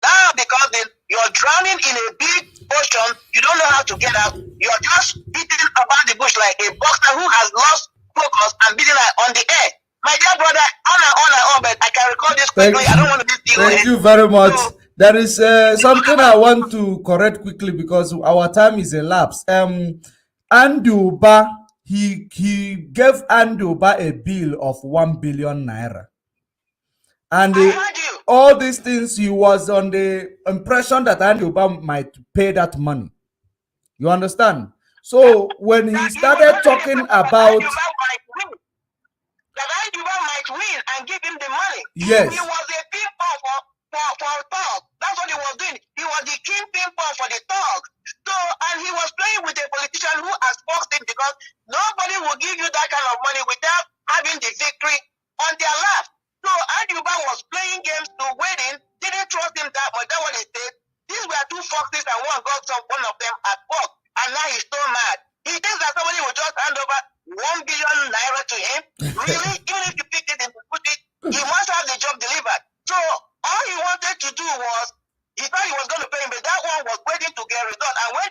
now because you're drowning in a big ocean, you don't know how to get out. You're just beating about the bush like a boxer who has lost focus and beating on the air. My dear brother, on, but I can record this quickly. I don't want to miss you. Thank you very much. So, there is something I want to correct quickly because our time is elapsed. Andy Uba, he gave Andy Uba a bill of 1 billion naira. And all these things, he was on the impression that Andy Uba might pay that money. You understand? So when he started talking about that Andy Uba might win and give him the money. Yes. He was a ping-pong for talk. That's what he was doing. He was the king ping-pong for the talk. So, and he was playing with a politician who has forced him because nobody will give you that kind of money without having the victory on their lap. So Andy Uba was playing games to win, didn't trust him that much. That's what he said. These were two foxes and one got one of them at work. And now he's so mad. He thinks that somebody will just hand over 1 billion naira to him. Really? Even if you pick it and put it, he must have the job delivered. So all he wanted to do was, he thought he was going to pay him, but that one was waiting to get result. And when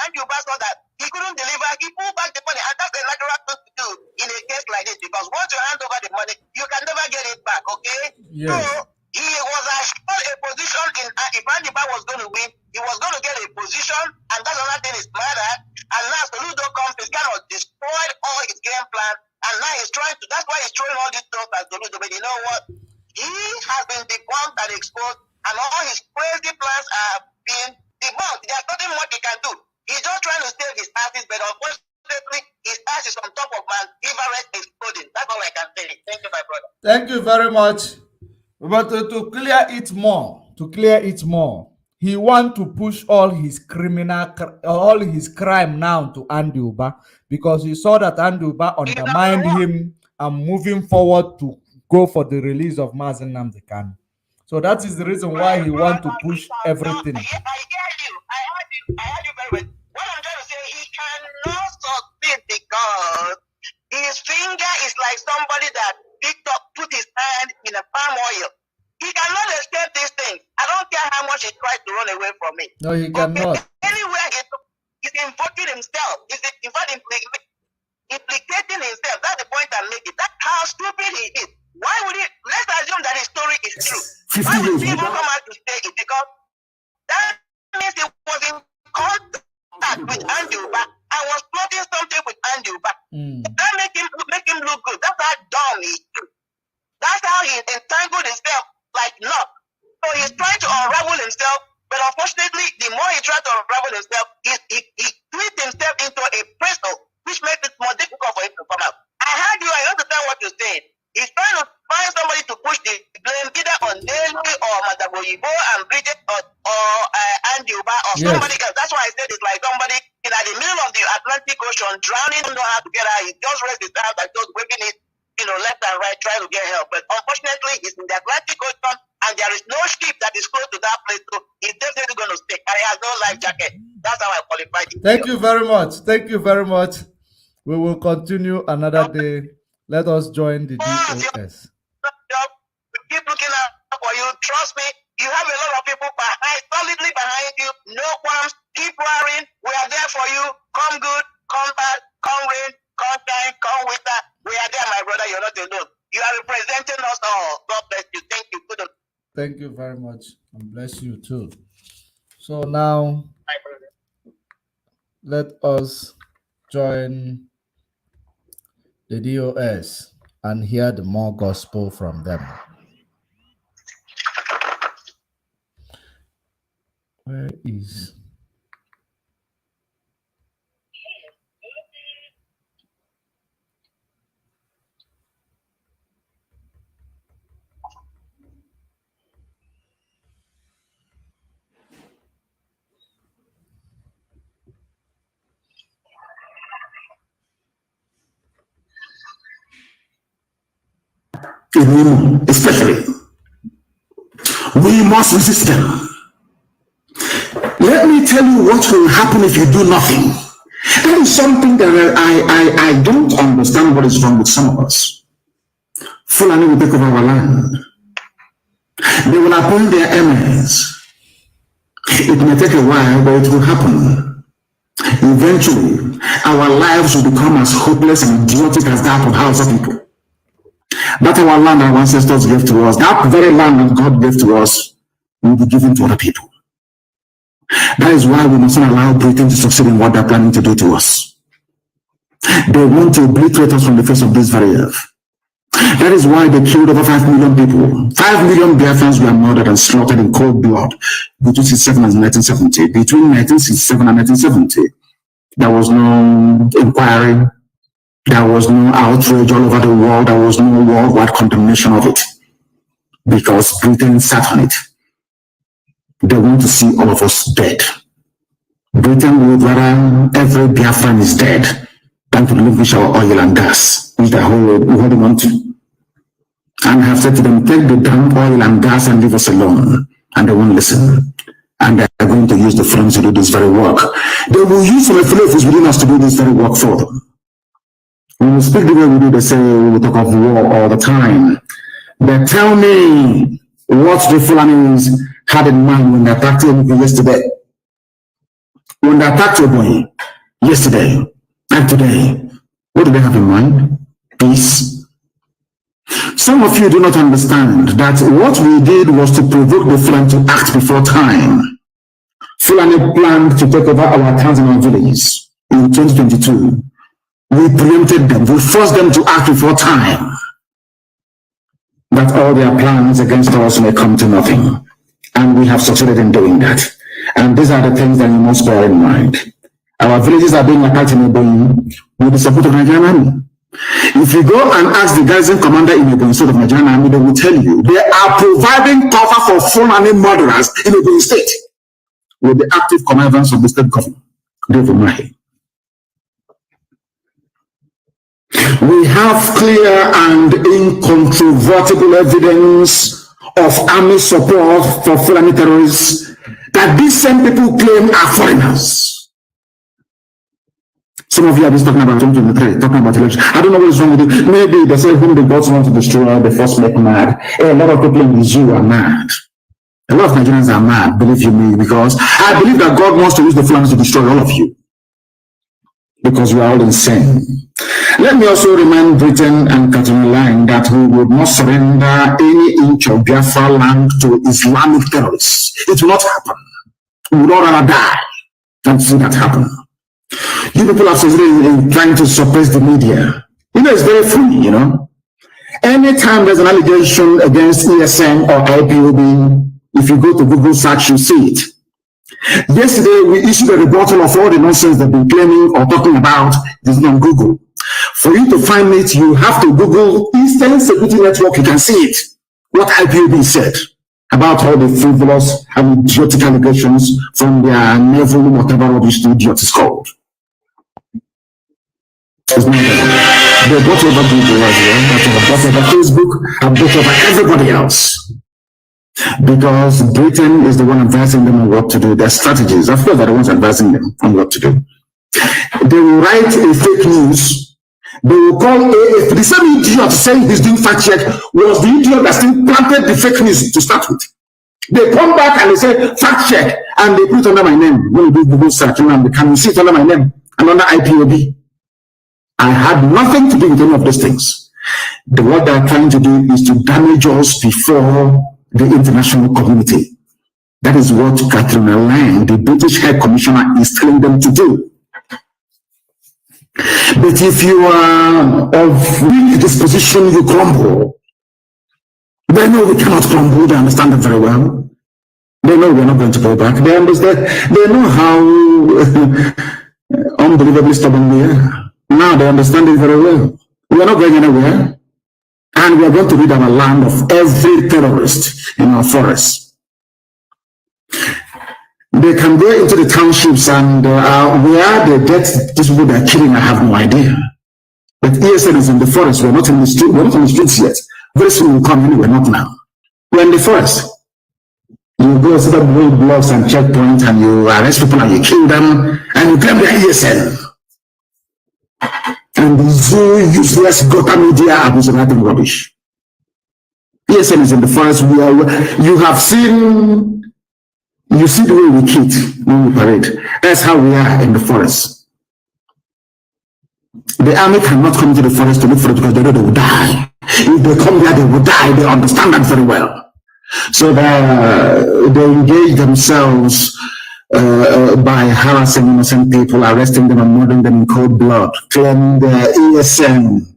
Andy Uba saw that he couldn't deliver, he pulled back the money. And that's a natural thing to do in a case like this, because once you hand over the money, you can never get it back, okay? Yes. So he was assured a position in, if Andy Uba was going to win, he was going to get a position, and that's another thing he's mad at. And now Soludo comes, he's kind of destroyed all his game plan, and now he's trying to, that's why he's throwing all these stuff at Soludo. But you know what? He has been debunked and exposed, and all his crazy plans have been debunked. They are Thank you very much. But to clear it more, he want to push all his crime now to Andy Uba, because he saw that Andy Uba undermined him and moving forward to go for the release of Mazi Nnamdi Kanu. So that is the reason why he want to push everything. I hear you. I heard you very well. What I'm trying to say, he cannot succeed because his finger is like somebody that put his hand in a palm oil. He cannot escape these things. I don't care how much he tries to run away from it. No, he cannot. Anywhere he's invoking himself. He's in fact implicating himself. That's the point I'm making. That's how stupid he is. Why would he? Let's assume that his story is true. Why would he even come out to say it? Because that means he was in contact with Andy Uba and was plotting something with Andy Uba. That make him look good. That's how dumb he is. That's how he entangled himself like not. So he's trying to unravel himself, but unfortunately, the more he tries to unravel himself, he twists himself into a prison, which makes it more difficult for him to come out. I heard you. I understand what you're saying. He's trying to find somebody to push the blame either on Nelly or Madam Oyibo and Bridget or Andy Uba or somebody else. That's why I said it's like somebody in the middle of the Atlantic Ocean drowning, don't know how to get out. He just raised his hand and just waving it, left and right, trying to get help. But unfortunately, he's in the Atlantic Ocean and there is no ship that is close to that place. So he's definitely going to stick. And he has no life jacket. That's how I qualified it. Thank you very much. Thank you very much. We will continue another day. Let us join the DOS. Keep looking out for you. Trust me, you have a lot of people solidly behind you. No qualms. Keep roaring. We are there for you. Come good, come bad, come rain, come shine, come winter. We are there, my brother. You're not alone. You are representing us all. God bless you. Thank you. Good. Thank you very much. And bless you too. So now, let us join the DOS and hear the more gospel from them. Where is especially, we must resist them. Let me tell you what will happen if you do nothing. That is something that I don't understand what is wrong with some of us. Fulani will take over our land. They will appoint their enemies. It may take a while, but it will happen. Eventually, our lives will become as hopeless and idiotic as that of Hausa people. That our land our ancestors gave to us, that very land that God gave to us, will be given to other people. That is why we must not allow Britain to succeed in what they're planning to do to us. They want to obliterate us from the face of this very earth. That is why they killed over 5 million people. 5 million Biafrans were murdered and slaughtered in cold blood between 1967 and 1970. Between 1967 and 1970, there was no inquiry. There was no outrage all over the world. There was no worldwide condemnation of it because Britain sat on it. They want to see all of us dead. Britain would rather every Biafran is dead than to relinquish our oil and gas, which they're holding on to. And I have said to them, take the damn oil and gas and leave us alone. And they won't listen. And they're going to use the French to do this very work. They will use some affiliates within us to do this very work for them. When we speak the way we do, they say we talk of war all the time. But tell me what the Fulanis had in mind when they attacked him yesterday. When they attacked your boy yesterday and today, what do they have in mind? Peace. Some of you do not understand that what we did was to provoke the Fulani to act before time. Fulani planned to take over our towns and our villages in 2022. We preempted them. We forced them to act before time. That all their plans against us may come to nothing. And we have succeeded in doing that. And these are the things that you must bear in mind. Our villages are being attacked in Ebonyi with the support of Nigerian army. If you go and ask the garrison commander in the state of Nigerian Army, they will tell you they are providing cover for Fulani murderers in the state with the active connivance of the state government. We have clear and incontrovertible evidence of army support for Fulani terrorists that these same people claim are foreigners. Some of you are just talking about 2023, talking about election. I don't know what is wrong with it. Maybe they say whom the gods want to destroy, they first make mad. A lot of people in the zoo are mad. A lot of Nigerians are mad, believe you me, because I believe that God wants to use the Fulanis to destroy all of you. Because you are all insane. Let me also remind Britain and Catherine Lang that we would not surrender any inch of Biafra land to Islamic terrorists. It will not happen. We would all rather die than see that happen. You people are trying to suppress the media. You know, it's very funny, you know. Anytime there's an allegation against ESN or IPOB, if you go to Google search, you see it. Yesterday, we issued a rebuttal of all the nonsense they've been claiming or talking about. This is on Google. For you to find it, you have to Google Eastern Security Network. You can see it. What IPOB said about all the frivolous and idiotic allegations from their naval, whatever rubbish the idiot is called. They brought over Google as well, they brought over Facebook, and brought over everybody else. Because Britain is the one advising them on what to do, their strategies. Of course, they're the ones advising them on what to do. They will write a fake news. They will call AF. The same idiot saying he's doing fact check was the idiot that still planted the fake news to start with. They come back and they say fact check, and they put it under my name. When you do Google search, and they can see it under my name and under IPOB. I had nothing to do with any of those things. What they're trying to do is to damage us before the international community. That is what Catherine Lang, the British High Commissioner, is telling them to do. But if you are of weak disposition, you crumble. They know we cannot crumble. They understand it very well. They know we're not going to go back. They understand. They know how unbelievably stubborn we are. Now they understand it very well. We are not going anywhere. And we are going to rid our land of every terrorist in our forests. They can go into the townships and where they get these people they are killing, I have no idea. But ESN is in the forest. We're not in the street. We're not on the streets yet. Very soon we'll come anyway, not now. We're in the forest. You go set up roadblocks and checkpoints and you arrest people and you kill them and you claim they're ESN. And the zoo useless gutter media are writing rubbish. ESN is in the forest. You see the way we kit when we parade. That's how we are in the forest. The army cannot come to the forest to look for it because they know they will die. If they come there, they will die. They understand that very well. So they engage themselves by harassing innocent people, arresting them and murdering them in cold blood, claiming the ESN.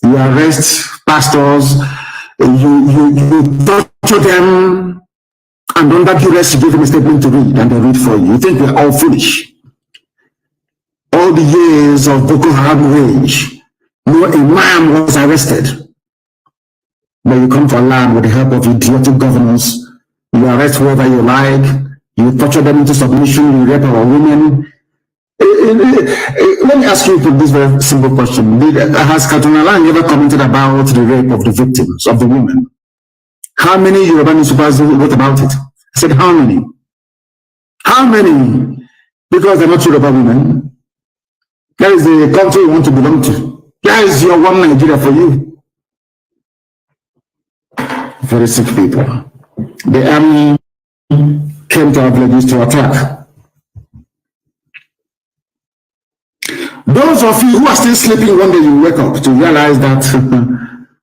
You arrest pastors, you torture them, and under duress you give them a statement to read, and they read for you. You think we're all foolish? All the years of Boko Haram rage, no imam was arrested. But you come to a land with the help of idiotic governors, you arrest whoever you like, you torture them into submission, you rape our women. Let me ask you this very simple question. Has Catherine Lang ever commented about the rape of the victims, of the women? How many Yoruba newspapers wrote about it? I said, how many? How many? Because they're not Yoruba women. That is the country you want to belong to. That is your one Nigeria for you. Very sick people. The army came to our villages to attack. Those of you who are still sleeping, one day you wake up to realize that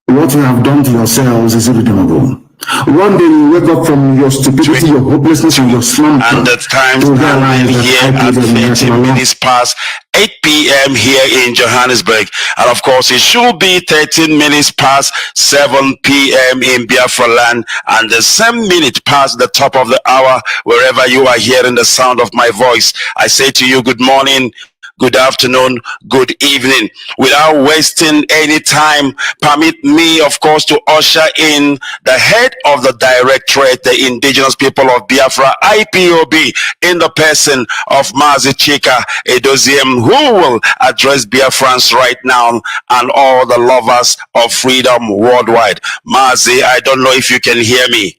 what you have done to yourselves is irredeemable. One day you wake up from your stupidity, your hopelessness, and your slumber. And the time here at 15 minutes past 8 p.m. here in Johannesburg. And of course, it should be 13 minutes past 7 p.m. in Biafra land. And the same minute past the top of the hour, wherever you are hearing the sound of my voice. I say to you, good morning, good afternoon, good evening. Without wasting any time, permit me, of course, to usher in the head of the Directorate, the Indigenous People of Biafra, IPOB, in the person of Mazi Chika Edoziem, who will address Biafrans right now and all the lovers of freedom worldwide. Mazi, I don't know if you can hear me.